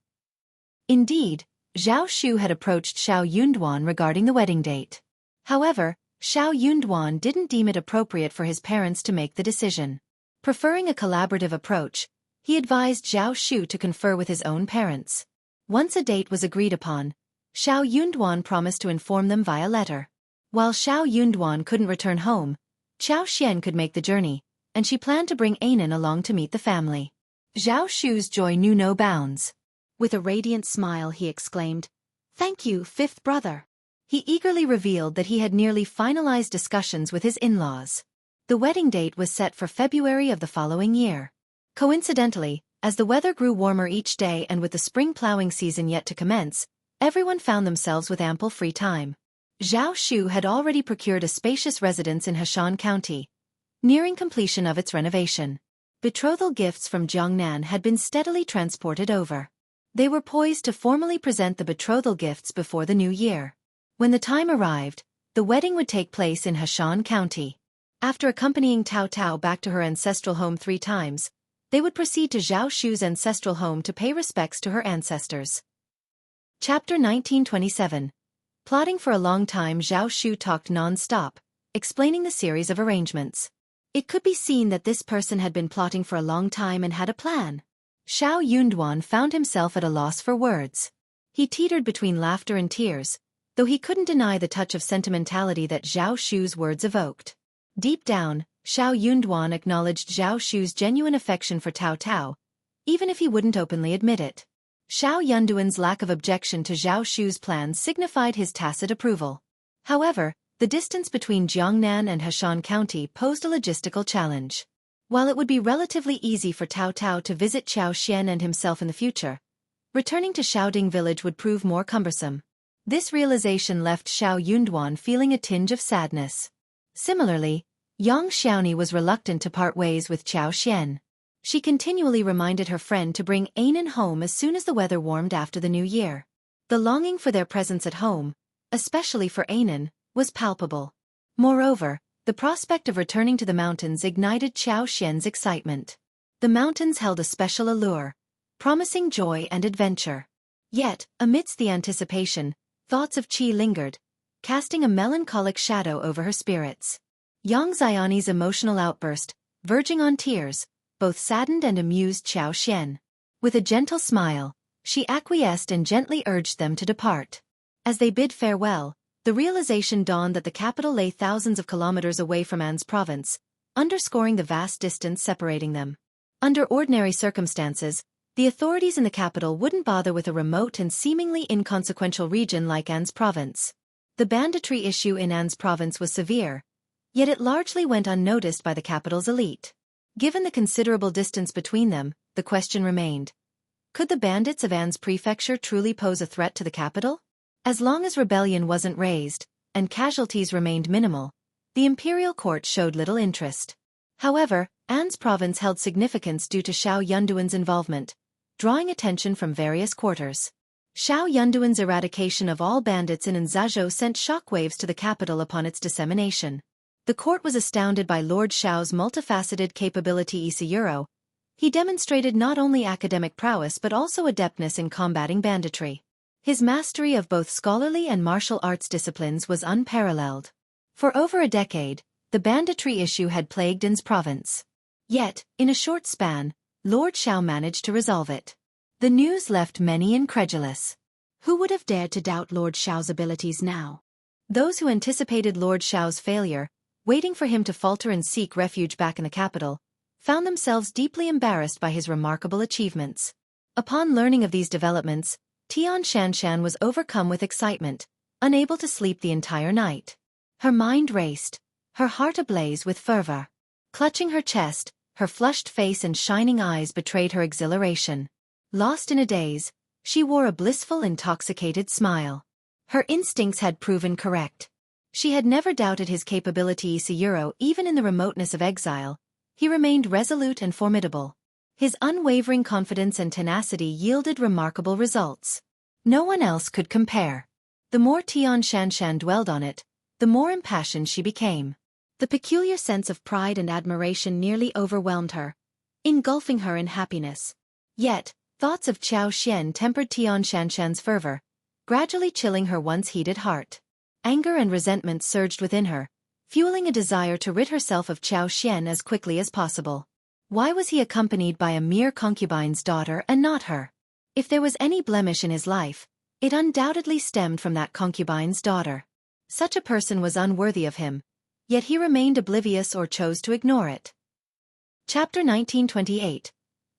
Indeed, Zhao Shu had approached Xiao Yunduan regarding the wedding date. However, Xiao Yunduan didn't deem it appropriate for his parents to make the decision. Preferring a collaborative approach, he advised Zhao Shu to confer with his own parents. Once a date was agreed upon, Xiao Yunduan promised to inform them via letter. While Xiao Yunduan couldn't return home, Qiao Xian could make the journey, and she planned to bring Anan along to meet the family. Zhao Shu's joy knew no bounds. With a radiant smile he exclaimed, "Thank you, fifth brother." He eagerly revealed that he had nearly finalized discussions with his in-laws. The wedding date was set for February of the following year. Coincidentally, as the weather grew warmer each day and with the spring plowing season yet to commence, everyone found themselves with ample free time. Zhao Shu had already procured a spacious residence in Heshan County, nearing completion of its renovation. Betrothal gifts from Jiangnan had been steadily transported over. They were poised to formally present the betrothal gifts before the new year. When the time arrived, the wedding would take place in Heshan County. After accompanying Tao Tao back to her ancestral home 3 times, they would proceed to Zhao Shu's ancestral home to pay respects to her ancestors. Chapter 1927. Plotting for a long time. Zhao Shu talked non-stop, explaining the series of arrangements. It could be seen that this person had been plotting for a long time and had a plan. Xiao Yunduan found himself at a loss for words. He teetered between laughter and tears, though he couldn't deny the touch of sentimentality that Zhao Shu's words evoked. Deep down, Xiao Yunduan acknowledged Zhao Shu's genuine affection for Tao Tao, even if he wouldn't openly admit it. Xiao Yunduan's lack of objection to Zhao Shu's plans signified his tacit approval. However, the distance between Jiangnan and Heshan County posed a logistical challenge. While it would be relatively easy for Tao Tao to visit Xiao Xian and himself in the future, returning to Xiaoding village would prove more cumbersome. This realization left Xiao Yunduan feeling a tinge of sadness. Similarly, Yang Xiaoni was reluctant to part ways with Xiao Xian. She continually reminded her friend to bring Anan home as soon as the weather warmed after the new year. The longing for their presence at home, especially for Anan, was palpable. Moreover, the prospect of returning to the mountains ignited Xiao Xian's excitement. The mountains held a special allure, promising joy and adventure. Yet, amidst the anticipation, thoughts of Qi lingered, casting a melancholic shadow over her spirits. Yang Xiaoni's emotional outburst, verging on tears, both saddened and amused Xiao Xian. With a gentle smile, she acquiesced and gently urged them to depart. As they bid farewell, the realization dawned that the capital lay thousands of kilometers away from An's province, underscoring the vast distance separating them. Under ordinary circumstances, the authorities in the capital wouldn't bother with a remote and seemingly inconsequential region like An's province. The banditry issue in An's province was severe, yet it largely went unnoticed by the capital's elite. Given the considerable distance between them, the question remained: could the bandits of An's prefecture truly pose a threat to the capital? As long as rebellion wasn't raised, and casualties remained minimal, the imperial court showed little interest. However, An's province held significance due to Xiao Yunduan's involvement, drawing attention from various quarters. Xiao Yunduan's eradication of all bandits in Anzhou sent shockwaves to the capital upon its dissemination. The court was astounded by Lord Xiao's multifaceted capability. He demonstrated not only academic prowess but also adeptness in combating banditry. His mastery of both scholarly and martial arts disciplines was unparalleled. For over a decade, the banditry issue had plagued An's province. Yet, in a short span, Lord Xiao managed to resolve it. The news left many incredulous. Who would have dared to doubt Lord Xiao's abilities now? Those who anticipated Lord Xiao's failure, waiting for him to falter and seek refuge back in the capital, found themselves deeply embarrassed by his remarkable achievements. Upon learning of these developments, Tian Shanshan was overcome with excitement, unable to sleep the entire night. Her mind raced, her heart ablaze with fervor. Clutching her chest, her flushed face and shining eyes betrayed her exhilaration. Lost in a daze, she wore a blissful, intoxicated smile. Her instincts had proven correct. She had never doubted his capability. Even in the remoteness of exile, he remained resolute and formidable. His unwavering confidence and tenacity yielded remarkable results. No one else could compare. The more Tian Shanshan dwelled on it, the more impassioned she became. The peculiar sense of pride and admiration nearly overwhelmed her, engulfing her in happiness. Yet, thoughts of Xiao Xian tempered Tian Shanshan's fervor, gradually chilling her once heated heart. Anger and resentment surged within her, fueling a desire to rid herself of Xiao Xian as quickly as possible. Why was he accompanied by a mere concubine's daughter and not her? If there was any blemish in his life, it undoubtedly stemmed from that concubine's daughter. Such a person was unworthy of him, yet he remained oblivious or chose to ignore it. Chapter 1928.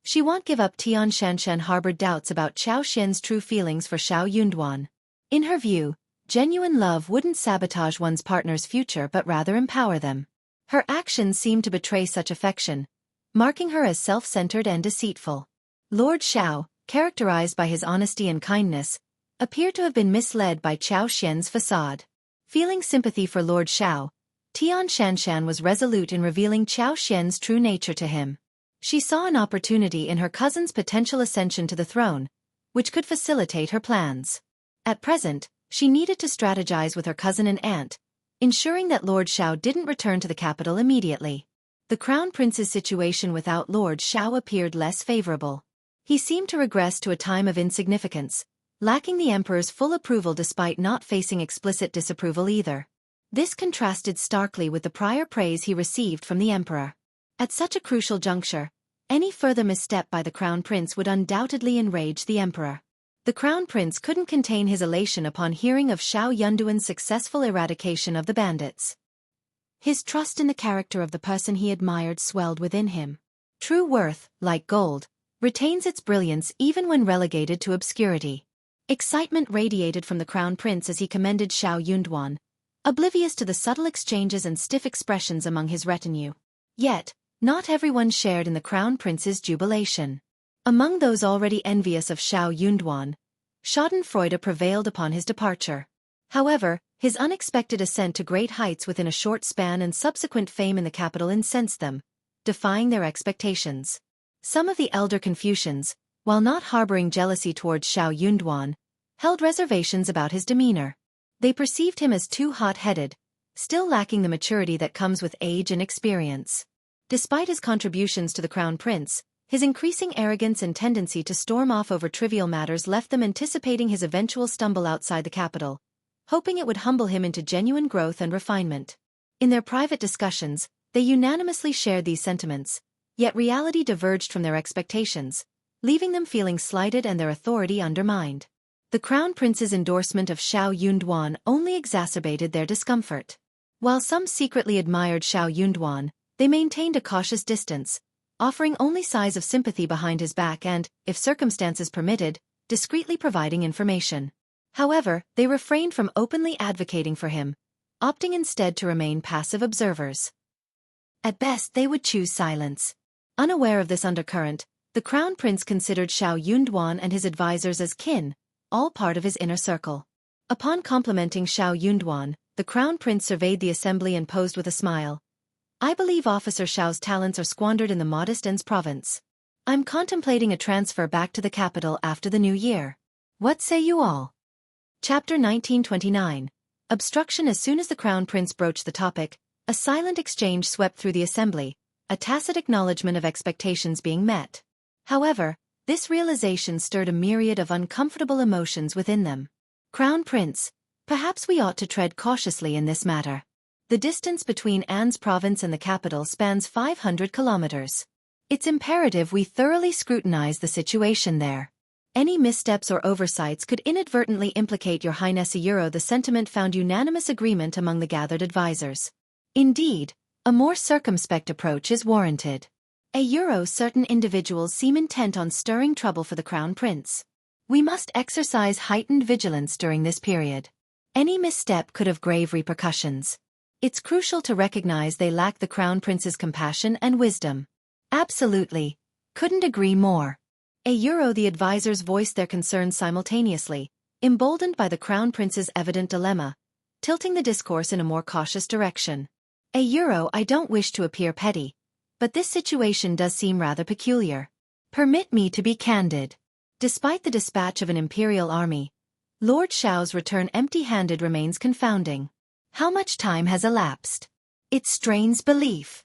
She won't give up. Tian Shanshan harbored doubts about Xiao Xian's true feelings for Xiao Yunduan. In her view, genuine love wouldn't sabotage one's partner's future but rather empower them. Her actions seemed to betray such affection, marking her as self-centered and deceitful. Lord Xiao, characterized by his honesty and kindness, appeared to have been misled by Xiao Xian's facade. Feeling sympathy for Lord Xiao, Tian Shanshan was resolute in revealing Xiao Xian's true nature to him. She saw an opportunity in her cousin's potential ascension to the throne, which could facilitate her plans. At present, she needed to strategize with her cousin and aunt, ensuring that Lord Xiao didn't return to the capital immediately. The Crown Prince's situation without Lord Xiao appeared less favorable. He seemed to regress to a time of insignificance, lacking the Emperor's full approval despite not facing explicit disapproval either. This contrasted starkly with the prior praise he received from the Emperor. At such a crucial juncture, any further misstep by the Crown Prince would undoubtedly enrage the Emperor. The Crown Prince couldn't contain his elation upon hearing of Xiao Yunduan's successful eradication of the bandits. His trust in the character of the person he admired swelled within him. True worth, like gold, retains its brilliance even when relegated to obscurity. Excitement radiated from the Crown Prince as he commended Xiao Yunduan, oblivious to the subtle exchanges and stiff expressions among his retinue. Yet, not everyone shared in the Crown Prince's jubilation. Among those already envious of Xiao Yunduan, schadenfreude prevailed upon his departure. However, his unexpected ascent to great heights within a short span and subsequent fame in the capital incensed them, defying their expectations. Some of the elder Confucians, while not harboring jealousy towards Xiao Yunduan, held reservations about his demeanor. They perceived him as too hot-headed, still lacking the maturity that comes with age and experience. Despite his contributions to the Crown Prince, his increasing arrogance and tendency to storm off over trivial matters left them anticipating his eventual stumble outside the capital, hoping it would humble him into genuine growth and refinement. In their private discussions, they unanimously shared these sentiments, yet reality diverged from their expectations, leaving them feeling slighted and their authority undermined. The Crown Prince's endorsement of Xiao Yunduan only exacerbated their discomfort. While some secretly admired Xiao Yunduan, they maintained a cautious distance, offering only sighs of sympathy behind his back and, if circumstances permitted, discreetly providing information. However, they refrained from openly advocating for him, opting instead to remain passive observers. At best, they would choose silence. Unaware of this undercurrent, the Crown Prince considered Xiao Yunduan and his advisors as kin, all part of his inner circle. Upon complimenting Xiao Yunduan, the Crown Prince surveyed the assembly and posed with a smile. I believe Officer Xiao's talents are squandered in the modest Ens province. I'm contemplating a transfer back to the capital after the new year. What say you all? Chapter 1929. Obstruction. As soon as the Crown Prince broached the topic, a silent exchange swept through the assembly, a tacit acknowledgement of expectations being met. However, this realization stirred a myriad of uncomfortable emotions within them. Crown Prince, perhaps we ought to tread cautiously in this matter. The distance between An's province and the capital spans 500 kilometers. It's imperative we thoroughly scrutinize the situation there. Any missteps or oversights could inadvertently implicate Your Highness. The sentiment found unanimous agreement among the gathered advisors. Indeed, a more circumspect approach is warranted. Certain individuals seem intent on stirring trouble for the Crown Prince. We must exercise heightened vigilance during this period. Any misstep could have grave repercussions. It's crucial to recognize they lack the Crown Prince's compassion and wisdom. Absolutely. Couldn't agree more. The advisors voiced their concerns simultaneously, emboldened by the Crown Prince's evident dilemma, tilting the discourse in a more cautious direction. I don't wish to appear petty, but this situation does seem rather peculiar. Permit me to be candid. Despite the dispatch of an imperial army, Lord Xiao's return empty-handed remains confounding. How much time has elapsed? It strains belief.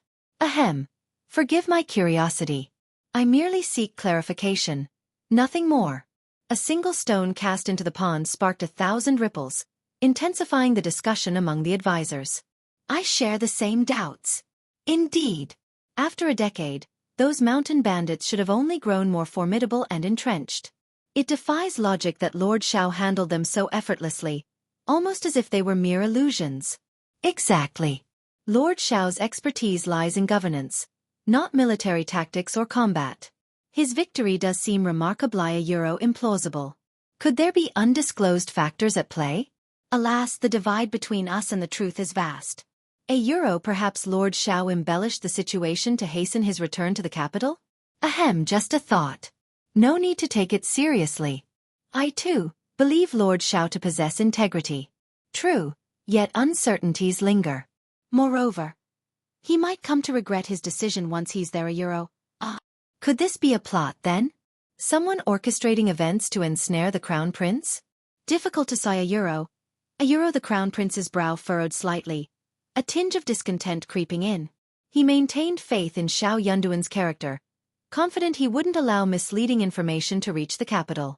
Forgive my curiosity. I merely seek clarification. Nothing more. A single stone cast into the pond sparked 1,000 ripples, intensifying the discussion among the advisors. I share the same doubts. Indeed. After a decade, those mountain bandits should have only grown more formidable and entrenched. It defies logic that Lord Xiao handled them so effortlessly, almost as if they were mere illusions. Exactly. Lord Xiao's expertise lies in governance, not military tactics or combat. His victory does seem remarkably implausible. Could there be undisclosed factors at play? Alas, the divide between us and the truth is vast. Perhaps Lord Xiao embellished the situation to hasten his return to the capital? Just a thought. No need to take it seriously. I too, believe Lord Xiao to possess integrity. True, yet uncertainties linger. Moreover, he might come to regret his decision once he's there. Could this be a plot then? Someone orchestrating events to ensnare the crown prince? Difficult to say. The crown prince's brow furrowed slightly, a tinge of discontent creeping in. He maintained faith in Xiao Yunduan's character, confident he wouldn't allow misleading information to reach the capital.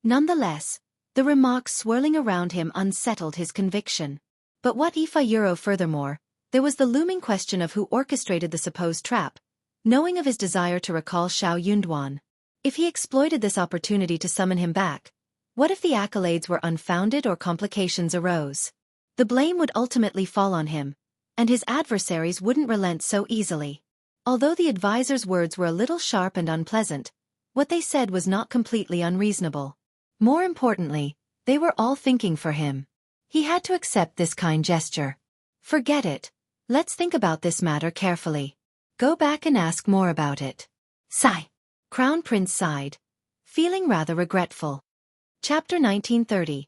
Nonetheless, the remarks swirling around him unsettled his conviction. But what if furthermore, there was the looming question of who orchestrated the supposed trap, knowing of his desire to recall Xiao Yunduan. If he exploited this opportunity to summon him back, what if the accolades were unfounded or complications arose? The blame would ultimately fall on him, and his adversaries wouldn't relent so easily. Although the advisor's words were a little sharp and unpleasant, what they said was not completely unreasonable. More importantly, they were all thinking for him. He had to accept this kind gesture. Forget it. Let's think about this matter carefully. Go back and ask more about it. Sigh. Crown Prince sighed, feeling rather regretful. Chapter 1930.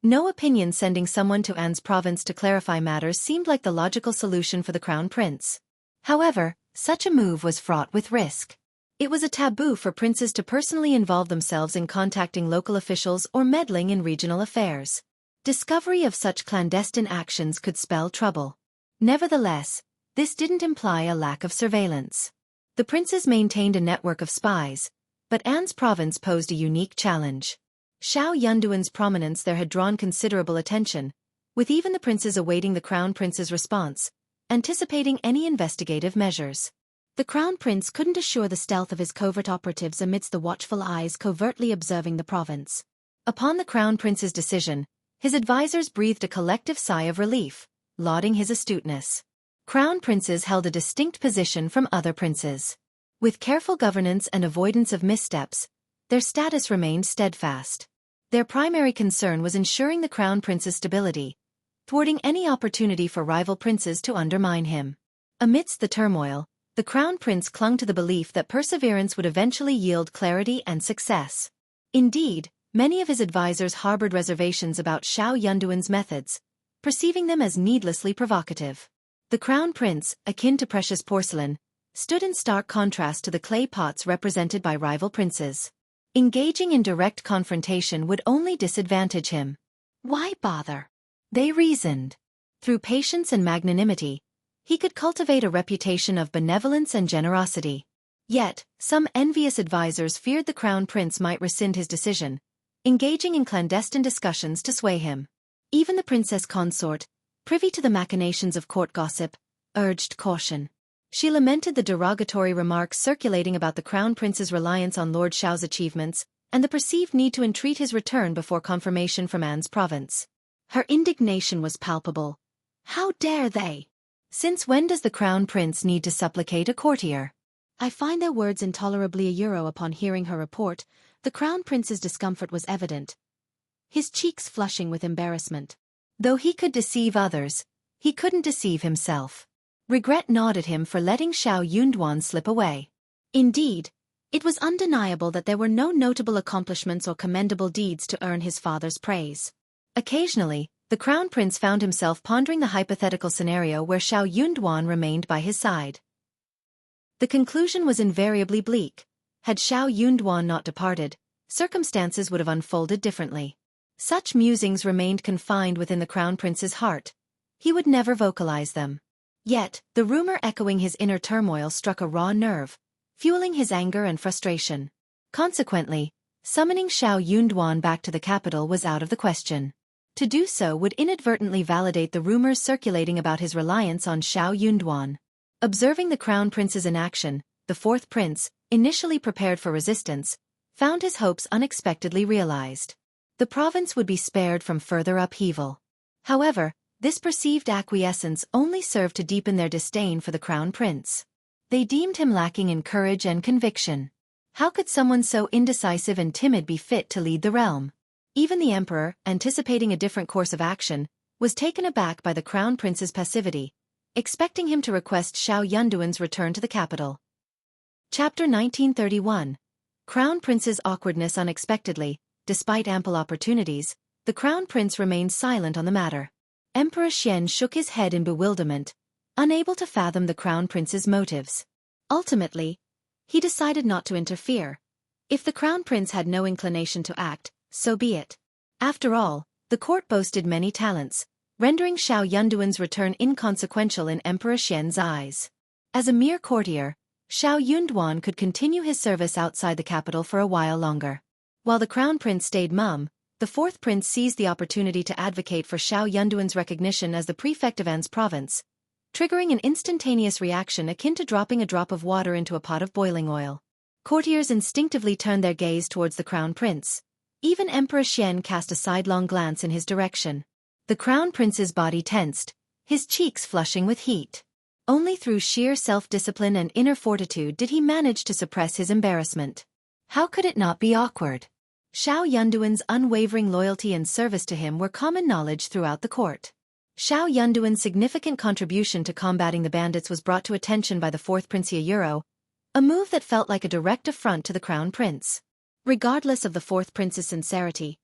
No opinion. Sending someone to An's province to clarify matters seemed like the logical solution for the Crown Prince. However, such a move was fraught with risk. It was a taboo for princes to personally involve themselves in contacting local officials or meddling in regional affairs. Discovery of such clandestine actions could spell trouble. Nevertheless, this didn't imply a lack of surveillance. The princes maintained a network of spies, but An's province posed a unique challenge. Xiao Yunduan's prominence there had drawn considerable attention, with even the princes awaiting the Crown Prince's response, anticipating any investigative measures. The Crown Prince couldn't assure the stealth of his covert operatives amidst the watchful eyes covertly observing the province. Upon the Crown Prince's decision, his advisors breathed a collective sigh of relief, lauding his astuteness. Crown princes held a distinct position from other princes. With careful governance and avoidance of missteps, their status remained steadfast. Their primary concern was ensuring the Crown Prince's stability, thwarting any opportunity for rival princes to undermine him. Amidst the turmoil, the Crown Prince clung to the belief that perseverance would eventually yield clarity and success. Indeed, many of his advisors harbored reservations about Xiao Yunduan's methods, perceiving them as needlessly provocative. The Crown Prince, akin to precious porcelain, stood in stark contrast to the clay pots represented by rival princes. Engaging in direct confrontation would only disadvantage him. Why bother? They reasoned. Through patience and magnanimity, he could cultivate a reputation of benevolence and generosity. Yet, some envious advisors feared the Crown Prince might rescind his decision, engaging in clandestine discussions to sway him. Even the princess consort, privy to the machinations of court gossip, urged caution. She lamented the derogatory remarks circulating about the Crown Prince's reliance on Lord Xiao's achievements, and the perceived need to entreat his return before confirmation from An's province. Her indignation was palpable. How dare they? Since when does the Crown Prince need to supplicate a courtier? I find their words intolerably. Upon hearing her report, the Crown Prince's discomfort was evident, his cheeks flushing with embarrassment. Though he could deceive others, he couldn't deceive himself. Regret gnawed at him for letting Xiao Yunduan slip away. Indeed, it was undeniable that there were no notable accomplishments or commendable deeds to earn his father's praise. Occasionally, the Crown Prince found himself pondering the hypothetical scenario where Xiao Yunduan remained by his side. The conclusion was invariably bleak. Had Xiao Yunduan not departed, circumstances would have unfolded differently. Such musings remained confined within the Crown Prince's heart. He would never vocalize them. Yet, the rumor echoing his inner turmoil struck a raw nerve, fueling his anger and frustration. Consequently, summoning Xiao Yunduan back to the capital was out of the question. To do so would inadvertently validate the rumors circulating about his reliance on Xiao Yunduan. Observing the Crown Prince's inaction, the fourth prince, initially prepared for resistance, found his hopes unexpectedly realized. The province would be spared from further upheaval. However, this perceived acquiescence only served to deepen their disdain for the Crown Prince. They deemed him lacking in courage and conviction. How could someone so indecisive and timid be fit to lead the realm? Even the emperor, anticipating a different course of action, was taken aback by the Crown Prince's passivity, expecting him to request Xiao Yunduan's return to the capital. Chapter 1931. Crown Prince's awkwardness. Unexpectedly, despite ample opportunities, the crown prince remained silent on the matter. Emperor Xian shook his head in bewilderment, unable to fathom the crown prince's motives. Ultimately, he decided not to interfere. If the crown prince had no inclination to act, so be it. After all, the court boasted many talents, rendering Xiao Yunduan's return inconsequential in Emperor Xian's eyes. As a mere courtier, Xiao Yunduan could continue his service outside the capital for a while longer. While the crown prince stayed mum, the fourth prince seized the opportunity to advocate for Xiao Yunduan's recognition as the prefect of An's province, triggering an instantaneous reaction akin to dropping a drop of water into a pot of boiling oil. Courtiers instinctively turned their gaze towards the crown prince. Even Emperor Xian cast a sidelong glance in his direction. The crown prince's body tensed, his cheeks flushing with heat. Only through sheer self-discipline and inner fortitude did he manage to suppress his embarrassment. How could it not be awkward? Xiao Yunduan's unwavering loyalty and service to him were common knowledge throughout the court. Xiao Yunduan's significant contribution to combating the bandits was brought to attention by the fourth Prince Yuro, a move that felt like a direct affront to the crown prince. Regardless of the fourth prince's sincerity,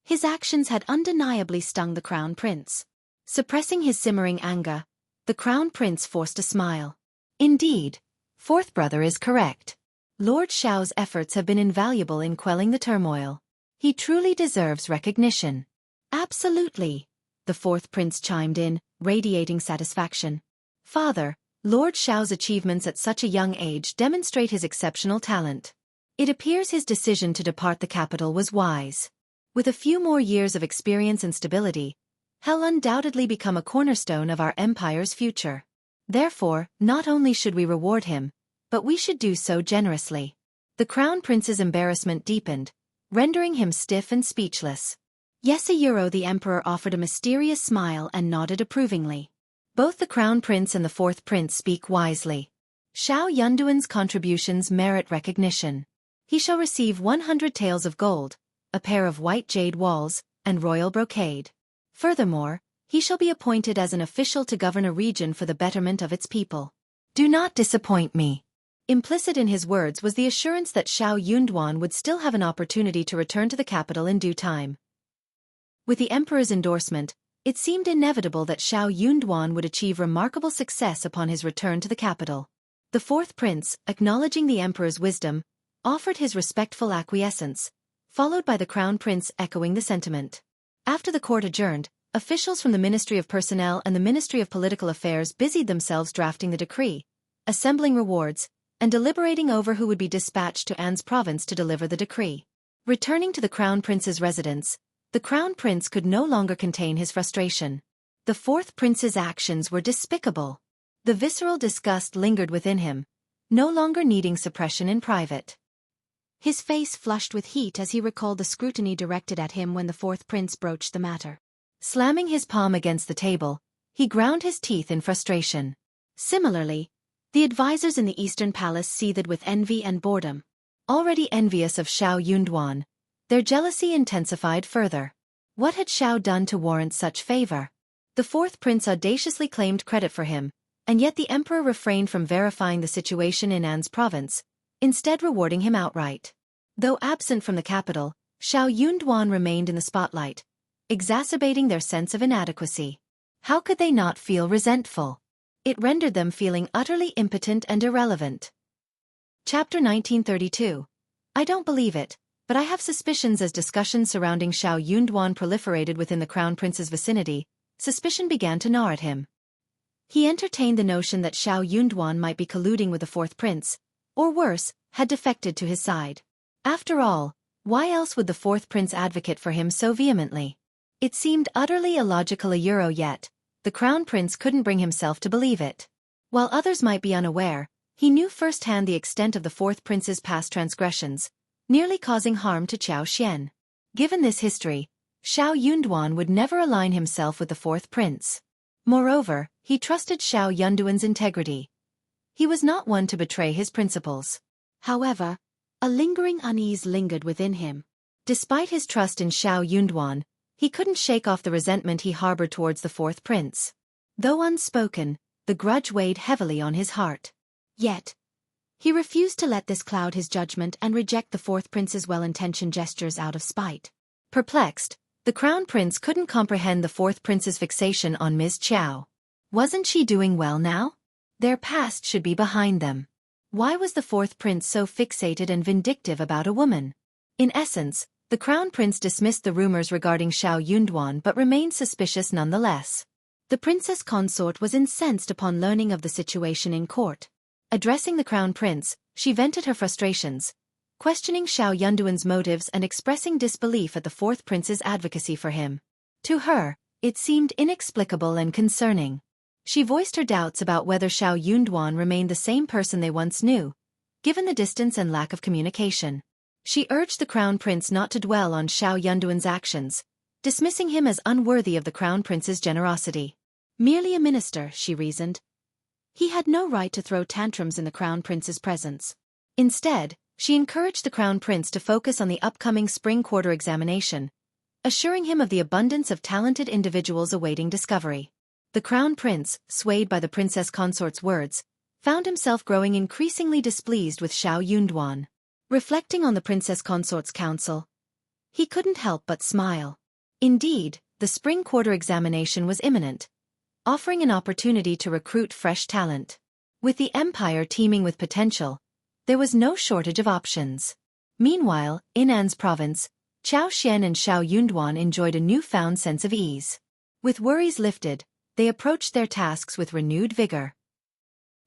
his actions had undeniably stung the crown prince. Suppressing his simmering anger, the crown prince forced a smile. Indeed, fourth brother is correct. Lord Xiao's efforts have been invaluable in quelling the turmoil. He truly deserves recognition. Absolutely, the fourth prince chimed in, radiating satisfaction. Father, Lord Xiao's achievements at such a young age demonstrate his exceptional talent. It appears his decision to depart the capital was wise. With a few more years of experience and stability, he'll undoubtedly become a cornerstone of our empire's future. Therefore, not only should we reward him, but we should do so generously. The crown prince's embarrassment deepened, rendering him stiff and speechless. Yesayuro the emperor offered a mysterious smile and nodded approvingly. Both the crown prince and the fourth prince speak wisely. Xiao Yunduan's contributions merit recognition. He shall receive 100 taels of gold, a pair of white jade walls, and royal brocade. Furthermore, he shall be appointed as an official to govern a region for the betterment of its people. Do not disappoint me. Implicit in his words was the assurance that Xiao Yunduan would still have an opportunity to return to the capital in due time. With the emperor's endorsement, it seemed inevitable that Xiao Yunduan would achieve remarkable success upon his return to the capital. The fourth prince, acknowledging the emperor's wisdom, offered his respectful acquiescence, followed by the crown prince echoing the sentiment. After the court adjourned, officials from the Ministry of Personnel and the Ministry of Political Affairs busied themselves drafting the decree, assembling rewards, and deliberating over who would be dispatched to An's province to deliver the decree. Returning to the crown prince's residence, the crown prince could no longer contain his frustration. The fourth prince's actions were despicable. The visceral disgust lingered within him, no longer needing suppression in private. His face flushed with heat as he recalled the scrutiny directed at him when the fourth prince broached the matter. Slamming his palm against the table, he ground his teeth in frustration. Similarly, the advisors in the Eastern Palace seethed with envy and boredom. Already envious of Xiao Yunduan, their jealousy intensified further. What had Xiao done to warrant such favor? The fourth prince audaciously claimed credit for him, and yet the emperor refrained from verifying the situation in An's province, instead rewarding him outright. Though absent from the capital, Xiao Yunduan remained in the spotlight, exacerbating their sense of inadequacy. How could they not feel resentful? It rendered them feeling utterly impotent and irrelevant. Chapter 1932. I don't believe it, but I have suspicions. As discussions surrounding Xiao Yunduan proliferated within the crown prince's vicinity, suspicion began to gnaw at him. He entertained the notion that Xiao Yunduan might be colluding with the fourth prince, or worse, had defected to his side. After all, why else would the fourth prince advocate for him so vehemently? It seemed utterly illogical. Yet, the crown prince couldn't bring himself to believe it. While others might be unaware, he knew firsthand the extent of the fourth prince's past transgressions, nearly causing harm to Qiao Xian. Given this history, Xiao Yunduan would never align himself with the fourth prince. Moreover, he trusted Xiao Yunduan's integrity. He was not one to betray his principles. However, a lingering unease lingered within him. Despite his trust in Xiao Yunduan, he couldn't shake off the resentment he harbored towards the fourth prince. Though unspoken, the grudge weighed heavily on his heart. Yet, He refused to let this cloud his judgment and reject the fourth prince's well-intentioned gestures out of spite. Perplexed, the crown prince couldn't comprehend the fourth prince's fixation on Ms. Qiao. Wasn't she doing well now? Their past should be behind them. Why was the fourth prince so fixated and vindictive about a woman? In essence, the crown prince dismissed the rumors regarding Xiao Yunduan but remained suspicious nonetheless. The princess consort was incensed upon learning of the situation in court. Addressing the crown prince, she vented her frustrations, questioning Xiao Yunduan's motives and expressing disbelief at the fourth prince's advocacy for him. To her, it seemed inexplicable and concerning. She voiced her doubts about whether Xiao Yunduan remained the same person they once knew, given the distance and lack of communication. She urged the crown prince not to dwell on Xiao Yunduan's actions, dismissing him as unworthy of the crown prince's generosity. Merely a minister, she reasoned. He had no right to throw tantrums in the crown prince's presence. Instead, she encouraged the crown prince to focus on the upcoming spring quarter examination, assuring him of the abundance of talented individuals awaiting discovery. The crown prince, swayed by the princess consort's words, found himself growing increasingly displeased with Xiao Yunduan. Reflecting on the princess consort's counsel, he couldn't help but smile. Indeed, the spring quarter examination was imminent, offering an opportunity to recruit fresh talent. With the empire teeming with potential, there was no shortage of options. Meanwhile, in An's province, Chao Xian and Xiao Yunduan enjoyed a newfound sense of ease. With worries lifted, they approached their tasks with renewed vigor.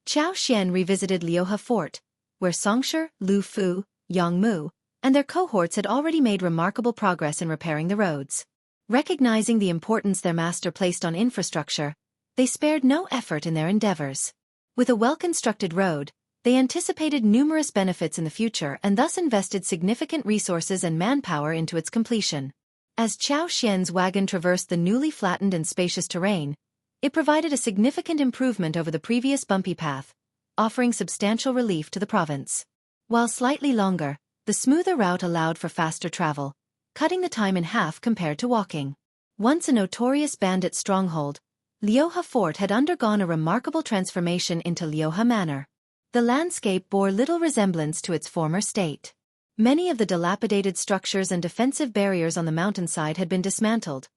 Chao Xian revisited Liuhe Fort, where Xianxia, Lu Fu, Jianghu, and their cohorts had already made remarkable progress in repairing the roads. Recognizing the importance their master placed on infrastructure, they spared no effort in their endeavors. With a well-constructed road, they anticipated numerous benefits in the future and thus invested significant resources and manpower into its completion. As Chao Xian's wagon traversed the newly flattened and spacious terrain, it provided a significant improvement over the previous bumpy path, offering substantial relief to the province. While slightly longer, the smoother route allowed for faster travel, cutting the time in half compared to walking. Once a notorious bandit stronghold, Liuhe Fort had undergone a remarkable transformation into Liuhe Manor. The landscape bore little resemblance to its former state. Many of the dilapidated structures and defensive barriers on the mountainside had been dismantled,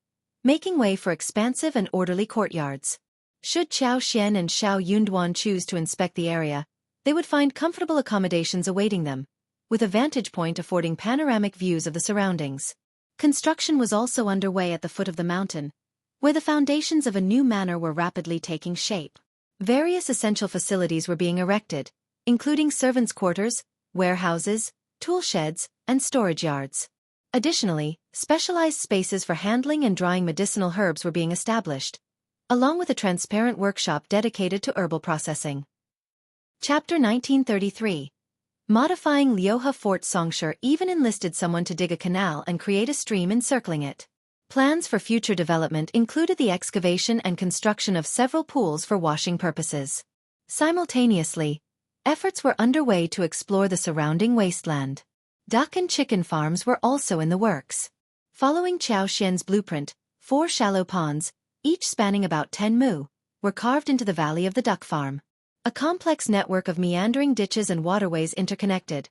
making way for expansive and orderly courtyards. Should Chao Xian and Xiao Yunduan choose to inspect the area, they would find comfortable accommodations awaiting them, with a vantage point affording panoramic views of the surroundings. Construction was also underway at the foot of the mountain, where the foundations of a new manor were rapidly taking shape. Various essential facilities were being erected, including servants' quarters, warehouses, tool sheds, and storage yards. Additionally, specialized spaces for handling and drying medicinal herbs were being established, along with a transparent workshop dedicated to herbal processing. Chapter 1933. Modifying Liuhe Fort. Xianxia even enlisted someone to dig a canal and create a stream encircling it. Plans for future development included the excavation and construction of several pools for washing purposes. Simultaneously, efforts were underway to explore the surrounding wasteland. Duck and chicken farms were also in the works. Following Chao Xian's blueprint, 4 shallow ponds, each spanning about 10 mu, were carved into the valley of the duck farm. A complex network of meandering ditches and waterways interconnected,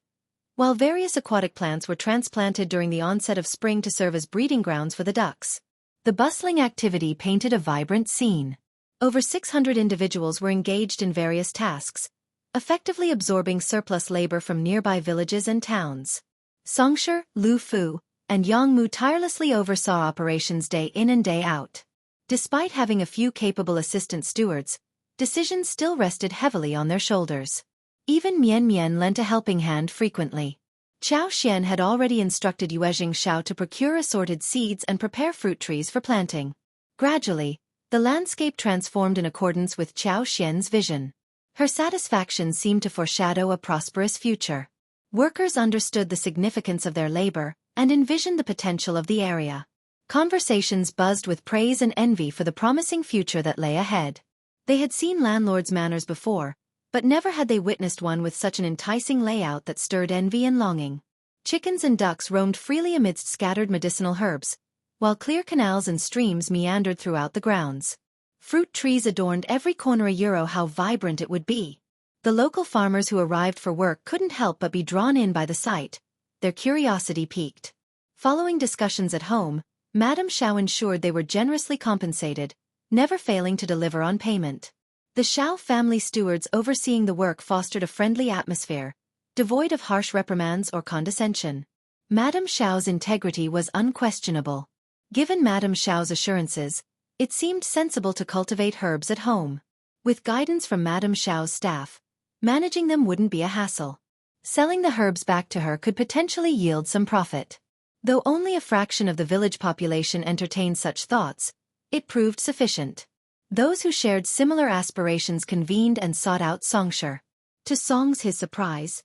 while various aquatic plants were transplanted during the onset of spring to serve as breeding grounds for the ducks. The bustling activity painted a vibrant scene. Over 600 individuals were engaged in various tasks, effectively absorbing surplus labor from nearby villages and towns. Xianxia, Lu Fu, and Jianghu tirelessly oversaw operations day in and day out. Despite having a few capable assistant stewards, decisions still rested heavily on their shoulders. Even Mian Mian lent a helping hand frequently. Chao Xian had already instructed Yuezhing Xiao to procure assorted seeds and prepare fruit trees for planting. Gradually, the landscape transformed in accordance with Chao Xian's vision. Her satisfaction seemed to foreshadow a prosperous future. Workers understood the significance of their labor and envisioned the potential of the area. Conversations buzzed with praise and envy for the promising future that lay ahead. They had seen landlords' manors before, but never had they witnessed one with such an enticing layout that stirred envy and longing. Chickens and ducks roamed freely amidst scattered medicinal herbs, while clear canals and streams meandered throughout the grounds. Fruit trees adorned every corner. How vibrant it would be! The local farmers who arrived for work couldn't help but be drawn in by the sight. Their curiosity piqued. Following discussions at home, Madame Xiao ensured they were generously compensated, never failing to deliver on payment. The Xiao family stewards overseeing the work fostered a friendly atmosphere, devoid of harsh reprimands or condescension. Madame Xiao's integrity was unquestionable. Given Madame Xiao's assurances, it seemed sensible to cultivate herbs at home. With guidance from Madame Xiao's staff, managing them wouldn't be a hassle. Selling the herbs back to her could potentially yield some profit. Though only a fraction of the village population entertained such thoughts, it proved sufficient. Those who shared similar aspirations convened and sought out Xianxia. To his surprise,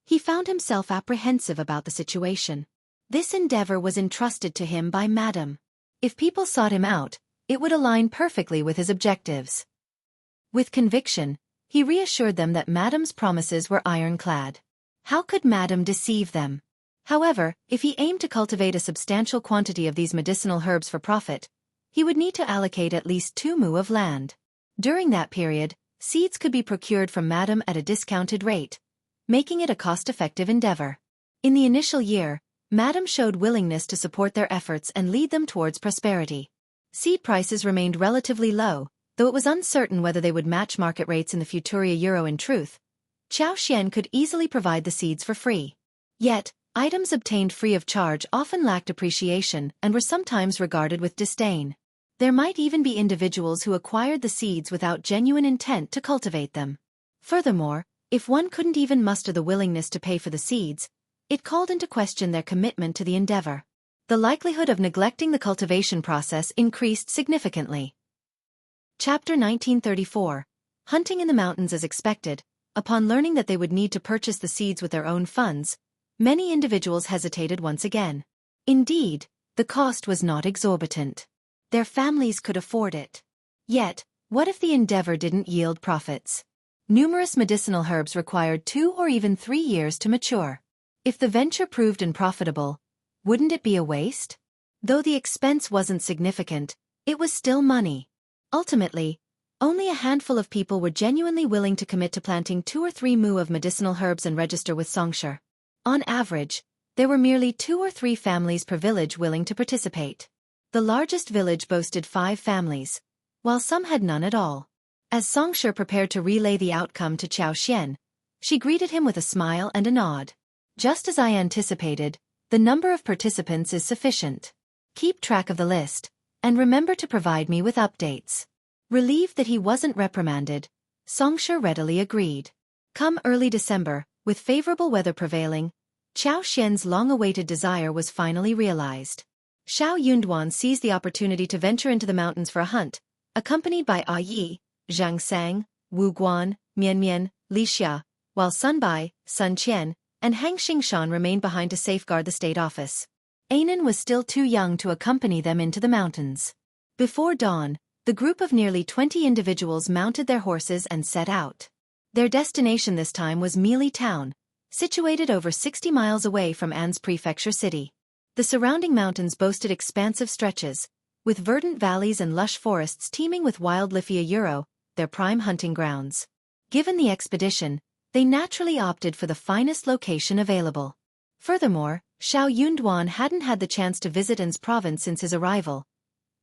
he found himself apprehensive about the situation. This endeavor was entrusted to him by Madame. If people sought him out, it would align perfectly with his objectives. With conviction, he reassured them that Madame's promises were ironclad. How could Madame deceive them? However, if he aimed to cultivate a substantial quantity of these medicinal herbs for profit, he would need to allocate at least 2 mu of land. During that period, seeds could be procured from Madame at a discounted rate, making it a cost-effective endeavor. In the initial year, Madame showed willingness to support their efforts and lead them towards prosperity. Seed prices remained relatively low, though it was uncertain whether they would match market rates in the Futuria euro. In truth, Xiao could easily provide the seeds for free. Yet, items obtained free of charge often lacked appreciation and were sometimes regarded with disdain. There might even be individuals who acquired the seeds without genuine intent to cultivate them. Furthermore, if one couldn't even muster the willingness to pay for the seeds, it called into question their commitment to the endeavor. The likelihood of neglecting the cultivation process increased significantly. Chapter 1934. Hunting in the mountains. As expected, upon learning that they would need to purchase the seeds with their own funds, many individuals hesitated once again. Indeed, the cost was not exorbitant. Their families could afford it. Yet, what if the endeavor didn't yield profits? Numerous medicinal herbs required 2 or even 3 years to mature. If the venture proved unprofitable, wouldn't it be a waste? Though the expense wasn't significant, it was still money. Ultimately, only a handful of people were genuinely willing to commit to planting 2 or 3 mu of medicinal herbs and register with Xianxia. On average, there were merely 2 or 3 families per village willing to participate. The largest village boasted 5 families, while some had none at all. As Xianxia prepared to relay the outcome to Xiao, she greeted him with a smile and a nod. Just as I anticipated, the number of participants is sufficient. Keep track of the list, and remember to provide me with updates. Relieved that he wasn't reprimanded, Xianxia readily agreed. Come early December, with favorable weather prevailing, Xiaoxian's long-awaited desire was finally realized. Xiao Yunduan seized the opportunity to venture into the mountains for a hunt, accompanied by Yi, Zhang, Wu Guan, Mian, Li Xia, while Sun Bai, Sun Qian, and Hang Xingshan remained behind to safeguard the state office. Anan was still too young to accompany them into the mountains. Before dawn, the group of nearly 20 individuals mounted their horses and set out. Their destination this time was Meili Town, situated over 60 miles away from An's prefecture city. The surrounding mountains boasted expansive stretches, with verdant valleys and lush forests teeming with wild Lifia euro, their prime hunting grounds. Given the expedition, they naturally opted for the finest location available. Furthermore, Xiao Yunduan hadn't had the chance to visit An's province since his arrival,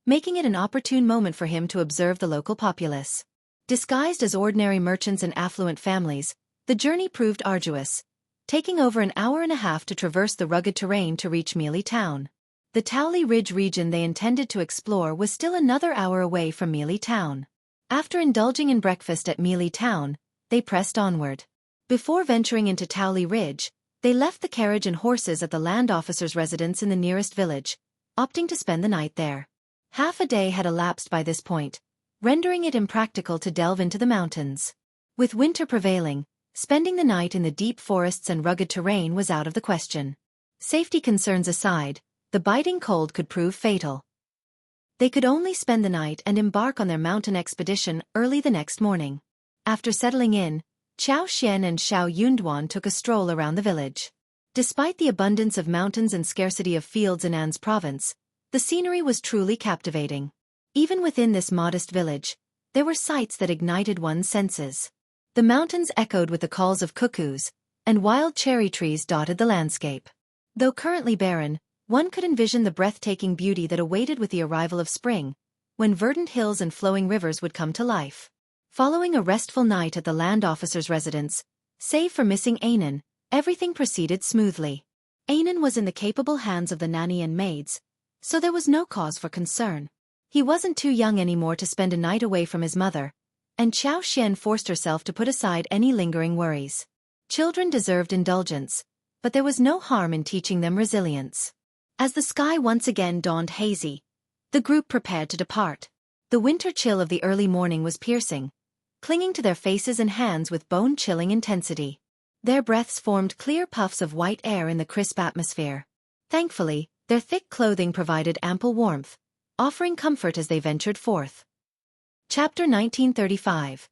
making it an opportune moment for him to observe the local populace. Disguised as ordinary merchants and affluent families, the journey proved arduous, taking over an hour and a half to traverse the rugged terrain to reach Meili Town. The Taoli Ridge region they intended to explore was still another hour away from Meili Town. After indulging in breakfast at Meili Town, they pressed onward. Before venturing into Taoli Ridge, they left the carriage and horses at the land officer's residence in the nearest village, opting to spend the night there. Half a day had elapsed by this point, rendering it impractical to delve into the mountains. With winter prevailing, spending the night in the deep forests and rugged terrain was out of the question. Safety concerns aside, the biting cold could prove fatal. They could only spend the night and embark on their mountain expedition early the next morning. After settling in, Xiao and Xiao Yunduan took a stroll around the village. Despite the abundance of mountains and scarcity of fields in An's province, the scenery was truly captivating. Even within this modest village, there were sights that ignited one's senses. The mountains echoed with the calls of cuckoos, and wild cherry trees dotted the landscape. Though currently barren, one could envision the breathtaking beauty that awaited with the arrival of spring, when verdant hills and flowing rivers would come to life. Following a restful night at the land officer's residence, save for missing Anan, everything proceeded smoothly. Anan was in the capable hands of the nanny and maids, so there was no cause for concern. He wasn't too young anymore to spend a night away from his mother, and Xianxia forced herself to put aside any lingering worries. Children deserved indulgence, but there was no harm in teaching them resilience. As the sky once again dawned hazy, the group prepared to depart. The winter chill of the early morning was piercing, clinging to their faces and hands with bone-chilling intensity. Their breaths formed clear puffs of white air in the crisp atmosphere. Thankfully, their thick clothing provided ample warmth, offering comfort as they ventured forth. Chapter 1935.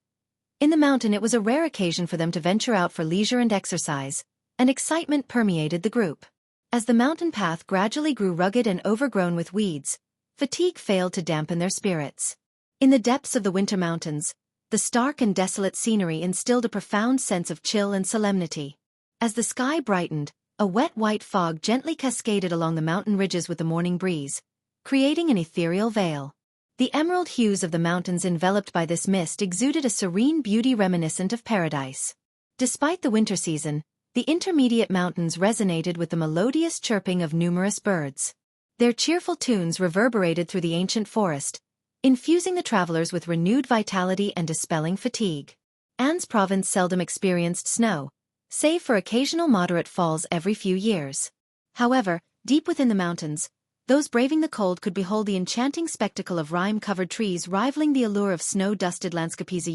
In the mountain it was a rare occasion for them to venture out for leisure and exercise, and excitement permeated the group. As the mountain path gradually grew rugged and overgrown with weeds, fatigue failed to dampen their spirits. In the depths of the winter mountains, the stark and desolate scenery instilled a profound sense of chill and solemnity. As the sky brightened, a wet white fog gently cascaded along the mountain ridges with the morning breeze, creating an ethereal veil. The emerald hues of the mountains enveloped by this mist exuded a serene beauty reminiscent of paradise. Despite the winter season, the intermediate mountains resonated with the melodious chirping of numerous birds. Their cheerful tunes reverberated through the ancient forest, infusing the travelers with renewed vitality and dispelling fatigue. Anne's province seldom experienced snow, save for occasional moderate falls every few years. However, deep within the mountains, those braving the cold could behold the enchanting spectacle of rime-covered trees rivaling the allure of snow-dusted landscapes,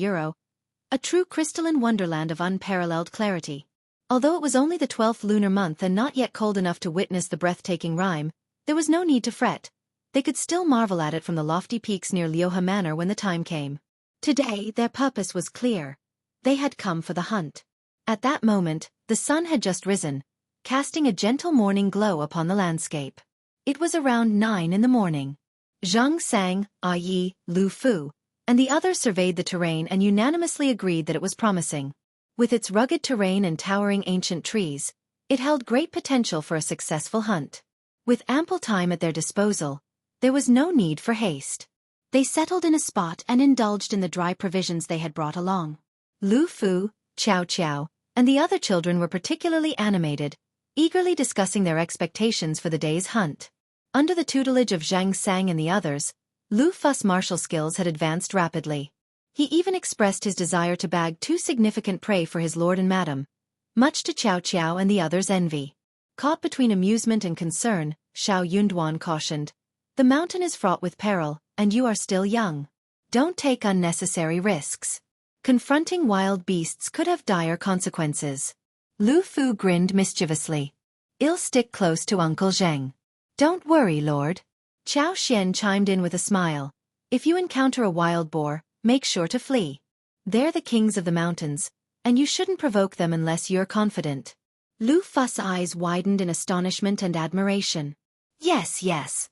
a true crystalline wonderland of unparalleled clarity. Although it was only the 12th lunar month and not yet cold enough to witness the breathtaking rime, there was no need to fret. They could still marvel at it from the lofty peaks near Lioha Manor when the time came. Today, their purpose was clear. They had come for the hunt. At that moment, the sun had just risen, casting a gentle morning glow upon the landscape. It was around 9 in the morning. Zhang Sang, Yi, Lu Fu, and the others surveyed the terrain and unanimously agreed that it was promising. With its rugged terrain and towering ancient trees, it held great potential for a successful hunt. With ample time at their disposal, there was no need for haste. They settled in a spot and indulged in the dry provisions they had brought along. Lu Fu, Xiao Xiao, and the other children were particularly animated, eagerly discussing their expectations for the day's hunt. Under the tutelage of Zhang Sang and the others, Lu Fu's martial skills had advanced rapidly. He even expressed his desire to bag 2 significant prey for his lord and madam, much to Xiao Qiao and the others' envy. Caught between amusement and concern, Xiao Yunduan cautioned, "The mountain is fraught with peril, and you are still young. Don't take unnecessary risks. Confronting wild beasts could have dire consequences." Lu Fu grinned mischievously. "I'll stick close to Uncle Zheng." "Don't worry, Lord." Qiao Xian chimed in with a smile. "If you encounter a wild boar, make sure to flee. They're the kings of the mountains, and you shouldn't provoke them unless you're confident." Lu Fu's eyes widened in astonishment and admiration. "Yes, yes.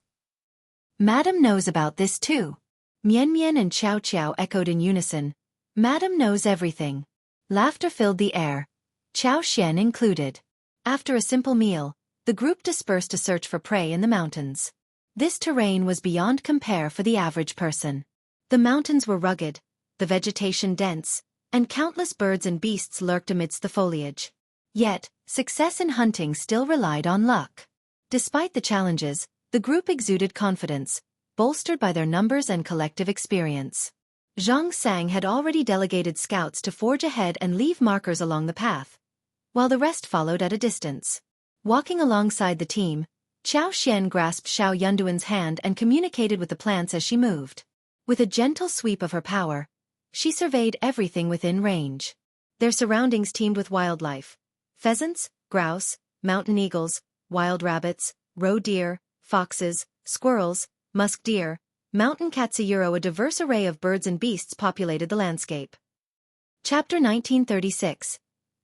Madam knows about this too." Mian Mian and Xiao Qiao echoed in unison. "Madam knows everything." Laughter filled the air, Qiao Xian included. After a simple meal, the group dispersed to search for prey in the mountains. This terrain was beyond compare for the average person. The mountains were rugged, the vegetation dense, and countless birds and beasts lurked amidst the foliage. Yet, success in hunting still relied on luck. Despite the challenges, the group exuded confidence, bolstered by their numbers and collective experience. Zhang Sang had already delegated scouts to forge ahead and leave markers along the path, while the rest followed at a distance. Walking alongside the team, Qiao Xian grasped Xiao Yunduan's hand and communicated with the plants as she moved. With a gentle sweep of her power, she surveyed everything within range. Their surroundings teemed with wildlife: pheasants, grouse, mountain eagles, wild rabbits, roe deer, foxes, squirrels, musk deer, mountain cats. A diverse array of birds and beasts populated the landscape. Chapter 1936.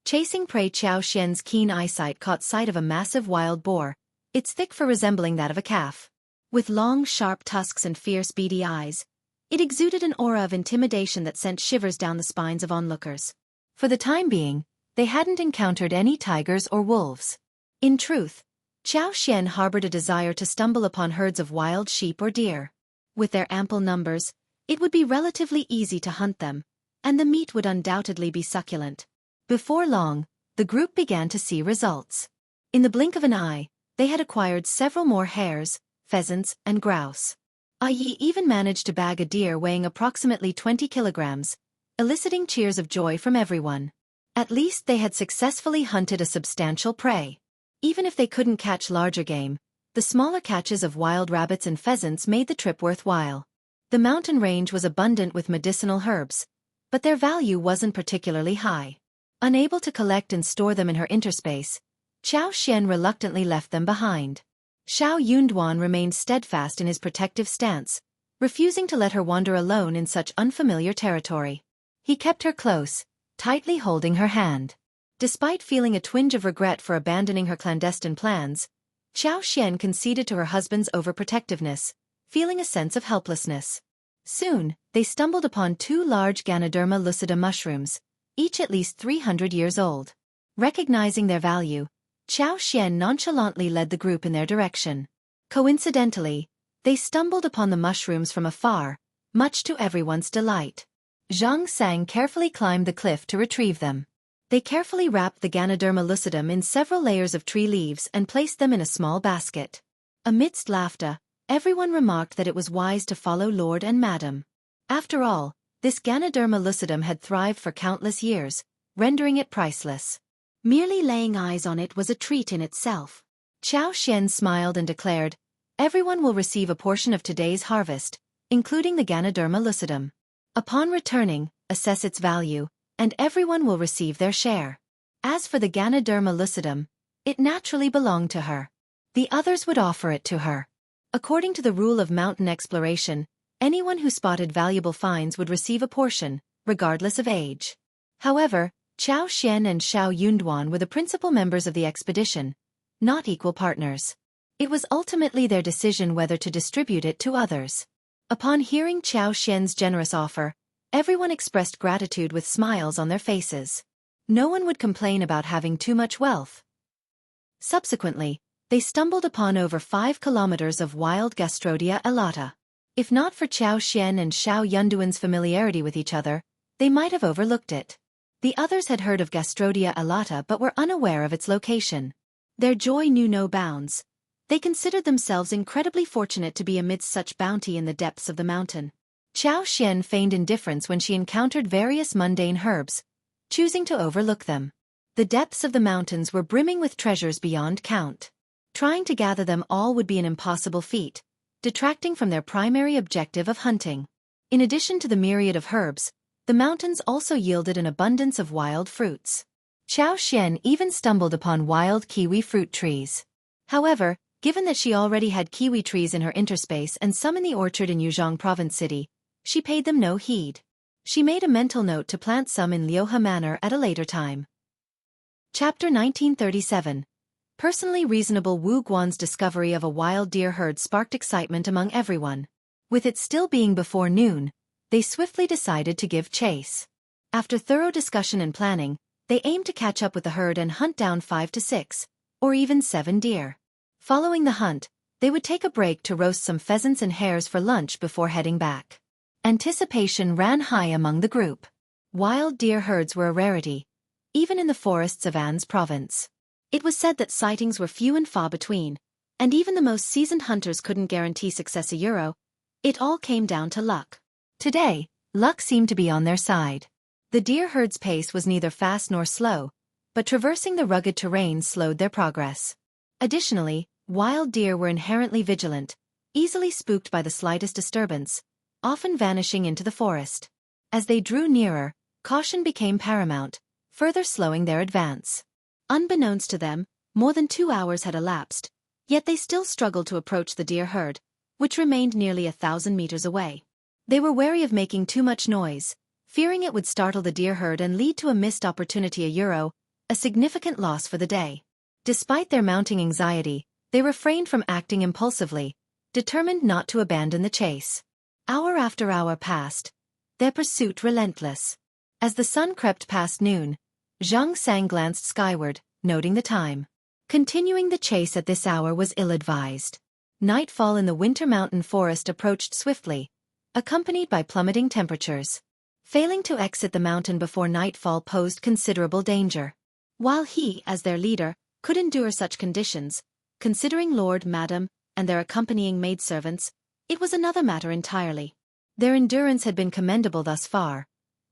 Chasing prey. Qiao Xian's keen eyesight caught sight of a massive wild boar, its thick fur resembling that of a calf. With long, sharp tusks and fierce, beady eyes, it exuded an aura of intimidation that sent shivers down the spines of onlookers. For the time being, they hadn't encountered any tigers or wolves. In truth, Xianxia harbored a desire to stumble upon herds of wild sheep or deer. With their ample numbers, it would be relatively easy to hunt them, and the meat would undoubtedly be succulent. Before long, the group began to see results. In the blink of an eye, they had acquired several more hares, pheasants, and grouse. Yi even managed to bag a deer weighing approximately 20 kilograms, eliciting cheers of joy from everyone. At least they had successfully hunted a substantial prey. Even if they couldn't catch larger game, the smaller catches of wild rabbits and pheasants made the trip worthwhile. The mountain range was abundant with medicinal herbs, but their value wasn't particularly high. Unable to collect and store them in her interspace, Xianxia reluctantly left them behind. Xiao Yunduan remained steadfast in his protective stance, refusing to let her wander alone in such unfamiliar territory. He kept her close, tightly holding her hand. Despite feeling a twinge of regret for abandoning her clandestine plans, Xianxia conceded to her husband's overprotectiveness, feeling a sense of helplessness. Soon, they stumbled upon 2 large Ganoderma lucida mushrooms, each at least 300 years old. Recognizing their value, Xianxia nonchalantly led the group in their direction. Coincidentally, they stumbled upon the mushrooms from afar, much to everyone's delight. Zhang Sang carefully climbed the cliff to retrieve them. They carefully wrapped the Ganoderma lucidum in several layers of tree leaves and placed them in a small basket. Amidst laughter, everyone remarked that it was wise to follow Lord and Madam. After all, this Ganoderma lucidum had thrived for countless years, rendering it priceless. Merely laying eyes on it was a treat in itself. Xianxia smiled and declared, "Everyone will receive a portion of today's harvest, including the Ganoderma lucidum. Upon returning, assess its value, and everyone will receive their share." As for the Ganoderma lucidum, it naturally belonged to her. The others would offer it to her. According to the rule of mountain exploration, anyone who spotted valuable finds would receive a portion, regardless of age. However, Xianxia and Xiao Yunduan were the principal members of the expedition, not equal partners. It was ultimately their decision whether to distribute it to others. Upon hearing Xiaoxian's generous offer, everyone expressed gratitude with smiles on their faces. No one would complain about having too much wealth. Subsequently, they stumbled upon over 5 kilometers of wild Gastrodia elata. If not for Xiaoxian and Xiao Yunduan's familiarity with each other, they might have overlooked it. The others had heard of Gastrodia elata but were unaware of its location. Their joy knew no bounds. They considered themselves incredibly fortunate to be amidst such bounty in the depths of the mountain. Xiaoxian feigned indifference when she encountered various mundane herbs, choosing to overlook them. The depths of the mountains were brimming with treasures beyond count. Trying to gather them all would be an impossible feat, detracting from their primary objective of hunting. In addition to the myriad of herbs, the mountains also yielded an abundance of wild fruits. Xiaoxian even stumbled upon wild kiwi fruit trees. However, given that she already had kiwi trees in her interspace and some in the orchard in Yuzhong Province City, she paid them no heed. She made a mental note to plant some in Liuhe Manor at a later time. Chapter 1937. Personally reasonable Wu Guan's discovery of a wild deer herd sparked excitement among everyone. With it still being before noon, they swiftly decided to give chase. After thorough discussion and planning, they aimed to catch up with the herd and hunt down 5 to 6, or even 7 deer. Following the hunt, they would take a break to roast some pheasants and hares for lunch before heading back. Anticipation ran high among the group. Wild deer herds were a rarity, even in the forests of An's province. It was said that sightings were few and far between, and even the most seasoned hunters couldn't guarantee success. It all came down to luck. Today, luck seemed to be on their side. The deer herd's pace was neither fast nor slow, but traversing the rugged terrain slowed their progress. Additionally, wild deer were inherently vigilant, easily spooked by the slightest disturbance, often vanishing into the forest. As they drew nearer, caution became paramount, further slowing their advance. Unbeknownst to them, more than 2 hours had elapsed, yet they still struggled to approach the deer herd, which remained nearly 1,000 meters away. They were wary of making too much noise, fearing it would startle the deer herd and lead to a missed opportunity, a significant loss for the day. Despite their mounting anxiety, they refrained from acting impulsively, determined not to abandon the chase. Hour after hour passed, their pursuit relentless. As the sun crept past noon, Xianxia glanced skyward, noting the time. Continuing the chase at this hour was ill-advised. Nightfall in the winter mountain forest approached swiftly, accompanied by plummeting temperatures. Failing to exit the mountain before nightfall posed considerable danger. While he, as their leader, could endure such conditions, considering Lord, Madam, and their accompanying maidservants, it was another matter entirely. Their endurance had been commendable thus far,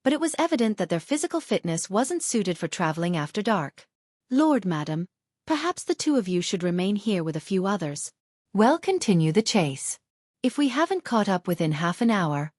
but it was evident that their physical fitness wasn't suited for traveling after dark. Lord, Madam, perhaps the two of you should remain here with a few others. Well, continue the chase. If we haven't caught up within half an hour,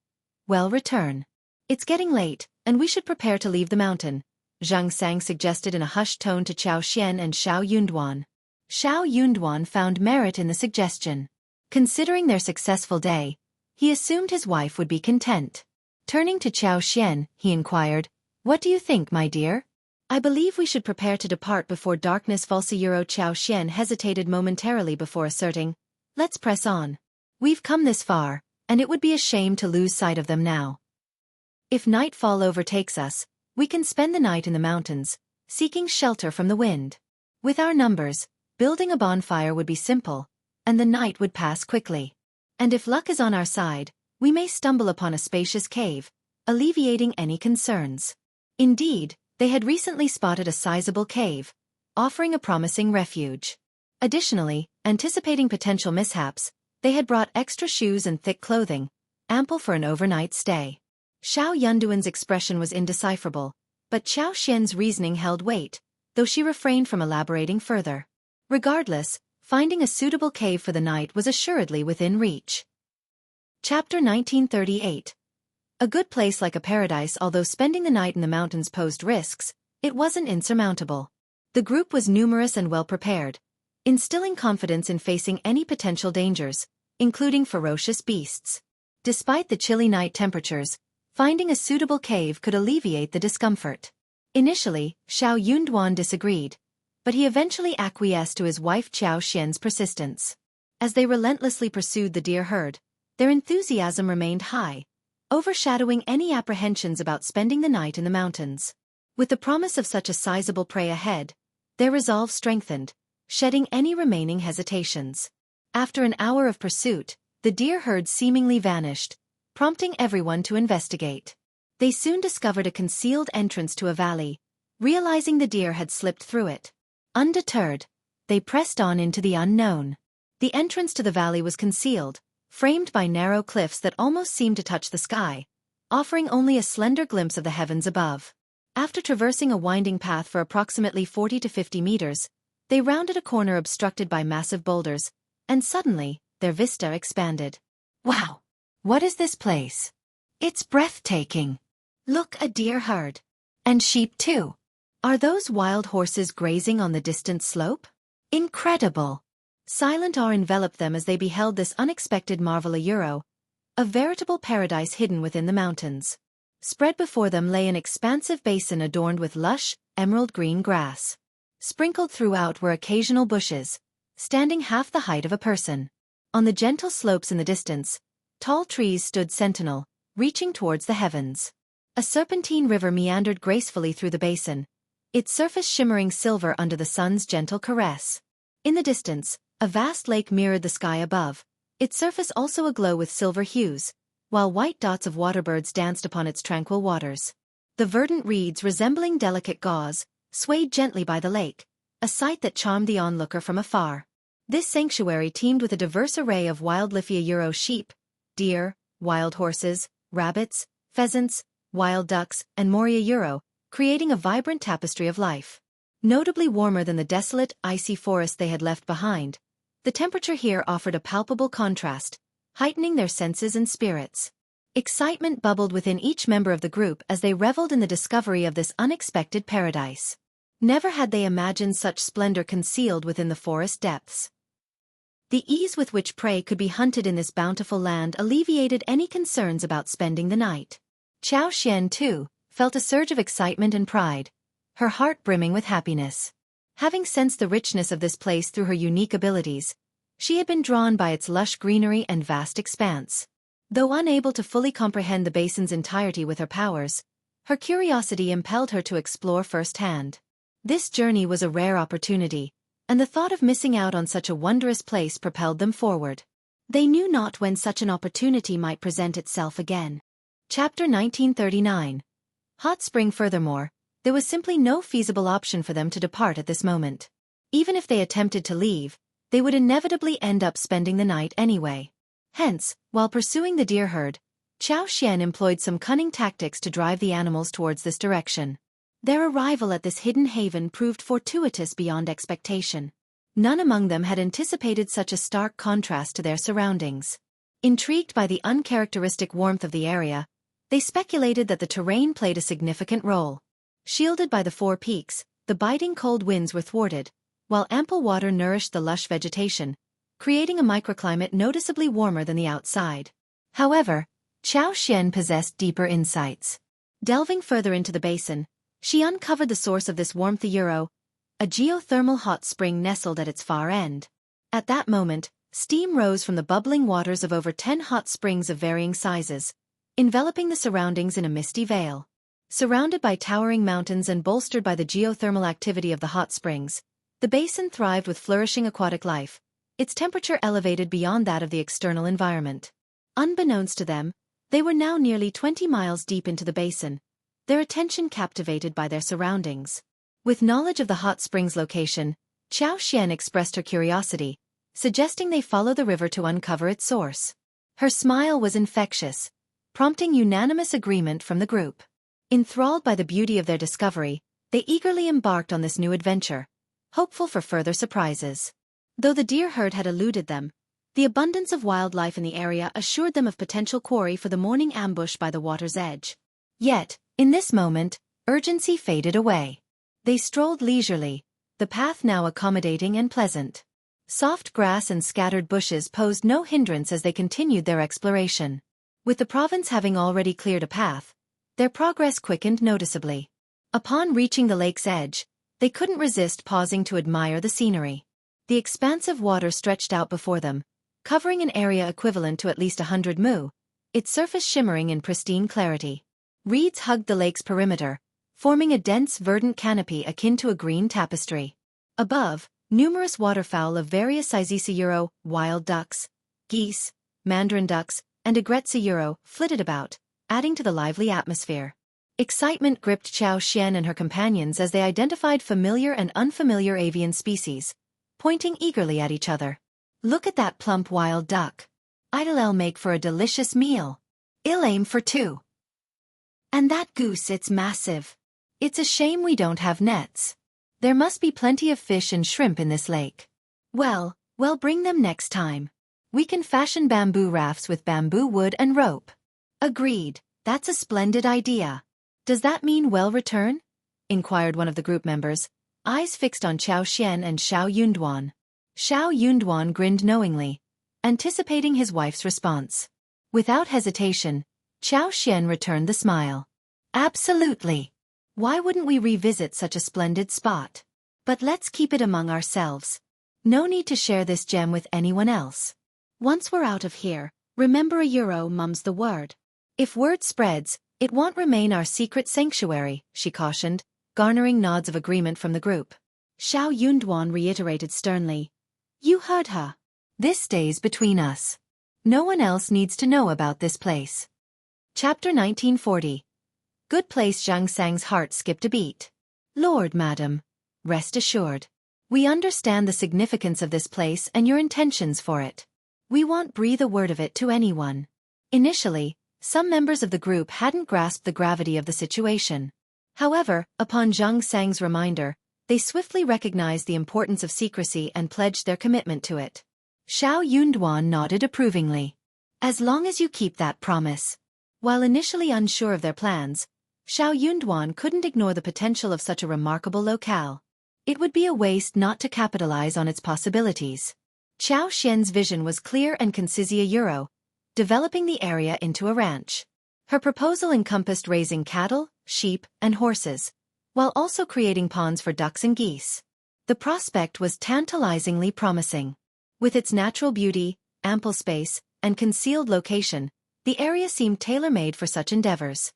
well, return. It's getting late, and we should prepare to leave the mountain, Xianxia suggested in a hushed tone to Qiao Xian and Xiao Yunduan. Xiao Yunduan found merit in the suggestion. Considering their successful day, he assumed his wife would be content. Turning to Qiao Xian, he inquired, "What do you think, my dear?" "I believe we should prepare to depart before darkness falls." Qiao Xian hesitated momentarily before asserting, "Let's press on. We've come this far, and it would be a shame to lose sight of them now. If nightfall overtakes us, we can spend the night in the mountains, seeking shelter from the wind. With our numbers, building a bonfire would be simple, and the night would pass quickly. And if luck is on our side, we may stumble upon a spacious cave, alleviating any concerns." Indeed, they had recently spotted a sizable cave, offering a promising refuge. Additionally, anticipating potential mishaps, they had brought extra shoes and thick clothing, ample for an overnight stay. Xiao Yunduan's expression was indecipherable, but Qiao Xian's reasoning held weight, though she refrained from elaborating further. Regardless, finding a suitable cave for the night was assuredly within reach. Chapter 1938. A good place like a paradise. Although spending the night in the mountains posed risks, it wasn't insurmountable. The group was numerous and well prepared, instilling confidence in facing any potential dangers, including ferocious beasts. Despite the chilly night temperatures, finding a suitable cave could alleviate the discomfort. Initially, Xiao Yunduan disagreed, but he eventually acquiesced to his wife Qiao Xian's persistence. As they relentlessly pursued the deer herd, their enthusiasm remained high, overshadowing any apprehensions about spending the night in the mountains. With the promise of such a sizable prey ahead, their resolve strengthened, shedding any remaining hesitations. After an hour of pursuit, the deer herd seemingly vanished, prompting everyone to investigate. They soon discovered a concealed entrance to a valley, realizing the deer had slipped through it. Undeterred, they pressed on into the unknown. The entrance to the valley was concealed, framed by narrow cliffs that almost seemed to touch the sky, offering only a slender glimpse of the heavens above. After traversing a winding path for approximately 40 to 50 meters, they rounded a corner obstructed by massive boulders, and suddenly, their vista expanded. Wow! What is this place? It's breathtaking. Look, a deer herd. And sheep too. Are those wild horses grazing on the distant slope? Incredible! Silent awe enveloped them as they beheld this unexpected marvel. A veritable paradise hidden within the mountains. Spread before them lay an expansive basin adorned with lush, emerald-green grass. Sprinkled throughout were occasional bushes, standing half the height of a person. On the gentle slopes in the distance, tall trees stood sentinel, reaching towards the heavens. A serpentine river meandered gracefully through the basin, its surface shimmering silver under the sun's gentle caress. In the distance, a vast lake mirrored the sky above, its surface also aglow with silver hues, while white dots of waterbirds danced upon its tranquil waters. The verdant reeds, resembling delicate gauze, swayed gently by the lake, a sight that charmed the onlooker from afar. This sanctuary teemed with a diverse array of wildlife: sheep, deer, wild horses, rabbits, pheasants, wild ducks, and more, creating a vibrant tapestry of life. Notably warmer than the desolate, icy forest they had left behind, the temperature here offered a palpable contrast, heightening their senses and spirits. Excitement bubbled within each member of the group as they reveled in the discovery of this unexpected paradise. Never had they imagined such splendor concealed within the forest depths. The ease with which prey could be hunted in this bountiful land alleviated any concerns about spending the night. Qiao Xian, too, felt a surge of excitement and pride, her heart brimming with happiness. Having sensed the richness of this place through her unique abilities, she had been drawn by its lush greenery and vast expanse. Though unable to fully comprehend the basin's entirety with her powers, Her curiosity impelled her to explore firsthand. This journey was a rare opportunity, and the thought of missing out on such a wondrous place propelled them forward. They knew not when such an opportunity might present itself again. Chapter 1939. Hot Spring. Furthermore, there was simply no feasible option for them to depart at this moment. Even if they attempted to leave, they would inevitably end up spending the night anyway. Hence, while pursuing the deer herd, Xianxia employed some cunning tactics to drive the animals towards this direction. Their arrival at this hidden haven proved fortuitous beyond expectation. None among them had anticipated such a stark contrast to their surroundings. Intrigued by the uncharacteristic warmth of the area, they speculated that the terrain played a significant role. Shielded by the four peaks, the biting cold winds were thwarted, while ample water nourished the lush vegetation, creating a microclimate noticeably warmer than the outside. However, Xianxia possessed deeper insights. Delving further into the basin, she uncovered the source of this warmth: a geothermal hot spring nestled at its far end. At that moment, steam rose from the bubbling waters of over 10 hot springs of varying sizes, enveloping the surroundings in a misty veil. Surrounded by towering mountains and bolstered by the geothermal activity of the hot springs, the basin thrived with flourishing aquatic life, its temperature elevated beyond that of the external environment. Unbeknownst to them, they were now nearly 20 miles deep into the basin, their attention captivated by their surroundings. With knowledge of the hot springs' location, Xianxia expressed her curiosity, suggesting they follow the river to uncover its source. Her smile was infectious, prompting unanimous agreement from the group. Enthralled by the beauty of their discovery, they eagerly embarked on this new adventure, hopeful for further surprises. Though the deer herd had eluded them, the abundance of wildlife in the area assured them of potential quarry for the morning ambush by the water's edge. Yet, in this moment, urgency faded away. They strolled leisurely, the path now accommodating and pleasant. Soft grass and scattered bushes posed no hindrance as they continued their exploration. With the province having already cleared a path, their progress quickened noticeably. Upon reaching the lake's edge, they couldn't resist pausing to admire the scenery. The expansive water stretched out before them, covering an area equivalent to at least 100 mu, its surface shimmering in pristine clarity. Reeds hugged the lake's perimeter, forming a dense verdant canopy akin to a green tapestry. Above, numerous waterfowl of various sizes, wild ducks, geese, mandarin ducks, and aigrettes flitted about, adding to the lively atmosphere. Excitement gripped Xianxia and her companions as they identified familiar and unfamiliar avian species, pointing eagerly at each other. "Look at that plump wild duck. It'll make for a delicious meal. I'll aim for 2. And that goose, it's massive. It's a shame we don't have nets. There must be plenty of fish and shrimp in this lake. Well, bring them next time. We can fashion bamboo rafts with bamboo wood and rope." "Agreed, that's a splendid idea. Does that mean we'll return?" inquired one of the group members, eyes fixed on Xianxia and Xiao Yunduan. Xiao Yunduan grinned knowingly, anticipating his wife's response. Without hesitation, Xianxia returned the smile. "Absolutely. Why wouldn't we revisit such a splendid spot? But let's keep it among ourselves. No need to share this gem with anyone else. Once we're out of here, remember mum's the word. If word spreads, it won't remain our secret sanctuary," she cautioned, garnering nods of agreement from the group. Xiao Yunduan reiterated sternly, "You heard her. This stays between us. No one else needs to know about this place." Chapter 1940. Good place. Zhang Sang's heart skipped a beat. "Lord, madam, rest assured. We understand the significance of this place and your intentions for it. We won't breathe a word of it to anyone." Initially, some members of the group hadn't grasped the gravity of the situation. However, upon Zhang Sang's reminder, they swiftly recognized the importance of secrecy and pledged their commitment to it. Xiao Yunduan nodded approvingly. "As long as you keep that promise." While initially unsure of their plans, Xiao Yunduan couldn't ignore the potential of such a remarkable locale. It would be a waste not to capitalize on its possibilities. Xianxia's vision was clear and concise: developing the area into a ranch. Her proposal encompassed raising cattle, sheep, and horses, while also creating ponds for ducks and geese. The prospect was tantalizingly promising. With its natural beauty, ample space, and concealed location, the area seemed tailor-made for such endeavors.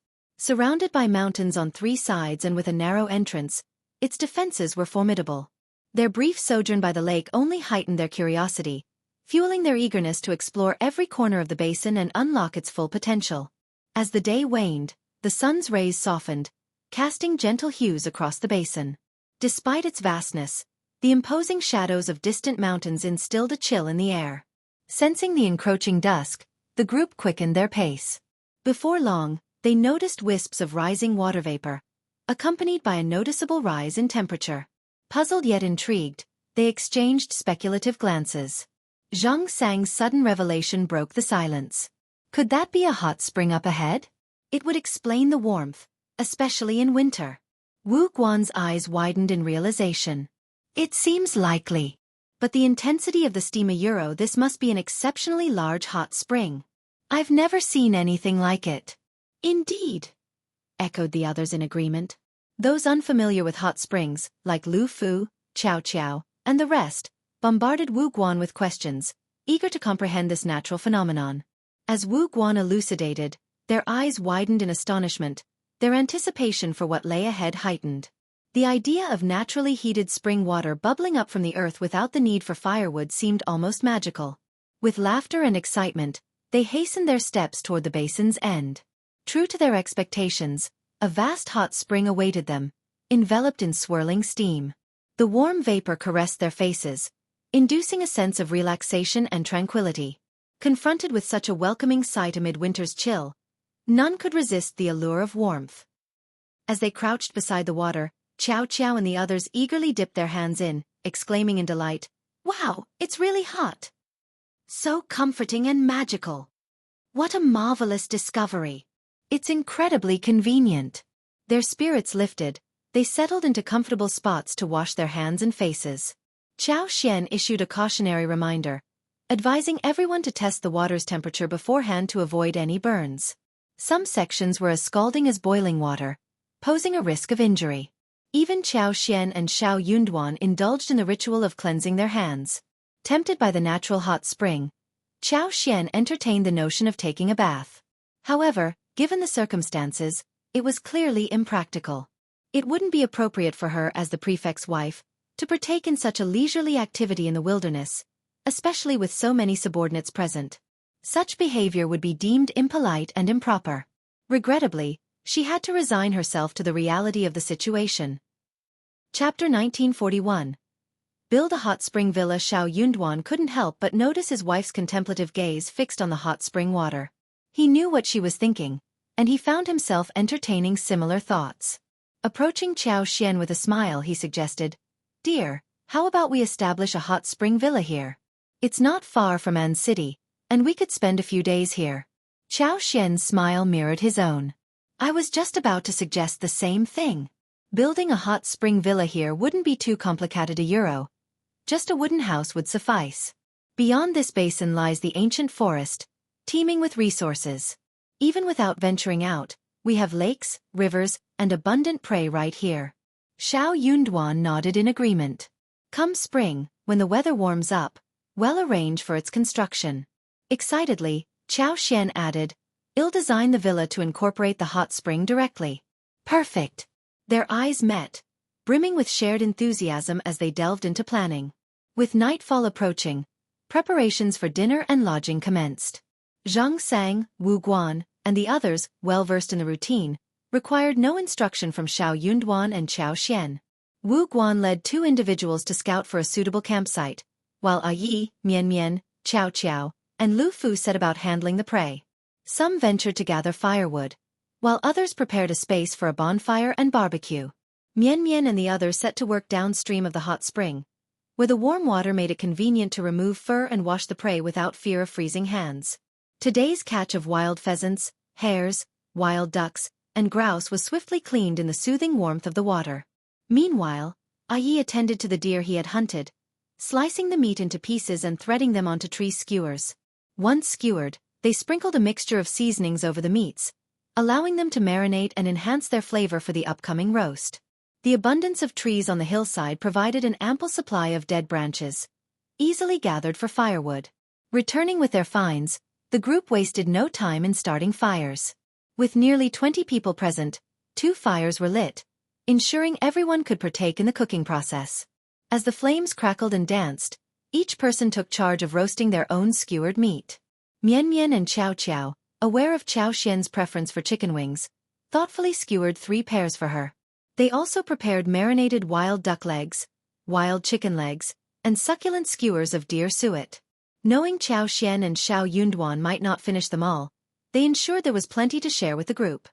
Surrounded by mountains on 3 sides and with a narrow entrance, its defenses were formidable. Their brief sojourn by the lake only heightened their curiosity, fueling their eagerness to explore every corner of the basin and unlock its full potential. As the day waned, the sun's rays softened, casting gentle hues across the basin. Despite its vastness, the imposing shadows of distant mountains instilled a chill in the air. Sensing the encroaching dusk, the group quickened their pace. Before long, they noticed wisps of rising water vapor, accompanied by a noticeable rise in temperature. Puzzled yet intrigued, they exchanged speculative glances. Xianxia's sudden revelation broke the silence. Could that be a hot spring up ahead? It would explain the warmth, especially in winter. Wu Guan's eyes widened in realization. It seems likely. But the intensity of the steam, this must be an exceptionally large hot spring. I've never seen anything like it. Indeed, echoed the others in agreement. Those unfamiliar with hot springs, like Lu Fu, Xiao, and the rest, bombarded Wu Guan with questions, eager to comprehend this natural phenomenon. As Wu Guan elucidated, their eyes widened in astonishment, their anticipation for what lay ahead heightened. The idea of naturally heated spring water bubbling up from the earth without the need for firewood seemed almost magical. With laughter and excitement, they hastened their steps toward the basin's end. True to their expectations, a vast hot spring awaited them, enveloped in swirling steam. The warm vapor caressed their faces, inducing a sense of relaxation and tranquility. Confronted with such a welcoming sight amid winter's chill, none could resist the allure of warmth. As they crouched beside the water, Xiao and the others eagerly dipped their hands in, exclaiming in delight, "Wow, it's really hot! So comforting and magical! What a marvelous discovery! It's incredibly convenient." Their spirits lifted, they settled into comfortable spots to wash their hands and faces. Xian issued a cautionary reminder, advising everyone to test the water's temperature beforehand to avoid any burns. Some sections were as scalding as boiling water, posing a risk of injury. Even Xian and Xiao Yunduan indulged in the ritual of cleansing their hands. Tempted by the natural hot spring, Xian entertained the notion of taking a bath. However, given the circumstances, it was clearly impractical. It wouldn't be appropriate for her as the prefect's wife to partake in such a leisurely activity in the wilderness, especially with so many subordinates present. Such behavior would be deemed impolite and improper. Regrettably, she had to resign herself to the reality of the situation. Chapter 1941. Build a hot spring villa. Xiao Yunduan couldn't help but notice his wife's contemplative gaze fixed on the hot spring water. He knew what she was thinking, and he found himself entertaining similar thoughts. Approaching Xian with a smile, he suggested, "Dear, how about we establish a hot spring villa here? It's not far from An City, and we could spend a few days here." Xian's smile mirrored his own. "I was just about to suggest the same thing. Building a hot spring villa here wouldn't be too complicated. Just a wooden house would suffice. Beyond this basin lies the ancient forest, teeming with resources. Even without venturing out, we have lakes, rivers, and abundant prey right here." Xiao Yunduan nodded in agreement. Come spring, when the weather warms up, we'll arrange for its construction. Excitedly, Xian added, "I'll design the villa to incorporate the hot spring directly." Perfect. Their eyes met, brimming with shared enthusiasm as they delved into planning. With nightfall approaching, preparations for dinner and lodging commenced. Xianxia, Wu Guan, and the others, well versed in the routine, required no instruction from Xiao Yunduan and Xian. Wu Guan led 2 individuals to scout for a suitable campsite, while Yi, Mian, Xiao, and Lu Fu set about handling the prey. Some ventured to gather firewood, while others prepared a space for a bonfire and barbecue. Mian and the others set to work downstream of the hot spring, where the warm water made it convenient to remove fur and wash the prey without fear of freezing hands. Today's catch of wild pheasants, hares, wild ducks, and grouse was swiftly cleaned in the soothing warmth of the water. Meanwhile, Yi attended to the deer he had hunted, slicing the meat into pieces and threading them onto tree skewers. Once skewered, they sprinkled a mixture of seasonings over the meats, allowing them to marinate and enhance their flavor for the upcoming roast. The abundance of trees on the hillside provided an ample supply of dead branches, easily gathered for firewood. Returning with their finds, the group wasted no time in starting fires. With nearly 20 people present, 2 fires were lit, ensuring everyone could partake in the cooking process. As the flames crackled and danced, each person took charge of roasting their own skewered meat. Mian Mian and Xiao Xiao, aware of Xiao Xian's preference for chicken wings, thoughtfully skewered 3 pairs for her. They also prepared marinated wild duck legs, wild chicken legs, and succulent skewers of deer suet. Knowing Xiao Xian and Xiao Yunduan might not finish them all, they ensured there was plenty to share with the group.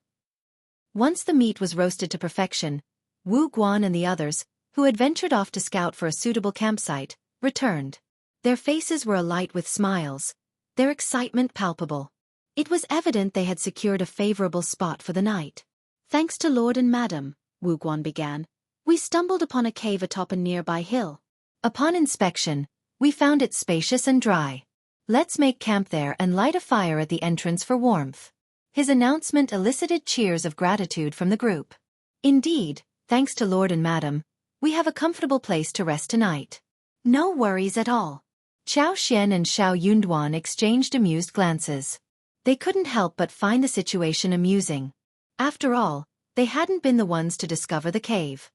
Once the meat was roasted to perfection, Wu Guan and the others, who had ventured off to scout for a suitable campsite, returned. Their faces were alight with smiles, their excitement palpable. It was evident they had secured a favorable spot for the night. "Thanks to Lord and Madam," Wu Guan began, "we stumbled upon a cave atop a nearby hill. Upon inspection, we found it spacious and dry. Let's make camp there and light a fire at the entrance for warmth." His announcement elicited cheers of gratitude from the group. "Indeed, thanks to Lord and Madam, we have a comfortable place to rest tonight." "No worries at all." Xiao Xian and Xiao Yunduan exchanged amused glances. They couldn't help but find the situation amusing. After all, they hadn't been the ones to discover the cave.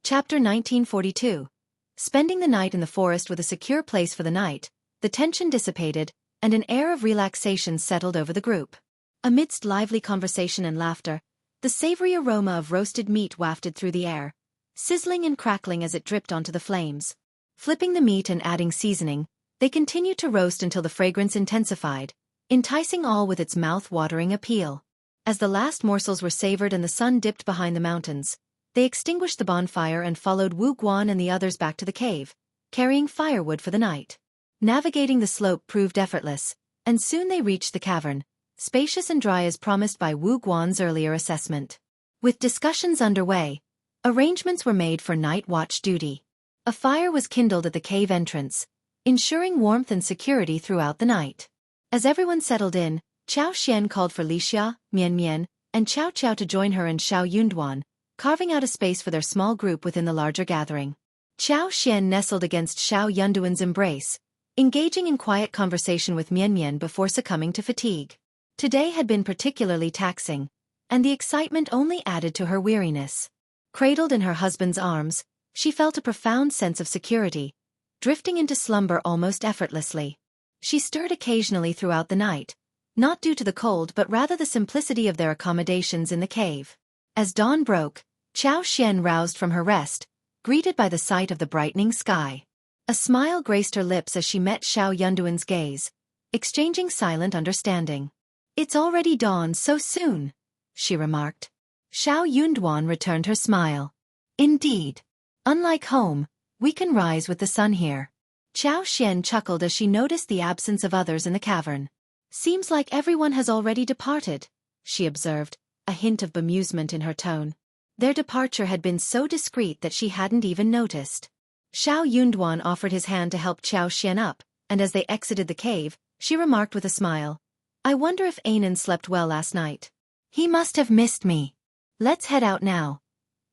Chapter 1942. Spending the night in the forest with a secure place for the night, the tension dissipated, and an air of relaxation settled over the group. Amidst lively conversation and laughter, the savory aroma of roasted meat wafted through the air, sizzling and crackling as it dripped onto the flames. Flipping the meat and adding seasoning, they continued to roast until the fragrance intensified, enticing all with its mouth-watering appeal. As the last morsels were savored and the sun dipped behind the mountains, they extinguished the bonfire and followed Wu Guan and the others back to the cave, carrying firewood for the night. Navigating the slope proved effortless, and soon they reached the cavern, spacious and dry as promised by Wu Guan's earlier assessment. With discussions underway, arrangements were made for night watch duty. A fire was kindled at the cave entrance, ensuring warmth and security throughout the night. As everyone settled in, Xiao Xian called for Lixia, Mian Mian, and Xiao Xiao to join her and Xiao Yunduan, carving out a space for their small group within the larger gathering. Xiao Xian nestled against Xiao Yunduan's embrace, engaging in quiet conversation with Mian Mian before succumbing to fatigue. Today had been particularly taxing, and the excitement only added to her weariness. Cradled in her husband's arms, she felt a profound sense of security, drifting into slumber almost effortlessly. She stirred occasionally throughout the night, not due to the cold but rather the simplicity of their accommodations in the cave. As dawn broke, Xiao Xian roused from her rest, greeted by the sight of the brightening sky. A smile graced her lips as she met Xiao Yunduan's gaze, exchanging silent understanding. "It's already dawn so soon," she remarked. Xiao Yunduan returned her smile. "Indeed. Unlike home, we can rise with the sun here." Xiao Xian chuckled as she noticed the absence of others in the cavern. "Seems like everyone has already departed," she observed, a hint of bemusement in her tone. Their departure had been so discreet that she hadn't even noticed. Xiao Yunduan offered his hand to help Xiao Xian up, and as they exited the cave, she remarked with a smile, "I wonder if Anan slept well last night. He must have missed me. Let's head out now.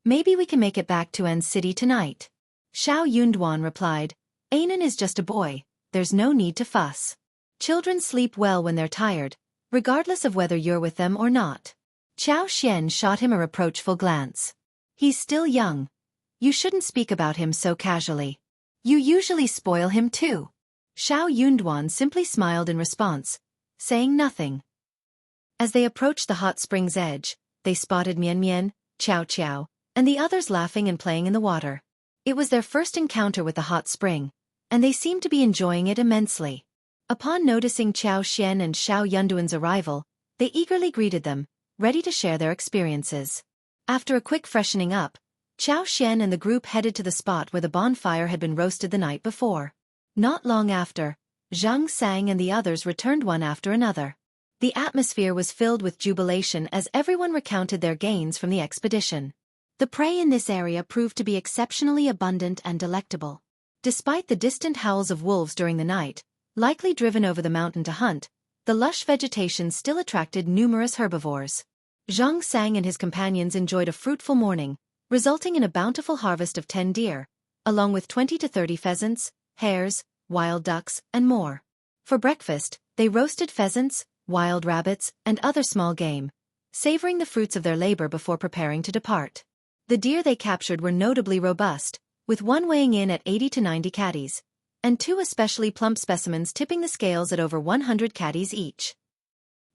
Maybe we can make it back to An City tonight." Xiao Yunduan replied, "Anan is just a boy, there's no need to fuss. Children sleep well when they're tired, regardless of whether you're with them or not." Xiao Xian shot him a reproachful glance. "He's still young. You shouldn't speak about him so casually. You usually spoil him too." Xiao Yunduan simply smiled in response, saying nothing. As they approached the hot spring's edge, they spotted Mian Mian, Xiao Xiao, and the others laughing and playing in the water. It was their first encounter with the hot spring, and they seemed to be enjoying it immensely. Upon noticing Xiao Xian and Xiao Yunduan's arrival, they eagerly greeted them, ready to share their experiences. After a quick freshening up, Xiao Xian and the group headed to the spot where the bonfire had been roasted the night before. Not long after, Xianxia and the others returned one after another. The atmosphere was filled with jubilation as everyone recounted their gains from the expedition. The prey in this area proved to be exceptionally abundant and delectable. Despite the distant howls of wolves during the night, likely driven over the mountain to hunt, the lush vegetation still attracted numerous herbivores. Xianxia and his companions enjoyed a fruitful morning, resulting in a bountiful harvest of 10 deer, along with 20 to 30 pheasants, hares, wild ducks, and more. For breakfast, they roasted pheasants, wild rabbits, and other small game, savoring the fruits of their labor before preparing to depart. The deer they captured were notably robust, with one weighing in at 80 to 90 catties, and two especially plump specimens tipping the scales at over 100 catties each.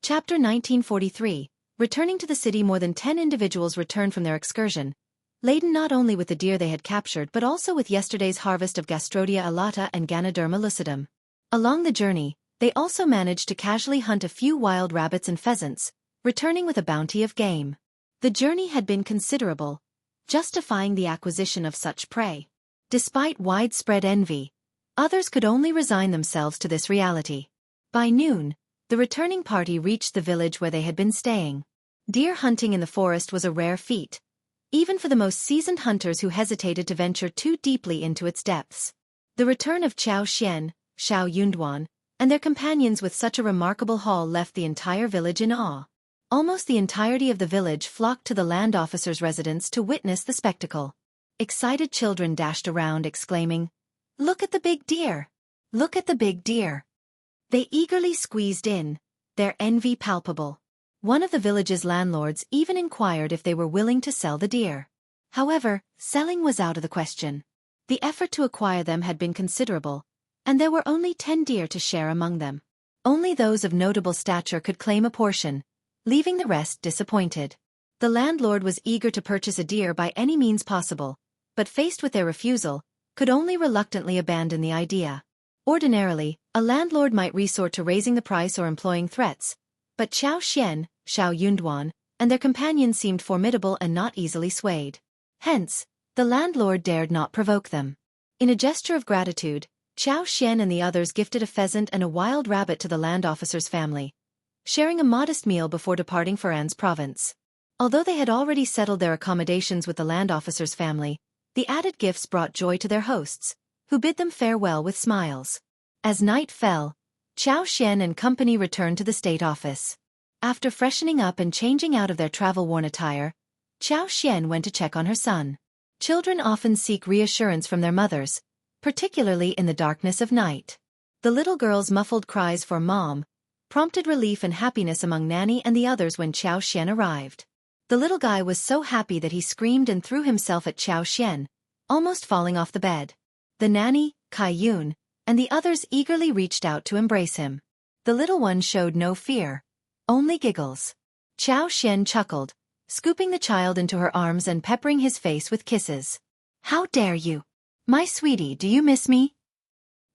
Chapter 1943. Returning to the city, more than 10 individuals returned from their excursion, laden not only with the deer they had captured but also with yesterday's harvest of Gastrodia alata and Ganoderma lucidum. Along the journey, they also managed to casually hunt a few wild rabbits and pheasants, returning with a bounty of game. The journey had been considerable, justifying the acquisition of such prey. Despite widespread envy, others could only resign themselves to this reality. By noon, the returning party reached the village where they had been staying. Deer hunting in the forest was a rare feat, even for the most seasoned hunters who hesitated to venture too deeply into its depths. The return of Xiao Xian, Xiao Yunduan, and their companions with such a remarkable haul left the entire village in awe. Almost the entirety of the village flocked to the land officer's residence to witness the spectacle. Excited children dashed around exclaiming, "Look at the big deer! Look at the big deer!" They eagerly squeezed in, their envy palpable. One of the village's landlords even inquired if they were willing to sell the deer. However, selling was out of the question. The effort to acquire them had been considerable, and there were only 10 deer to share among them. Only those of notable stature could claim a portion, leaving the rest disappointed. The landlord was eager to purchase a deer by any means possible, but faced with their refusal, could only reluctantly abandon the idea. Ordinarily, a landlord might resort to raising the price or employing threats, but Xiao Xian, Xiao Yunduan, and their companions seemed formidable and not easily swayed. Hence, the landlord dared not provoke them. In a gesture of gratitude, Xiao Xian and the others gifted a pheasant and a wild rabbit to the land officer's family, sharing a modest meal before departing for An's province. Although they had already settled their accommodations with the land officer's family, the added gifts brought joy to their hosts, who bid them farewell with smiles. As night fell, Xiao Xian and company returned to the state office. After freshening up and changing out of their travel-worn attire, Xiao Xian went to check on her son. Children often seek reassurance from their mothers, particularly in the darkness of night. The little girl's muffled cries for "Mom" prompted relief and happiness among Nanny and the others when Xiao Xian arrived. The little guy was so happy that he screamed and threw himself at Xiao Xian, almost falling off the bed. The nanny, Kai Yun, and the others eagerly reached out to embrace him. The little one showed no fear, only giggles. Xiao Xian chuckled, scooping the child into her arms and peppering his face with kisses. "How dare you? My sweetie, do you miss me?"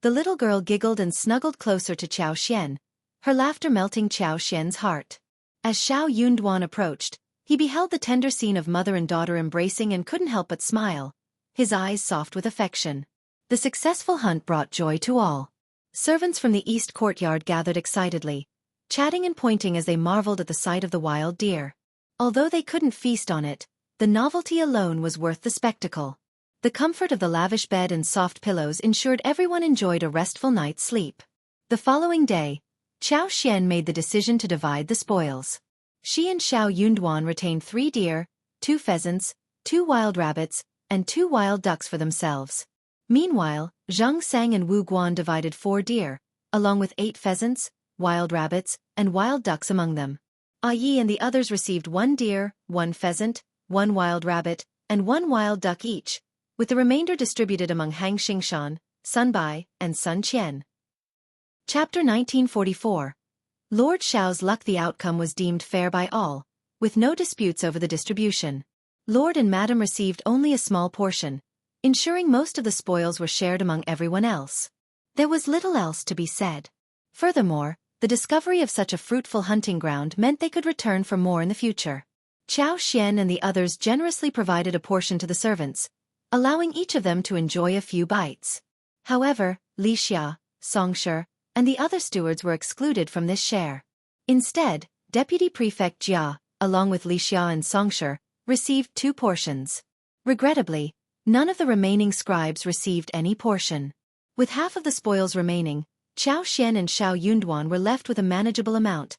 The little girl giggled and snuggled closer to Xiao Xian, her laughter melting Xiao Xian's heart. As Xiao Yunduan approached, he beheld the tender scene of mother and daughter embracing and couldn't help but smile, his eyes soft with affection. The successful hunt brought joy to all. Servants from the east courtyard gathered excitedly, chatting and pointing as they marveled at the sight of the wild deer. Although they couldn't feast on it, the novelty alone was worth the spectacle. The comfort of the lavish bed and soft pillows ensured everyone enjoyed a restful night's sleep. The following day, Xiao Xian made the decision to divide the spoils. She and Xiao Yunduan retained 3 deer, 2 pheasants, 2 wild rabbits, and 2 wild ducks for themselves. Meanwhile, Zhang Sang and Wu Guan divided 4 deer, along with 8 pheasants, wild rabbits, and wild ducks among them. Yi and the others received 1 deer, 1 pheasant, 1 wild rabbit, and 1 wild duck each, with the remainder distributed among Hang Xingshan, Sun Bai, and Sun Qian. Chapter 1944. Lord Xiao's luck. The outcome was deemed fair by all, with no disputes over the distribution. Lord and Madam received only a small portion, ensuring most of the spoils were shared among everyone else. There was little else to be said. Furthermore, the discovery of such a fruitful hunting ground meant they could return for more in the future. Xiao Xian and the others generously provided a portion to the servants, allowing each of them to enjoy a few bites. However, Li Xia, Songshi, and the other stewards were excluded from this share. Instead, Deputy Prefect Jia, along with Li Xia and Songshi, received 2 portions. Regrettably, none of the remaining scribes received any portion. With half of the spoils remaining, Xiao Xian and Xiao Yunduan were left with a manageable amount,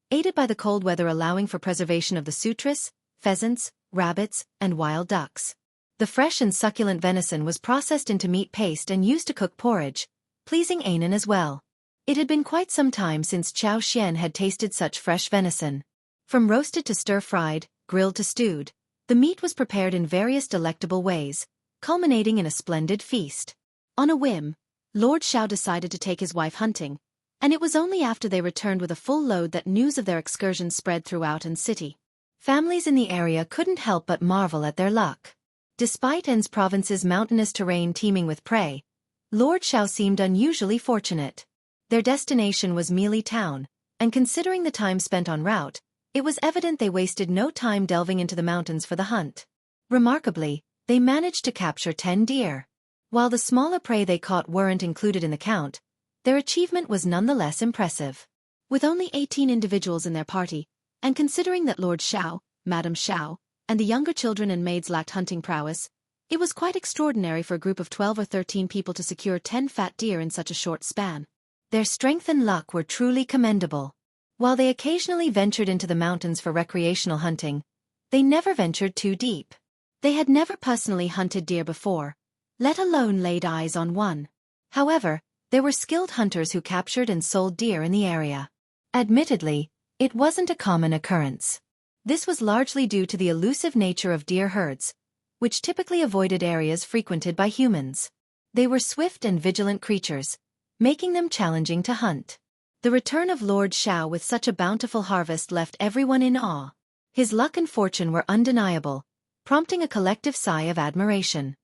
aided by the cold weather allowing for preservation of the sutras, pheasants, rabbits, and wild ducks. The fresh and succulent venison was processed into meat paste and used to cook porridge, pleasing Anan as well. It had been quite some time since Xiao Xian had tasted such fresh venison. From roasted to stir-fried, grilled to stewed, the meat was prepared in various delectable ways, culminating in a splendid feast. On a whim, Lord Xiao decided to take his wife hunting, and it was only after they returned with a full load that news of their excursion spread throughout the city. Families in the area couldn't help but marvel at their luck. Despite An's province's mountainous terrain teeming with prey, Lord Xiao seemed unusually fortunate. Their destination was Mealy Town, and considering the time spent en route, it was evident they wasted no time delving into the mountains for the hunt. Remarkably, they managed to capture 10 deer. While the smaller prey they caught weren't included in the count, their achievement was nonetheless impressive. With only 18 individuals in their party, and considering that Lord Xiao, Madame Xiao, and the younger children and maids lacked hunting prowess, it was quite extraordinary for a group of 12 or 13 people to secure 10 fat deer in such a short span. Their strength and luck were truly commendable. While they occasionally ventured into the mountains for recreational hunting, they never ventured too deep. They had never personally hunted deer before, let alone laid eyes on one. However, there were skilled hunters who captured and sold deer in the area. Admittedly, it wasn't a common occurrence. This was largely due to the elusive nature of deer herds, which typically avoided areas frequented by humans. They were swift and vigilant creatures, making them challenging to hunt. The return of Lord Xiao with such a bountiful harvest left everyone in awe. His luck and fortune were undeniable, prompting a collective sigh of admiration.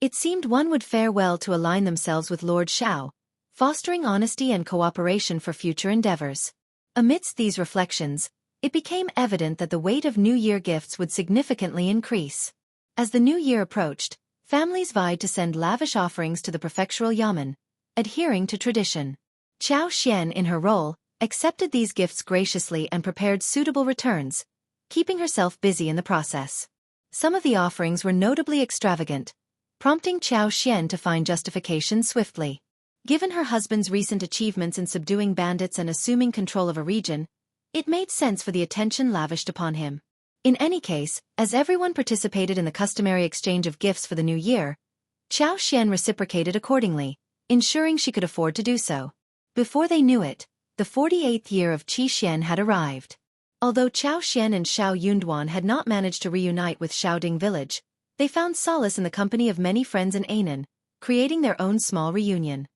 It seemed one would fare well to align themselves with Lord Xiao, fostering honesty and cooperation for future endeavors. Amidst these reflections, it became evident that the weight of New Year gifts would significantly increase. As the New Year approached, families vied to send lavish offerings to the prefectural yamen, adhering to tradition. Xiao Xian, in her role, accepted these gifts graciously and prepared suitable returns, keeping herself busy in the process. Some of the offerings were notably extravagant, prompting Xiao Xian to find justification swiftly. Given her husband's recent achievements in subduing bandits and assuming control of a region, it made sense for the attention lavished upon him. In any case, as everyone participated in the customary exchange of gifts for the new year, Xiao Xian reciprocated accordingly, ensuring she could afford to do so. Before they knew it, the 48th year of Qi Xian had arrived. Although Xiao Xian and Xiao Yunduan had not managed to reunite with Xiaoding village, they found solace in the company of many friends in Ainan, creating their own small reunion.